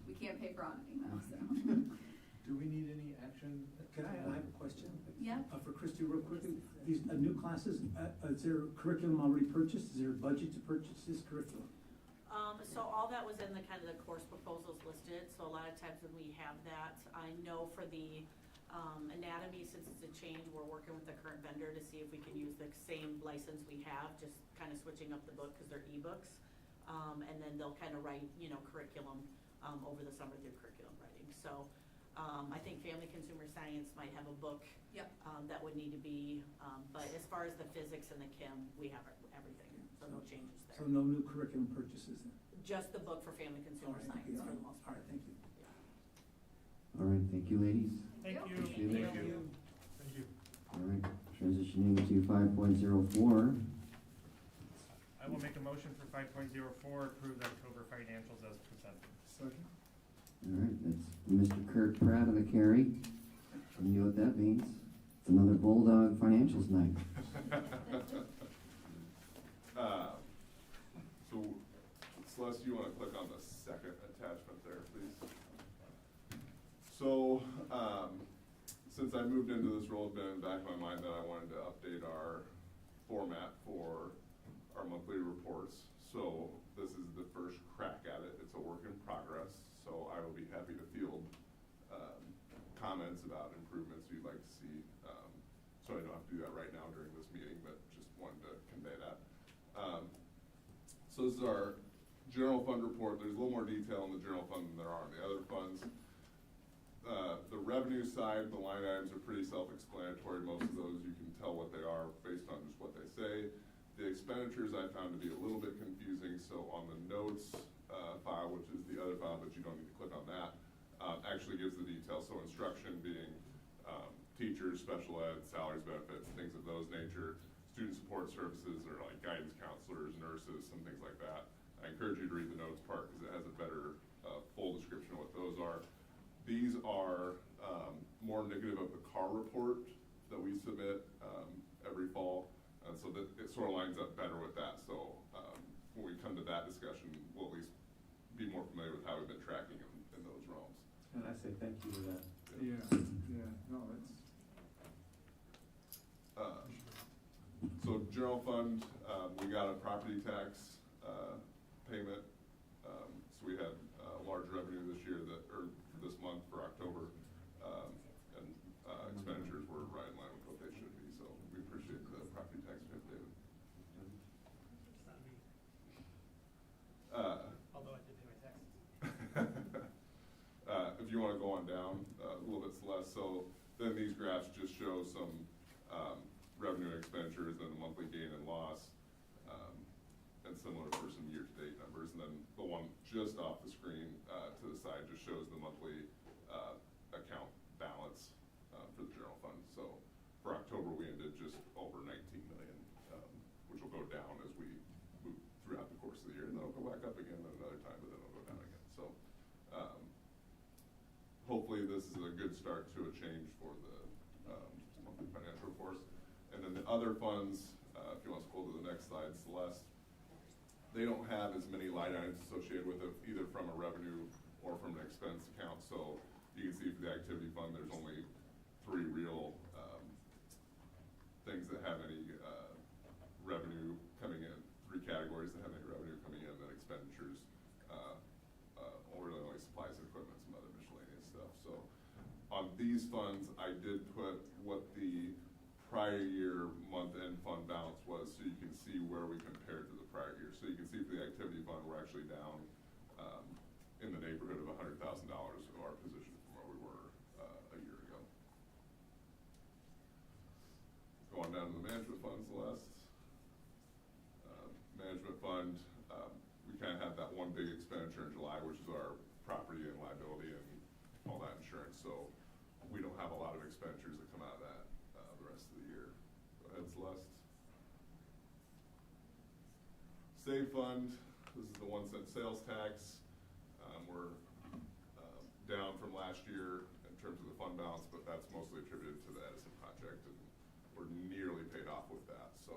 We can't pay for auditing though, so. Do we need any action? I have a question. Yeah. For Christy, real quickly, these new classes, is there curriculum already purchased? Is there a budget to purchase this curriculum? So all that was in the kind of the course proposals listed, so a lot of times when we have that, I know for the anatomy, since it's a change, we're working with the current vendor to see if we can use the same license we have, just kind of switching up the book because they're ebooks. And then they'll kind of write, curriculum, over the summer through curriculum writing. So, I think Family Consumer Science might have a book. Yep. That would need to be, but as far as the physics and the chem, we have everything, so no changes So there. no new curriculum purchases then? Just the book for Family Consumer All right, Science okay, for the most all part. right, thank you. All right, thank you, ladies. Thank you. Appreciate it. Thank you. Thank you. All right, transitioning to 5.04. I will make a motion for 5.04, approve the October financials as presented. Second. All right, that's Mr. Kurt Pratt of the Cary. You know what that means? It's another Bulldog financials night. So, Celeste, you want to click on the second attachment there, please? So, since I moved into this role, it's been in the back of my mind that I wanted to update our format for our monthly reports. So, this is the first crack at it. It's a work in progress. So, I will be happy to field comments about improvements you'd like to see. So I don't have to do that right now during this meeting, but just wanted to convey that. So this is our general fund report. There's a little more detail in the general fund than there are in the other funds. The revenue side, the line items are pretty self-explanatory. Most of those you can tell what they are based on just what they say. The expenditures I found to be a little bit confusing. So on the notes file, which is the other file, but you don't need to click on that, actually gives the details. So instruction being teachers, special ed, salaries, benefits, things of those nature. Student support services are like guidance counselors, nurses, some things like that. I encourage you to read the notes part because it has a better full description of what those are. These are more indicative of the CAR report that we submit every fall. And so that it sort of lines up better with that. So when we come to that discussion, we'll at least be more familiar with how we've been tracking in those realms. And I say thank you for that. Yeah, no, it's. So general fund, we got a property tax payment. So we had large revenue this year or this month for October. And expenditures were right in line with what they should be. So we appreciate the property tax payment, David. Although I did pay my taxes. If you want to go on down a little bit less, so then these graphs just show some revenue and expenditures, then the monthly gain and loss, and similar for some year-to-date numbers. And then the one just off the screen to the side just shows the monthly account balance for the general fund. So for October, we ended just over 19 million, which will go down as we move throughout the course of the year. And then it'll go back up again at another time, but then it'll go down again. So hopefully this is a good start to a change for the monthly financial reports. And then the other funds, if you want to scroll to the next slide, Celeste, they don't have as many line items associated with it, either from a revenue or from an expense account. So you can see for the activity fund, there's only 3 real things that have any revenue coming in, 3 categories that have any revenue coming in, then expenditures, or really only supplies and equipment, some other miscellaneous stuff. So on these funds, I did put what the prior year month-end fund balance was, so you can see where we compared to the prior year. So you can see for the activity fund, we're actually down in the neighborhood of $100,000 of our position from where we were a year ago. Going down to the management fund, Celeste. Management fund, we kind of had that one big expenditure in July, which is our property and liability and all that insurance. So we don't have a lot of expenditures that come out of that the rest of the year. Go ahead, Celeste. Save fund, this is the 1 cent sales tax. We're down from last year in terms of the fund balance, but that's mostly attributed to the Edison project, and we're nearly paid off with that. So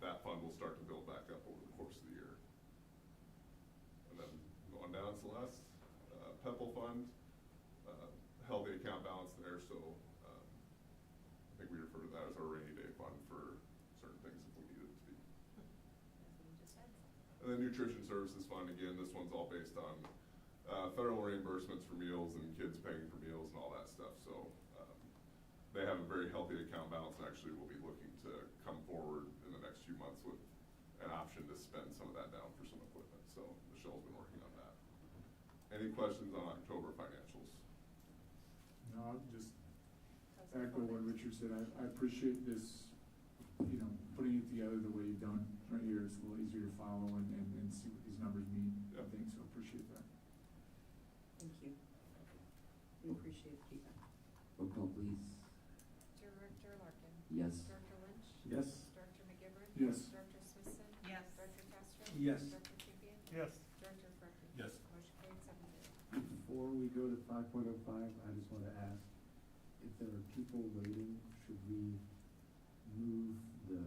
that fund will start to build back up over the course of the year. And then going down, Celeste, PEPL fund, held the account balance there, so I think we refer to that as our rainy day fund for certain things if we needed it to be. And then nutrition services fund, again, this one's all based on federal reimbursements for meals and kids paying for meals and all that stuff. So they have a very healthy account balance, and actually we'll be looking to come forward in the next few months with an option to spend some of that down Any questions on October financials? No, I'll just echo what Richard said. I appreciate this, you know, putting it together the way you've done right here. It's a little easier to follow and see what these numbers mean, I think, so appreciate that. Thank you. We appreciate the feedback. Roll call, please. Director Larkin? Yes. Director Lynch? Yes. Director McGivern? Yes. Director Smithson? Yes. Director Castro? Yes. Director Champion? Yes. Director Furphy? Yes. Motion carried 7-0. Before we go to 5.05, I just want to ask, if there are people waiting, should we move the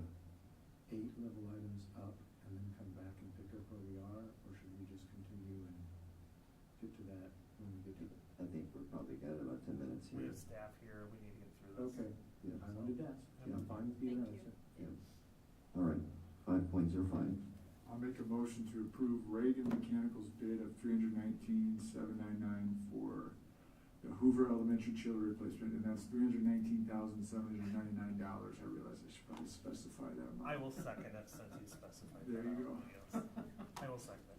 8 level items up and then come back and pick up where we are, or should we just continue and get to that when we get to it? I think we're probably got about 10 minutes We here. have staff here, we need to get through this. Okay, Yeah. I wanted to ask, and I'm fine with either answer. All right, 5.05. I'll make a motion to approve Reagan Mechanical's bid of $319,799 for the Hoover Elementary chiller replacement, and that's $319,799. I realize I should probably specify that amount. I will second it since you specified. There that you go. already, yes. I will second it.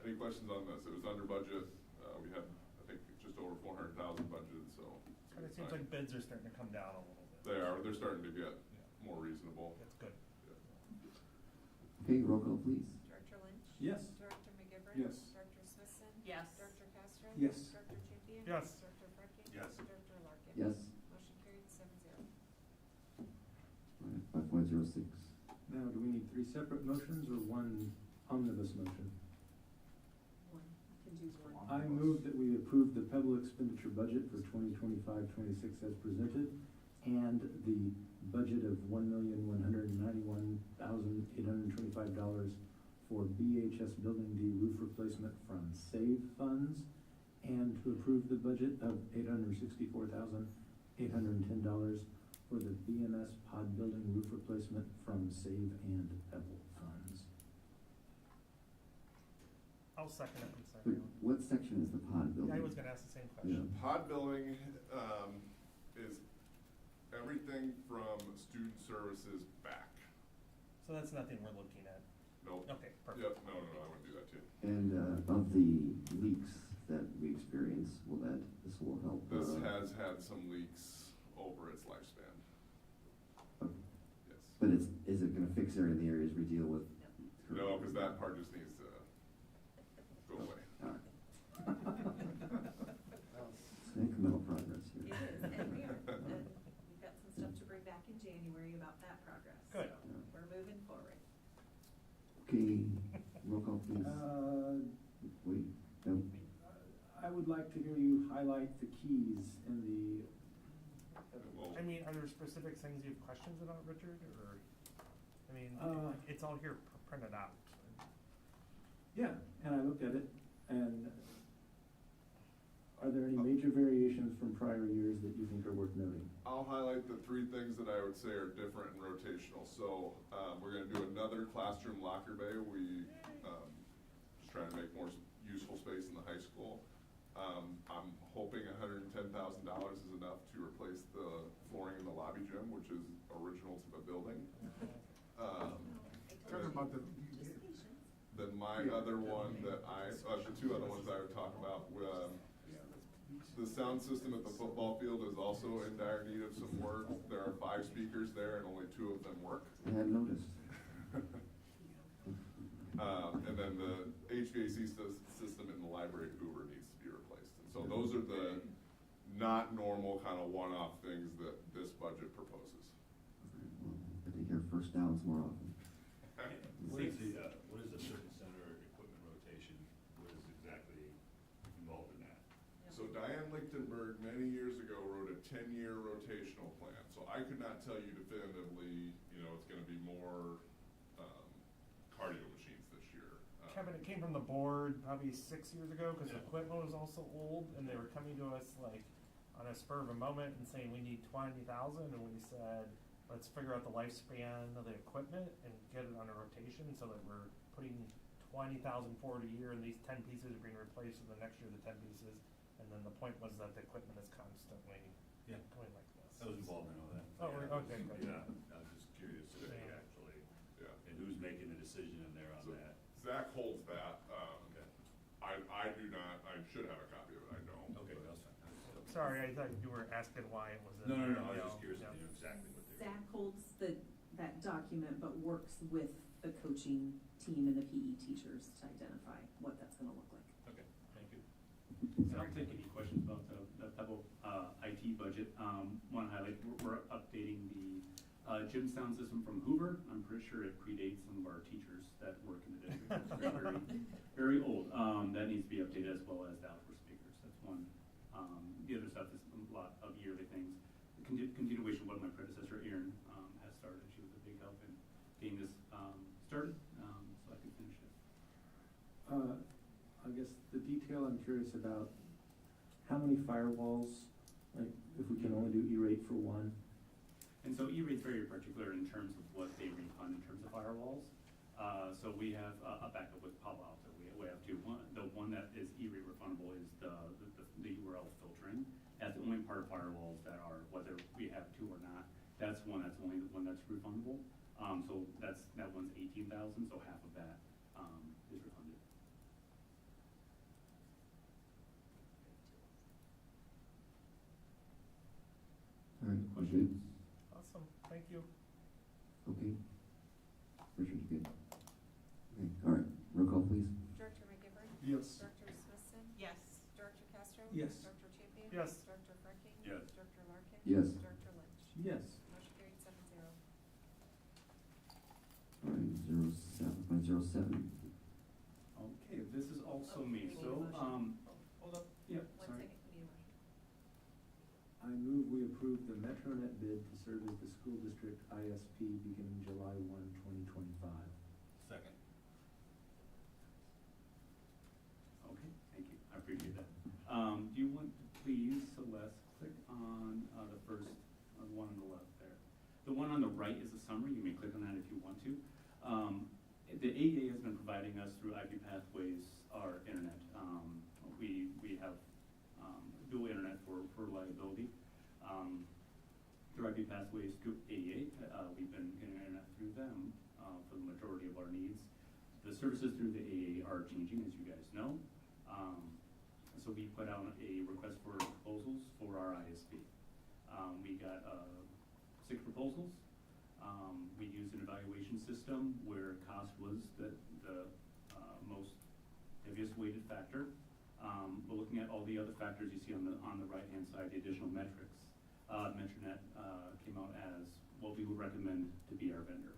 Any questions on this? It was under budget. We had, I think, just over 400,000 budgeted, so. And it seems like bids are starting to come down a little bit. They're starting to get more reasonable. That's good. Okay, roll call, please. Director Lynch? Yes. Director McGivern? Yes. Director Smithson? Yes. Director Castro? Yes. Director Champion? Yes. Director Furphy? Yes. Director Larkin? Yes. Motion carried 7-0. All right, 5.06. Now, do we need 3 separate motions or one omnibus motion? One, you can do one. I move that we approve the Pebble expenditure budget for 2025-26 as presented, and the budget of $1,191,825 for BHS Building D roof replacement from SAVE funds, and to approve the budget of $864,810 for the BMS pod building roof replacement from SAVE and Pebble funds. I'll second it, I'm Wait, sorry. what section is the pod building? I was gonna ask the same question. Pod billing is everything from student services back. So that's nothing we're looking at. Nope. Okay, perfect. Yep, no, I wouldn't do that too. And of the leaks that we experience, this will help? This has had some leaks over its lifespan. Okay. Yes. But is it gonna fix the areas we deal with? No, because that part just needs to go away. All right. It's incremental progress It here. is, and we are. And we've got some stuff to bring back in January about that progress. Good. So we're moving forward. Okay, roll call, please. Wait, no. I would like to hear you highlight the keys in the. I mean, are there specific things you have questions about, Richard, or, I mean, it's all here printed out. Yeah, and I looked at it, and are there any major variations from prior years that you think are worth noting? I'll highlight the 3 things that I would say are different and rotational. So we're going to do another classroom locker bay. We just trying to make more useful space in the high school. I'm hoping $110,000 is enough to replace the flooring in the lobby gym, which is original to the building. Talking about the. Then my other one that the 2 other ones I would talk about, the sound system at the football field is also in dire need of some work. There are 5 speakers there and only 2 of them work. I hadn't noticed. And then the HVAC system in the library at Hoover needs to be replaced. And so those are the not normal kind of one-off things that this budget proposes. Well, good to hear first downs more often. What is the service center equipment rotation? What is exactly involved in that? So Diane Lichtenberg many years ago wrote a 10-year rotational plan. So I could not tell you definitively, it's gonna be more cardio machines this year. Kevin, it came from the board probably 6 years ago, because the equipment was also old, and they were coming to us like on a spur of a moment and saying, we need 20,000, and we said, let's figure out the lifespan of the equipment and get it on a rotation, so that we're putting 20,000 forward a year, and these 10 pieces are being replaced with the next year, the 10 pieces, and then the point was that the equipment is constantly going like this. I was involved in all that. Oh, okay, good. Yeah, I was just curious actually. Yeah. And who's making the decision in there on that? Zach holds that. I I do not, I should have a copy of it, I don't. Okay, but- that's fine. Sorry, I thought you were asking why it was in No, there. I was just curious if Yeah. you knew exactly what they were. Zach holds that document, but works with the coaching team and the PE teachers to identify what that's gonna look like. Okay, thank you. So I'll take any questions about the Pebble IT budget. Want to highlight, we're updating the gym sound system from Hoover. I'm pretty sure it predates some of our teachers that work in the district. It's very, very old. That needs to be updated as well as the outdoor speakers. That's one. The other stuff is a lot of yearly things. The continuation of what my predecessor, Erin, has started. She was a big help in getting this started, so I could finish it. I guess the detail I'm curious about, how many firewalls, like, if we can only do E-rate for one? And so E-rate's very particular in terms of what they refund in terms of firewalls. So we have a backup with Palo Alto. We have two. The one that is E-rate refundable is the URL filtering. That's the only part of firewalls that are, whether we have two or not, that's only the one that's refundable. So that one's 18,000, so half of that is refunded. All right, Questions? good. Awesome, thank you. Okay. Richard's good. Okay, all right, roll call please. Director McGivern? Yes. Director Smithson? Yes. Director Castro? Yes. Director Champion? Yes. Director Franking? Yes. Director Larkin? Yes. Director Lynch? Yes. Motion carried 7-0. All right, 07.07. Okay, this is also Oh, me. we need a So, motion. hold up. Yeah, One sorry. second, we need a motion. I move we approve the MetroNet bid to serve as the school district ISP beginning July 1, 2025. Second. Okay, thank you. I appreciate that. Do you want to please, Celeste, click on the first one on the left there. The one on the right is a summary. You may click on that if you want to. The AEA has been providing us through IP Pathways our internet. We have dual internet for reliability. Through IP Pathways to AEA, we've been getting internet through them for the majority of our needs. The services through the AEA are changing, as you guys know. So we put out a request for proposals for our ISP. We got 6 proposals. We used an evaluation system where cost was the most heaviest weighted factor. But looking at all the other factors you see on the right-hand side, the additional metrics, MetroNet came out as what we would recommend to be our vendor.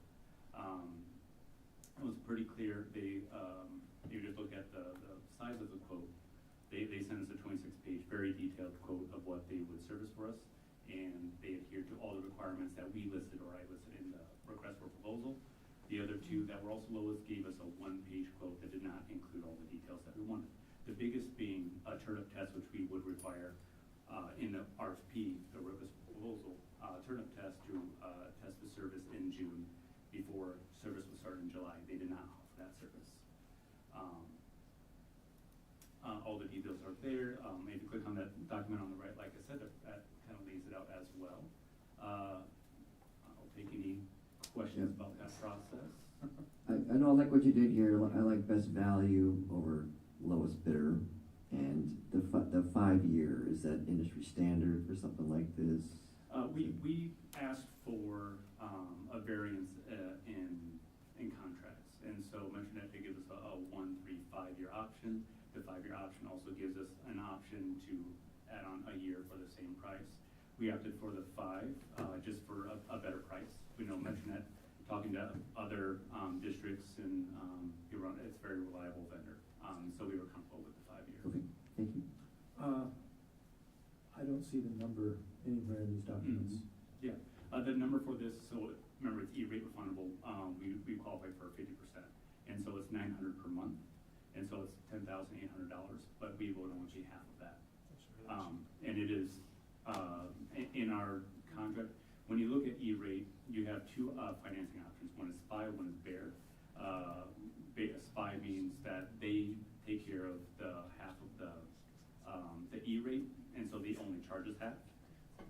It was pretty clear. You just look at the size of the quote. They sent us a 26-page, very detailed quote of what they would service for us, and they adhered to all the requirements that we listed or I listed in the request for proposal. The other 2 that were also lowest gave us a 1-page quote that did not include all the details that we wanted. The biggest being a turn-up test, which we would require in the RFP, the request proposal, turn-up test to test the service in June before service would start in July. They did not offer that service. All the details are there. Maybe click on that document on the right. Like I said, that kind of lays it out as well. I'll take any questions about that process. I know I like what you did here. I like best value over lowest bidder. And the 5-year, is that industry standard for something like this? We asked for a variance in contracts. And so MetroNet gives us a 1, 3, 5-year option. The 5-year option also gives us an option to add on a year for the same price. We opted for the 5 just for a better price. We know MetroNet, talking to other districts, and it's a very reliable vendor. So we were comfortable with the 5-year. Okay, thank you. I don't see the number anywhere in these documents. Yeah, the number for this, so remember it's E-rate refundable, we qualify for 50%. And so it's $900 per month, and so it's $10,800, but we would only pay half of that. And it is, in our contract, when you look at E-rate, you have 2 financing options. One is SPI, one is BEAR. SPI means that they take care of the half of the E-rate, and so they only charge us half.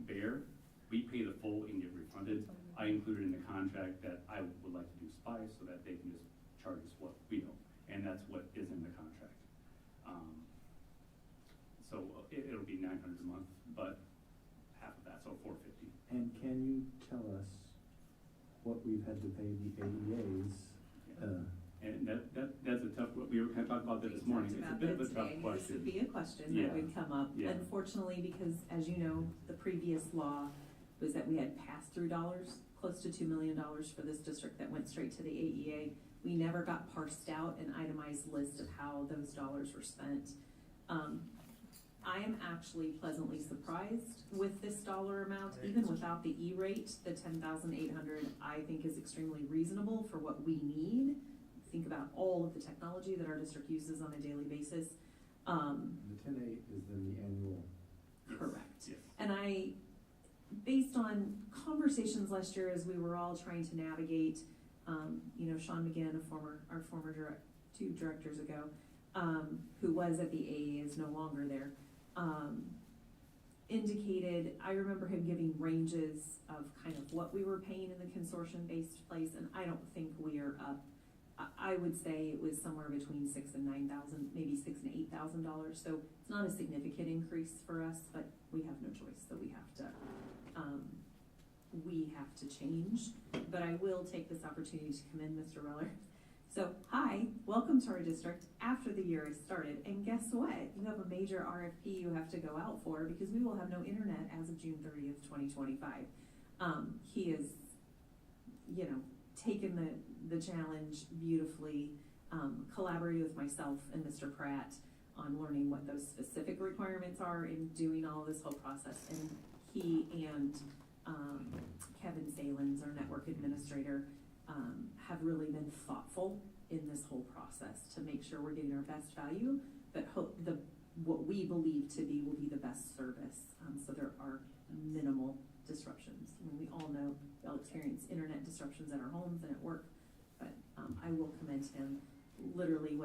BEAR, we pay the full and get refunded. I included in the contract that I would like to do SPI so that they can just charge us what we owe, and that's what is in the contract. And can you tell us what we've had to pay the AEAs? And that's a tough, we were kind of talking about that this morning, it's a bit of a tough This question. would be a question Yeah. that would come up. Yeah. Unfortunately, because as you know, the previous law was that we had pass-through dollars, close to $2 million for this district that went straight to the AEA. We never got parsed out an itemized list of how those dollars were spent. I am actually pleasantly surprised with this dollar amount, even without the E-rate. The 10,800 I think is extremely reasonable for what we need. Think about all of the technology that our district uses on a daily basis. The 10.8 is then the annual. Correct. Yes. And based on conversations last year as we were all trying to navigate, Sean McGinn, our former two directors ago, who was at the AE, is no longer there, indicated, I remember him giving ranges of kind of what we were paying in the consortium-based place, and I don't think we are up. I would say it was somewhere between $6,000 and $9,000, maybe $6,000 and $8,000. So it's not a significant increase for us, but we have no choice. So we have to change. But I will take this opportunity to commend Mr. Reller. So hi, welcome to our district after the year has started. And guess what? You have a major RFP you have to go out for because we will have no internet as of June 30th, 2025. He has, taken the challenge beautifully, collaborated with myself and Mr. Pratt on learning what those specific requirements are in doing all of this whole process. And he and Kevin Salins, our network administrator, have really been thoughtful in this whole process to make sure we're getting our best value, but what we believe to be will be the best service. So there are minimal disruptions. We all know we all experience internet disruptions at our homes and at work, but I will commend him. Literally,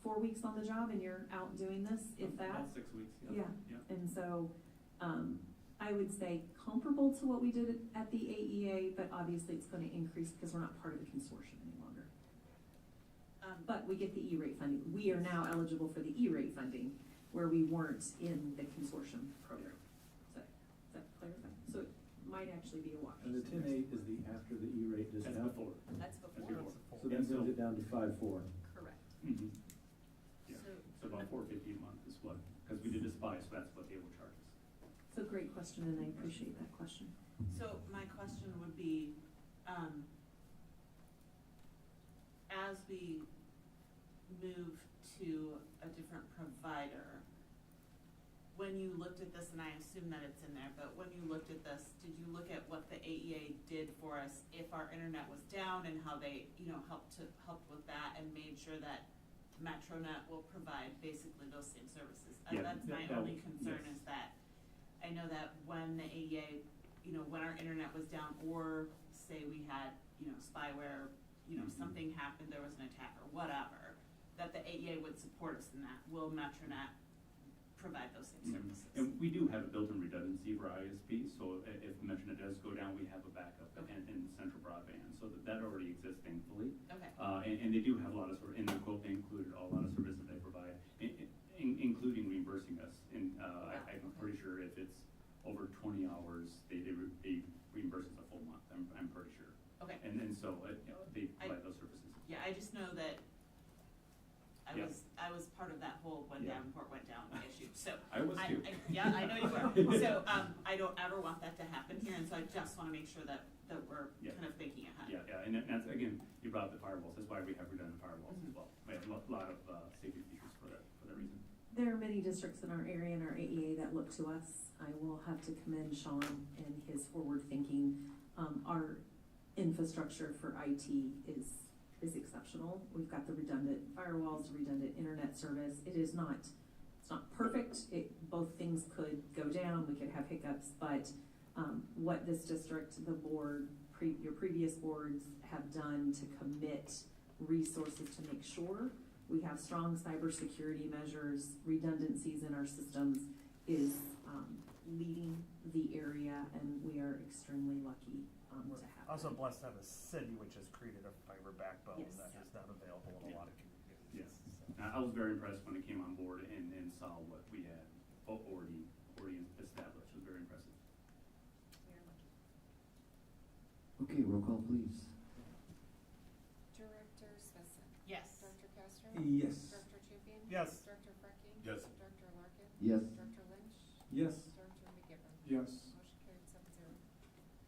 4 weeks on the job, and you're out doing this, if that. About 6 weeks, Yeah. And so I would say comparable to what we did at the AEA, but obviously it's going to increase because we're not part of the consortium any longer. But we get the E-rate funding. We are now eligible for the E-rate funding where we weren't in the consortium program. Does that clarify? So it might actually be a wash. And the 10.8 is the after the E-rate discount? That's before. That's before. So that brings it down to 5.4. Correct. Mm-hmm. Yeah, so about $450 a month is what, because we did a SPY, so that's what they will charge us. So great question, and I appreciate that question. So my question would be, as we move to a different provider, when you looked at this, and I assume that it's in there, but when you looked at this, did you look at what the AEA did for us if our internet was down and how they, helped with that and made sure that MetroNet will provide basically those same services? Yeah, That's my only concern is that I know that when the AEA, when our internet was down, or say we had, spyware, something happened, there was an attack or whatever, that the AEA would support us in that. Will MetroNet provide those same services? And we do have a built-in redundancy for ISP, so if MetroNet does go down, we have a backup in central broadband, so that already exists thankfully. Okay. And they do have a lot of in their quote, they included a lot of services they provide, including reimbursing us. And I'm pretty sure if it's over 20 hours, they reimburse us a full month. I'm pretty sure. Okay. And so they provide those services. Yeah, I just know that I was part of that whole when Davenport went down issue. So I was too. Yeah, I know you were. So I don't ever want that to happen here, and so I just want to make sure that we're kind of thinking ahead. Yeah, and that's again, you brought up the firewalls. That's why we have redundant firewalls as well. We have a lot of safety features for that reason. There are many districts in our area and our AEA that look to us. I will have to commend Sean and his forward thinking. Our infrastructure for IT is exceptional. We've got the redundant firewalls, redundant internet service. It's not perfect. Both things could go down. We could have hiccups, but what this district, the board, your previous boards have done to commit resources to make sure we have strong cybersecurity measures, redundancies in our systems is leading the area, and we are extremely lucky to have. Also blessed to have a city which has created a fiber backbone Yes. that is not available in a lot of communities. Yes. I was very impressed when it came on board and saw what we had already established. It was very impressive. Okay, roll call, please. Director Smithson? Yes. Director Castro? Yes. Director Tupian? Yes. Director Freckey? Yes. Director Larkin? Yes. Director Lynch? Yes. Director McGivern? Yes. Motion carried 7-0.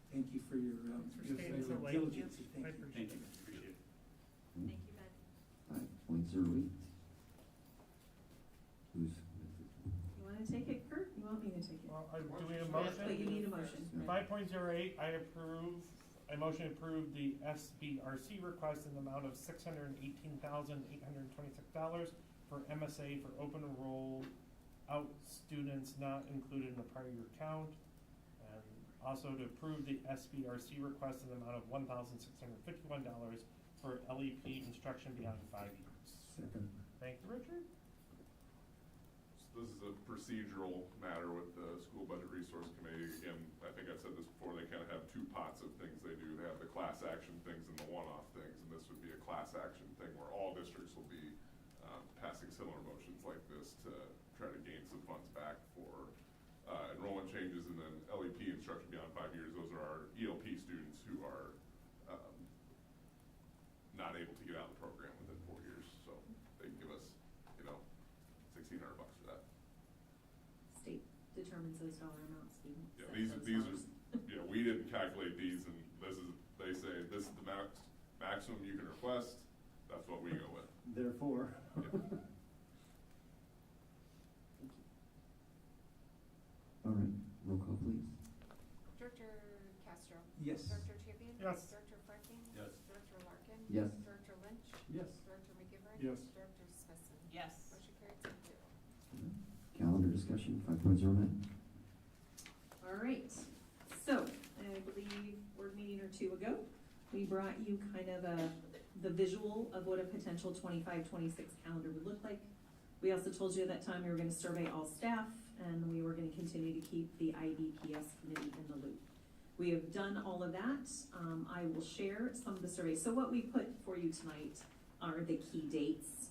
Thank you for your, Thanks for your staying so late. diligence. I Thank you. appreciate Thank it. you, appreciate it. Thank you, Ben. 5.08. Who's? You wanna take it, Kurt? You want me to take it? Well, do we have a But motion? you need a motion. 5.08, I motion to approve the SBRC request in the amount of $618,826 for MSA for open enrolled out students not included in the prior year count. And also to approve the SBRC request in the amount of $1,651 for LEP instruction beyond 5 years. Second. Thank you, Richard. So this is a procedural matter with the School Budget Resource Committee. Again, I think I've said this before, they kind of have two pots of things they do. They have the class action things and the one-off things, and this would be a class action thing where all districts will be passing similar motions like this to try to gain some funds back for enrollment changes, and then LEP instruction beyond 5 years. Those are our ELP students who are not able to get out of the program within 4 years, so they can give us, $1,600 for that. State determines those dollar amounts, student. Yeah, sets these those are, dollars. yeah, we didn't calculate these, and they say this is the maximum you can request, that's what we go with. Therefore. All right, roll call, please. Director Castro? Yes. Director Tupian? Yes. Director Freckey? Yes. Director Larkin? Yes. Director Lynch? Yes. Director McGivern? Yes. Director Smithson? Yes. Motion carried 7-0. Calendar discussion, 5.09. All right, so I believe board meeting or two ago, we brought you kind of the visual of what a potential 25-26 calendar would look like. We also told you at that time we were gonna survey all staff and we were gonna continue to keep the IBPS committee in the loop. We have done all of that. I will share some of the surveys. So what we put for you tonight are the key dates,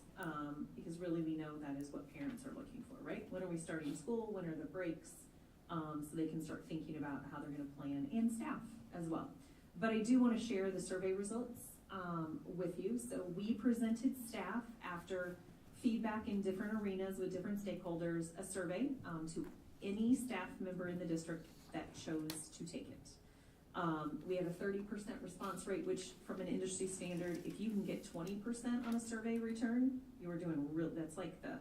because really we know that is what parents are looking for, right? When are we starting school? When are the breaks? So they can start thinking about how they're gonna plan, and staff as well. But I do wanna share the survey results with you. So we presented staff after feedback in different arenas with different stakeholders, a survey to any staff member in the district that chose to take it. We had a 30% response rate, which from an industry standard, if you can get 20% on a survey return, you are doing that's like the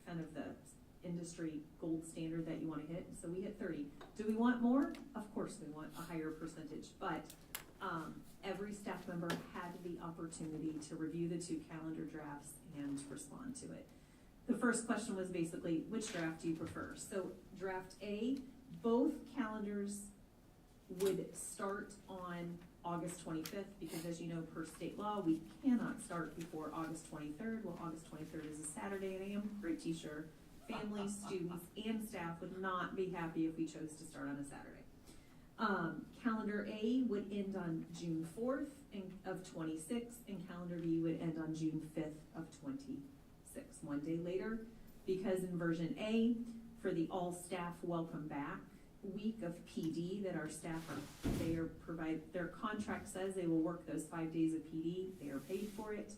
kind of the industry gold standard that you want to hit. So we hit 30. Do we want more? Of course we want a higher percentage, but every staff member had the opportunity to review the 2 calendar drafts and respond to it. The first question was basically, which draft do you prefer? So draft A, both calendars would start on August 25th, because as you know, per state law, we cannot start before August 23rd. Well, August 23rd is a Saturday, and I am pretty sure families, students, and staff would not be happy if we chose to start on a Saturday. Calendar A would end on June 4th of 26, and calendar B would end on June 5th of 26, one day later, because in version A, for the all staff welcome back week of PD that our staff their contract says they will work those 5 days of PD, they are paid for it.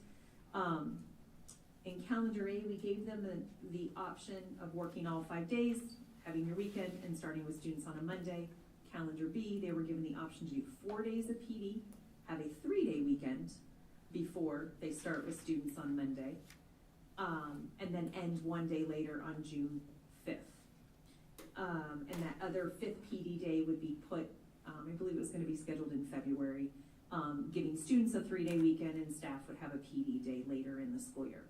In calendar A, we gave them the option of working all 5 days, having your weekend, and starting with students on a Monday. Calendar B, they were given the option to do 4 days of PD, have a 3-day weekend before they start with students on Monday, and then end 1 day later on June 5th. And that other 5th PD day would be put, I believe it was gonna be scheduled in February, giving students a 3-day weekend, and staff would have a PD day later in the school year.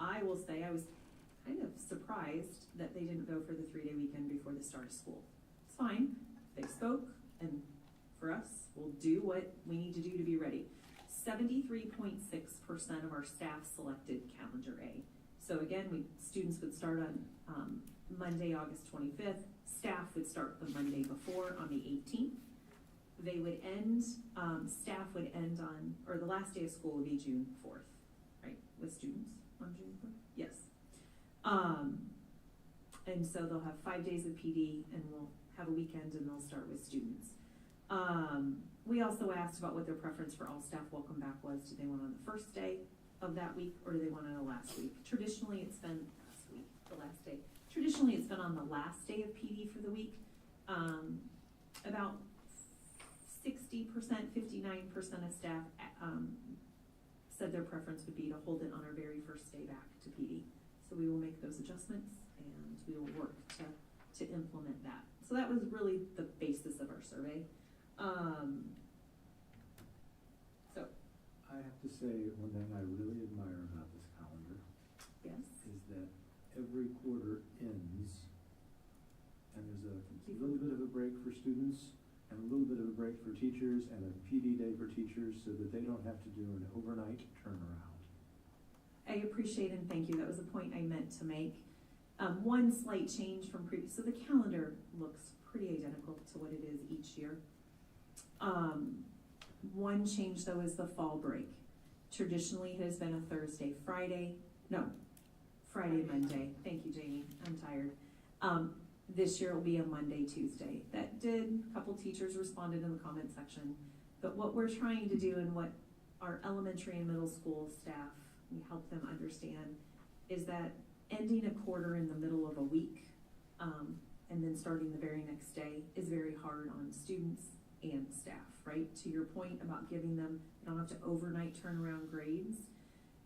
I will say I was kind of surprised that they didn't go for the 3-day weekend before the start of school. It's fine, they spoke, and for us, we'll do what we need to do to be ready. 73.6% of our staff selected calendar A. So again, students would start on Monday, August 25th. Staff would start the Monday before on the 18th. They would end, staff would end on, or the last day of school would be June 4th, right? With students on June 4th? Yes. And so they'll have 5 days of PD, and we'll have a weekend, and they'll start with students. we also asked about what their preference for all staff welcome back was. Do they want on the first day of that week, or do they want it on the last week? Traditionally, it's been last week, the last day. Traditionally, it's been on the last day of PD for the week. About 60%, 59% of staff said their preference would be to hold it on our very first day back to PD. So we will make those adjustments, and we will work to implement that. So that was really the basis of our survey. So. I have to say, one thing I really admire about this calendar Yes. is that every quarter ends, and there's a little bit of a break for students, and a little bit of a break for teachers, and a PD day for teachers, so that they don't have to do an overnight turnaround. I appreciate and thank you. That was a point I meant to make. One slight change from previous, so the calendar looks pretty identical to what it is each year. One change though is the fall break. Traditionally it has been a Thursday, Friday, Monday. Thank you, Jamie. I'm tired. This year it will be a Monday, Tuesday. That did, a couple teachers responded in the comment section. But what we're trying to do and what our elementary and middle school staff, we help them understand, is that ending a quarter in the middle of a week and then starting the very next day is very hard on students and staff, right? To your point about giving them, you don't have to overnight turnaround grades.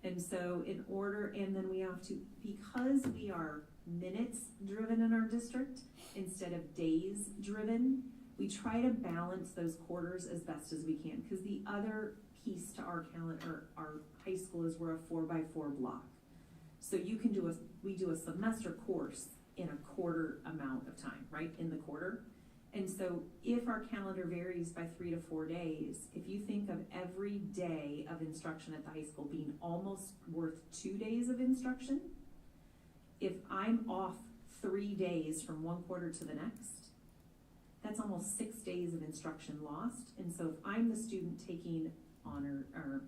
And so and then we have to, because we are minutes driven in our district instead of days driven, we try to balance those quarters as best as we can. Because the other piece to our calendar, our high school, is we're a 4x4 block. So we do a semester course in a quarter amount of time, right, in the quarter. And so if our calendar varies by 3 to 4 days, if you think of every day of instruction at the high school being almost worth 2 days of instruction, if I'm off 3 days from one quarter to the next, that's almost 6 days of instruction lost. And so if I'm the student taking honor or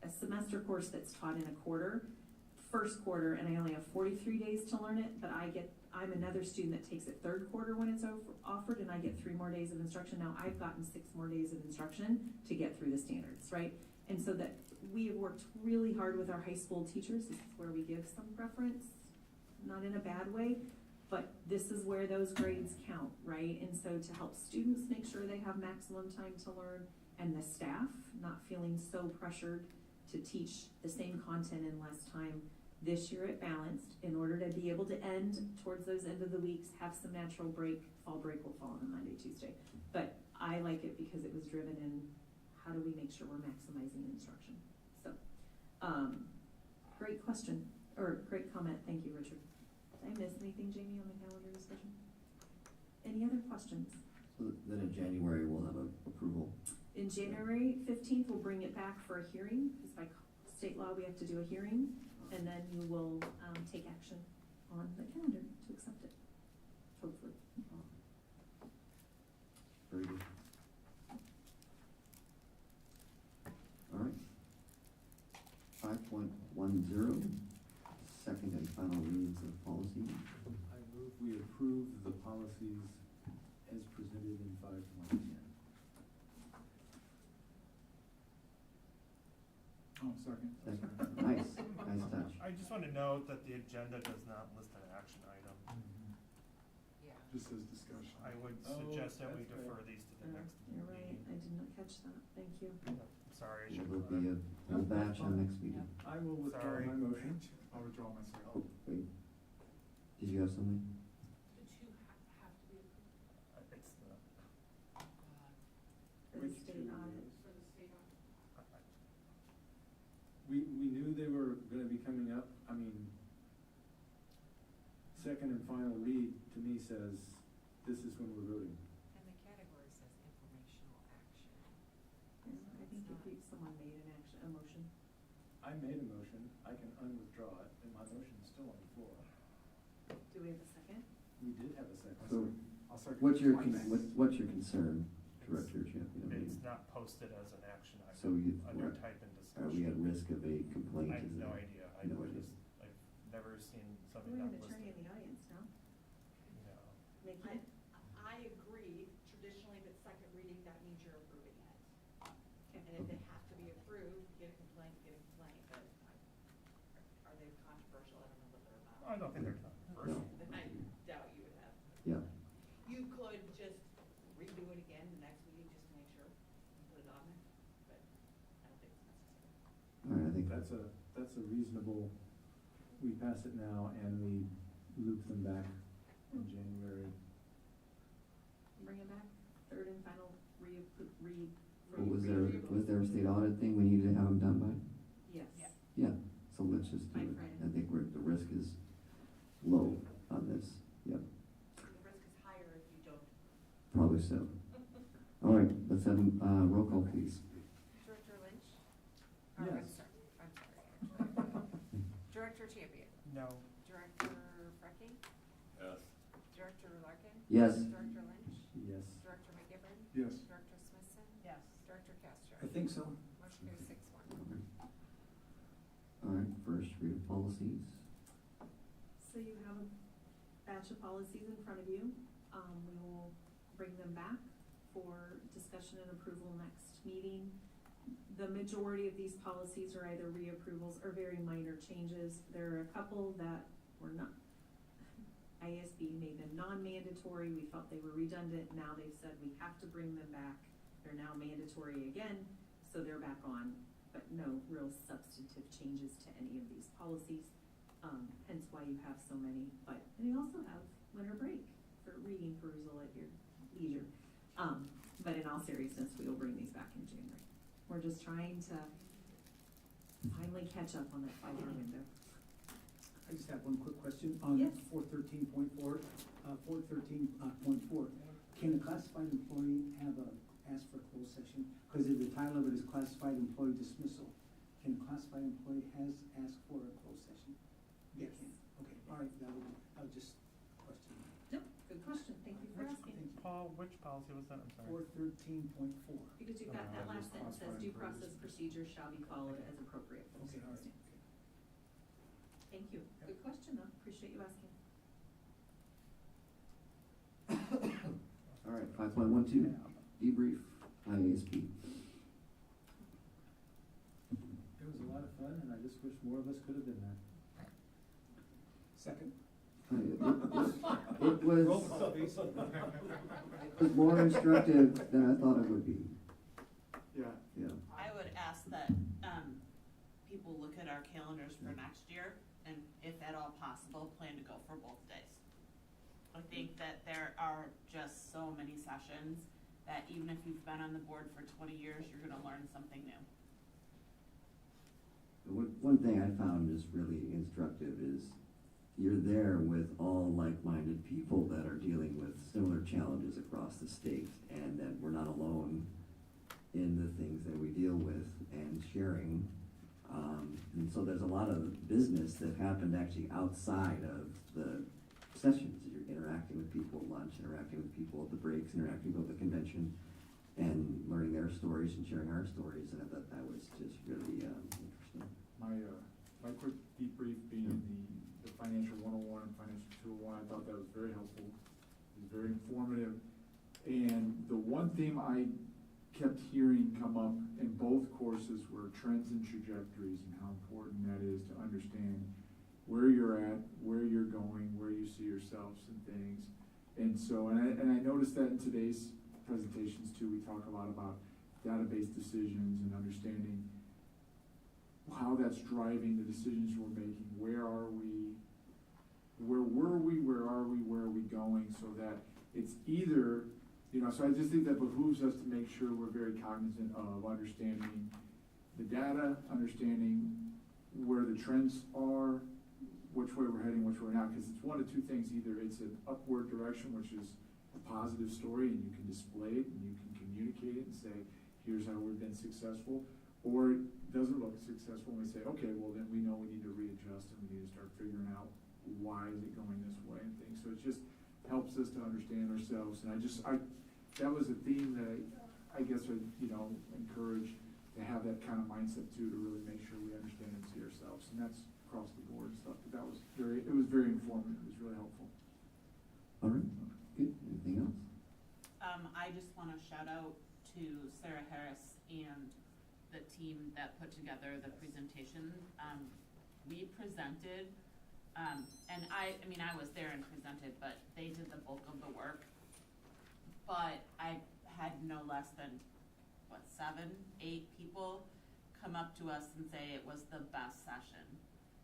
a semester course that's taught in a quarter, first quarter, and I only have 43 days to learn it, but I'm another student that takes it third quarter when it's offered, and I get 3 more days of instruction. Now I've gotten 6 more days of instruction to get through the standards, right? And so that we have worked really hard with our high school teachers. This is where we give some preference, not in a bad way, but this is where those grades count, right? And so to help students make sure they have maximum time to learn, and the staff not feeling so pressured to teach the same content in less time, this year it balanced in order to be able to end towards those end of the weeks, have some natural break. Fall break will fall on a Monday, Tuesday. But I like it because it was driven in how do we make sure we're maximizing instruction. So, great question, or great comment. Thank you, Richard. Did I miss anything, Jamie, on the calendar discussion? Any other questions? So then in January, we'll have approval. In January 15th, we'll bring it back for a hearing, because by state law, we have to do a hearing, and then you will take action on the calendar to accept it, hopefully. Very good. All right. 5.10, second and final reads of policy. I move we approve the policies as presented in 5.10. Oh, second. Nice touch. I just want to note that the agenda does not list an action item. Just says discussion. I would suggest that we defer these to the next You're right, meeting. I did not catch that. Thank you. Sorry. There will be a whole batch on next meeting. I will withdraw Sorry. my motion. I'll withdraw my second. Oh, wait. Did you have something? The two have to be approved It's the, For the state audit. for the state audit. We knew they were gonna be coming up. I mean, second and final read to me says, this is when we're voting. And the category says informational action. I think if someone made a motion. I made a motion, I can unwithdraw it, and my motion is still on the floor. Do we have a second? We did have a second. So, I'll second. what's your concern, Director Champion? it's not posted as an action So item you, under type and are we at discussion. risk of a complaint? I have Is no that- idea. No idea. I've never seen We something have not an attorney in listed. the audience now. No. Nikki? I agree, traditionally get a complaint, but are they controversial? I don't know what they're about. I don't think they're controversial. Then I doubt you would have. Yeah. You could just redo it again the next meeting just to make sure and put it on there, but I don't think it's necessary. All right, I think That's a reasonable, we pass it now and we loop them back in January. Bring it back, third and final was there a state audit thing we needed to have them done by? Yes. Yeah, so let's just do it. I think the risk is low on this, yep, The risk is higher if you don't. probably so. All right, let's have a roll call, please. Director Lynch? Yes. I'm sorry. Director Champion? No. Director Frecking? Yes. Director Larkin? Yes. Director Lynch? Yes. Director McGivern? Yes. Director Smithson? Yes. Director Castro? I think so. Motion carries 6-1. All right, first read of policies. So you have a batch of policies in front of you. We will bring them back for discussion and approval next meeting. The majority of these policies are either reapprovals or very minor changes. There are a couple that were not, ISB made them non-mandatory. We felt they were redundant. Now they've said we have to bring them back. They're now mandatory again, so they're back on, but no real substantive changes to any of these policies. Hence why you have so many, but, and you also have winter break for reading perusal at your leisure. But in all seriousness, we will bring these back in January. We're just trying to finally catch up on that 5-year window. I just have one quick question on Yes. 413.4. 413.4. Can a classified employee ask for a closed session? Because the title of it is classified employee dismissal. Can a classified employee ask for a closed session? Yes. Okay, all right, that was just a question. Yep, good question. Thank you for asking. Thank you. Paul, which policy was that? I'm sorry. 413.4. Because you've got that last sentence says due process procedures shall be followed as appropriate for the Okay, all right. circumstance. Thank you. Good question though. Appreciate you asking. All right, 5.12, debrief, IASB. It was a lot of fun and I just wish more of us could have been there. Second. It was more instructive than I thought it would be. Yeah. Yeah. I would ask that, people look at our calendars for next year and if at all possible, plan to go for both days. I think that there are just so many sessions that even if you've been on the board for 20 years, you're gonna learn something new. One thing I found is really instructive is you're there with all like-minded people that are dealing with similar challenges across the state, and that we're not alone in the things that we deal with and sharing. And so there's a lot of business that happened actually outside of the sessions. You're interacting with people at lunch, interacting with people at the breaks, interacting with the convention, and learning their stories and sharing our stories, and I thought that was just really interesting. My quick debrief being the financial 101 and financial 201, I thought that was very helpful. It was very informative. And the one theme I kept hearing come up in both courses were trends and trajectories and how important that is to understand where you're at, where you're going, where you see yourselves and things. And so, and I noticed that in today's presentations too, we talk a lot about database decisions and understanding how that's driving the decisions we're making. Where are we? Where were we? Where are we? Where are we going? So that it's either, so I just think that behooves us to make sure we're very cognizant of understanding the data, understanding where the trends are, which way we're heading, which way we're not, because it's one of two things. Either it's an upward direction, which is a positive story, and you can display it, and you can communicate it and say, here's how we've been successful, or it doesn't look successful, and we say, okay, well then we know we need to readjust, and we need to start figuring out why is it going this way and things. So it just helps us to understand ourselves, and that was a theme that I guess I, encourage to have that kind of mindset too, to really make sure we understand and see ourselves, and that's across the board and stuff. But it was very informative. It was really helpful. All right, good. Anything else? I just wanna shout out to Sarah Harris and the team team that put together the presentation. We presented, and I mean, I was there and presented, but they did the bulk of the work. But I had no less than, 7, 8 people come up to us and say it was the best session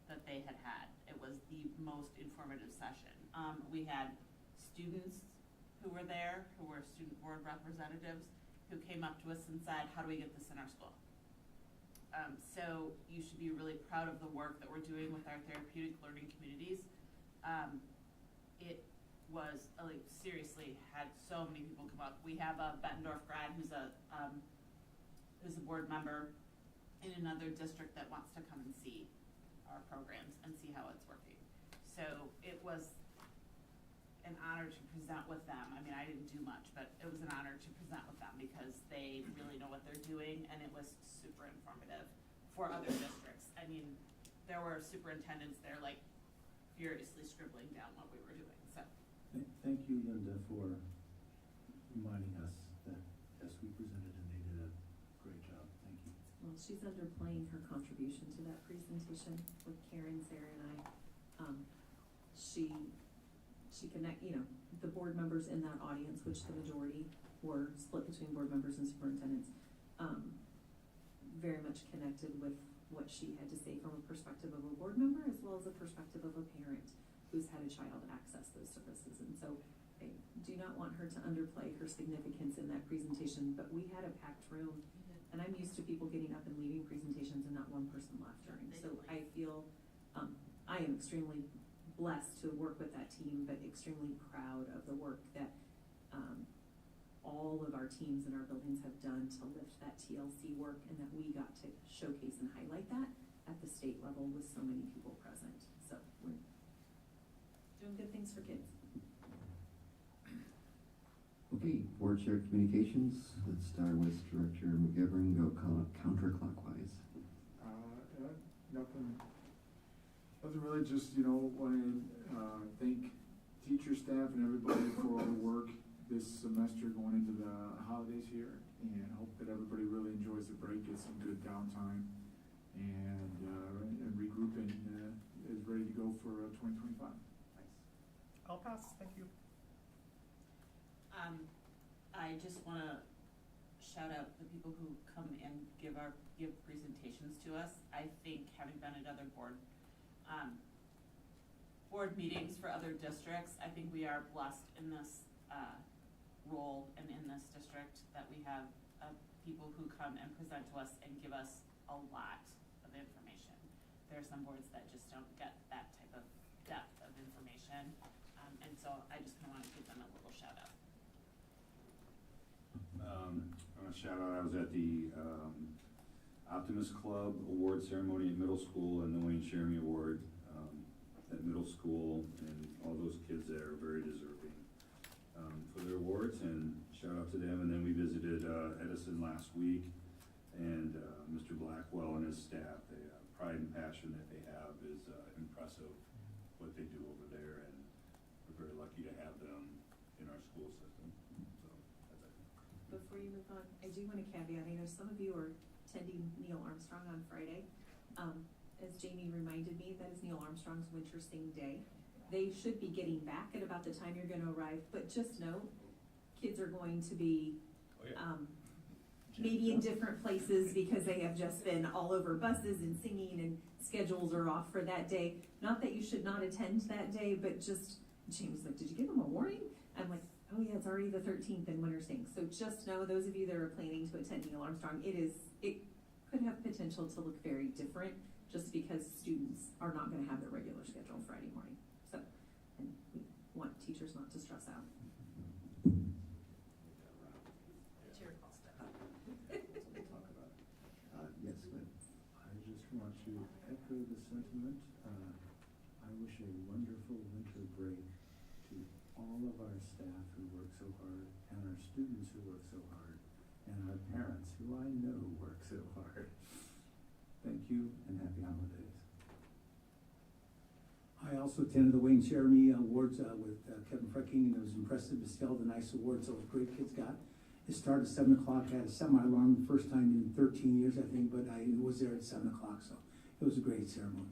that they had had. It was the most informative session. We had students who were there, who were student board representatives, who came up to us and said, how do we get this in our school? So you should be really proud of the work that we're doing with our therapeutic learning communities. It was, like, seriously, had so many people come up. We have a Bettendorf grad who's a board member in another district that wants to come and see our programs and see how it's working. So it was an honor to present with them. I mean, I didn't do much, but it was an honor to present with them because they really know what they're doing, and it was super informative for other districts. I mean, there were superintendents there, like, furiously scribbling down what we were doing, so. Thank you, Linda, for reminding us that, yes, we presented and they did a great job. Thank you. Well, she's underplaying her contribution to that presentation with Karen, Sarah, and I. She connect, the board members in that audience, which the majority were split between board members and superintendents, very much connected with what she had to say from a perspective of a board member as well as a perspective of a parent who's had a child access those services. And so I do not want her to underplay her significance in that presentation, but we had a packed room, and I'm used to people getting up and leaving presentations and not one person left during. So I feel I am extremely blessed to work with that team, but extremely proud of the work that all of our teams in our buildings have done to lift that TLC work, and that we got to showcase and highlight that at the state level with so many people present. So we're doing good things for kids. Okay, board chair communications. Let's start with Director McGivern. Go counterclockwise. Nothing really, just, want to thank teacher, staff, and everybody for all the work this semester going into the holidays here, and hope that everybody really enjoys the break, gets some good downtime, and regroup and is ready to go for 2025. Nice. I'll pass, thank you. I just want to shout out the people who come and give presentations to us. I think, having been at other board meetings for other districts, I think we are blessed in this role and in this district that we have people who come and present to us and give us a lot of information. There are some boards that just don't get that type of depth of information, and so I just kind of want to give them a little shout out. I want to shout out, I was at the Optimist Club Award Ceremony at middle school and the Wayne Sheremy Award at middle school, and all those kids there are very deserving for their awards, and shout out to them. And then we visited Edison last week, and Mr. Blackwell and his staff, the pride and passion that they have is impressive, what they do over there, and we're very lucky to have them in our school system. So that's it. Before you move on, I do want to caveat, I know some of you are attending Neil Armstrong on Friday. As Jamie reminded me, that is Neil Armstrong's Winter Sing Day. They should be getting back at about the time you're going to arrive, but just know, kids are going to be maybe in different places because they have just been all over buses and singing, and schedules are off for that day. Not that you should not attend that day, but just, Jamie's like, did you give them a warning? I'm like, oh yeah, it's already the 13th in Winter Sing. So just know, those of you that are planning to attend Neil Armstrong, it could have potential to look very different, just because students are not going to have their regular schedule Friday morning. So, and we want teachers not to stress out. It's your call, Steph. Yes, but I just want to echo the sentiment. I wish a wonderful winter break to all of our staff who work so hard, and our students who work so hard, and our parents who I know work so hard. Thank you, and happy holidays. I also attended the Wayne Sheremy Awards with Kevin Frecking, and it was impressive to see all the nice awards those great kids got. It started at 7 o'clock. I had a semi-alarm the first time in 13 years, I think, but I was there at 7 o'clock, so it was a great ceremony.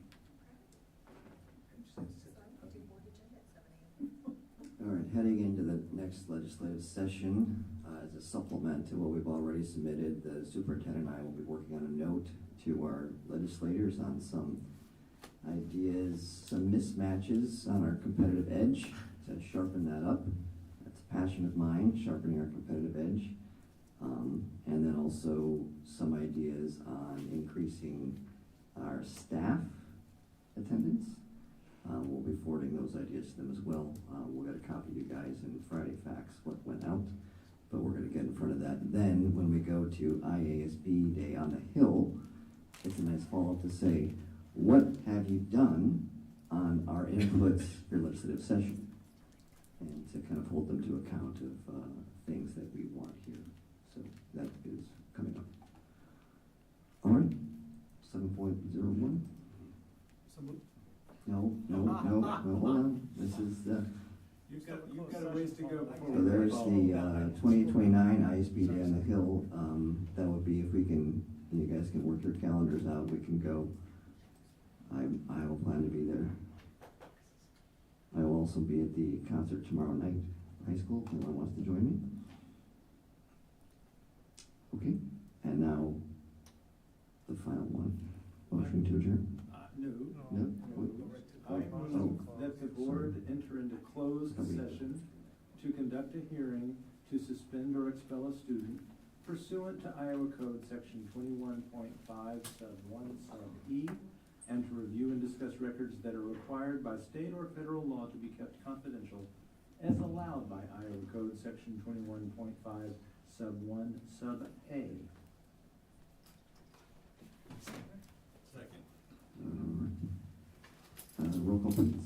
All right, heading into the next legislative session, as a supplement to what we've already submitted, the superintendent and I will be working on a note to our legislators on some ideas, some mismatches on our competitive edge to sharpen that up. That's a passion of mine, sharpening our competitive edge. And then also some ideas on increasing our staff attendance. We'll be forwarding those ideas to them as well. We'll get a copy to you guys in Friday Facts, what went out, but we're gonna get in front of that. Then, when we go to IASB Day on the Hill, it's a nice follow-up to say, what have you done on our inputs for legislative session? And to kind of hold them to account of things that we want here. So that is coming up. All right, 7.01. No, hold on. This is, You've got a ways to go before so we there's follow the that. 2029 ISB Day on the Hill. That would be if we can, you guys can work your calendars out, we can go. I will plan to be there. I will also be at the concert tomorrow night, high school, if anyone wants to join me. Okay, and now the final one. Motion to adjourn. No. No? I move that the board enter into closed session to conduct a hearing to suspend or expel a student pursuant to Iowa Code Section 21.5 sub 1 sub E, and to review and discuss records that are required by state or federal law to be kept confidential as allowed by Iowa Code Section 21.5 sub 1 sub A. Roll call please.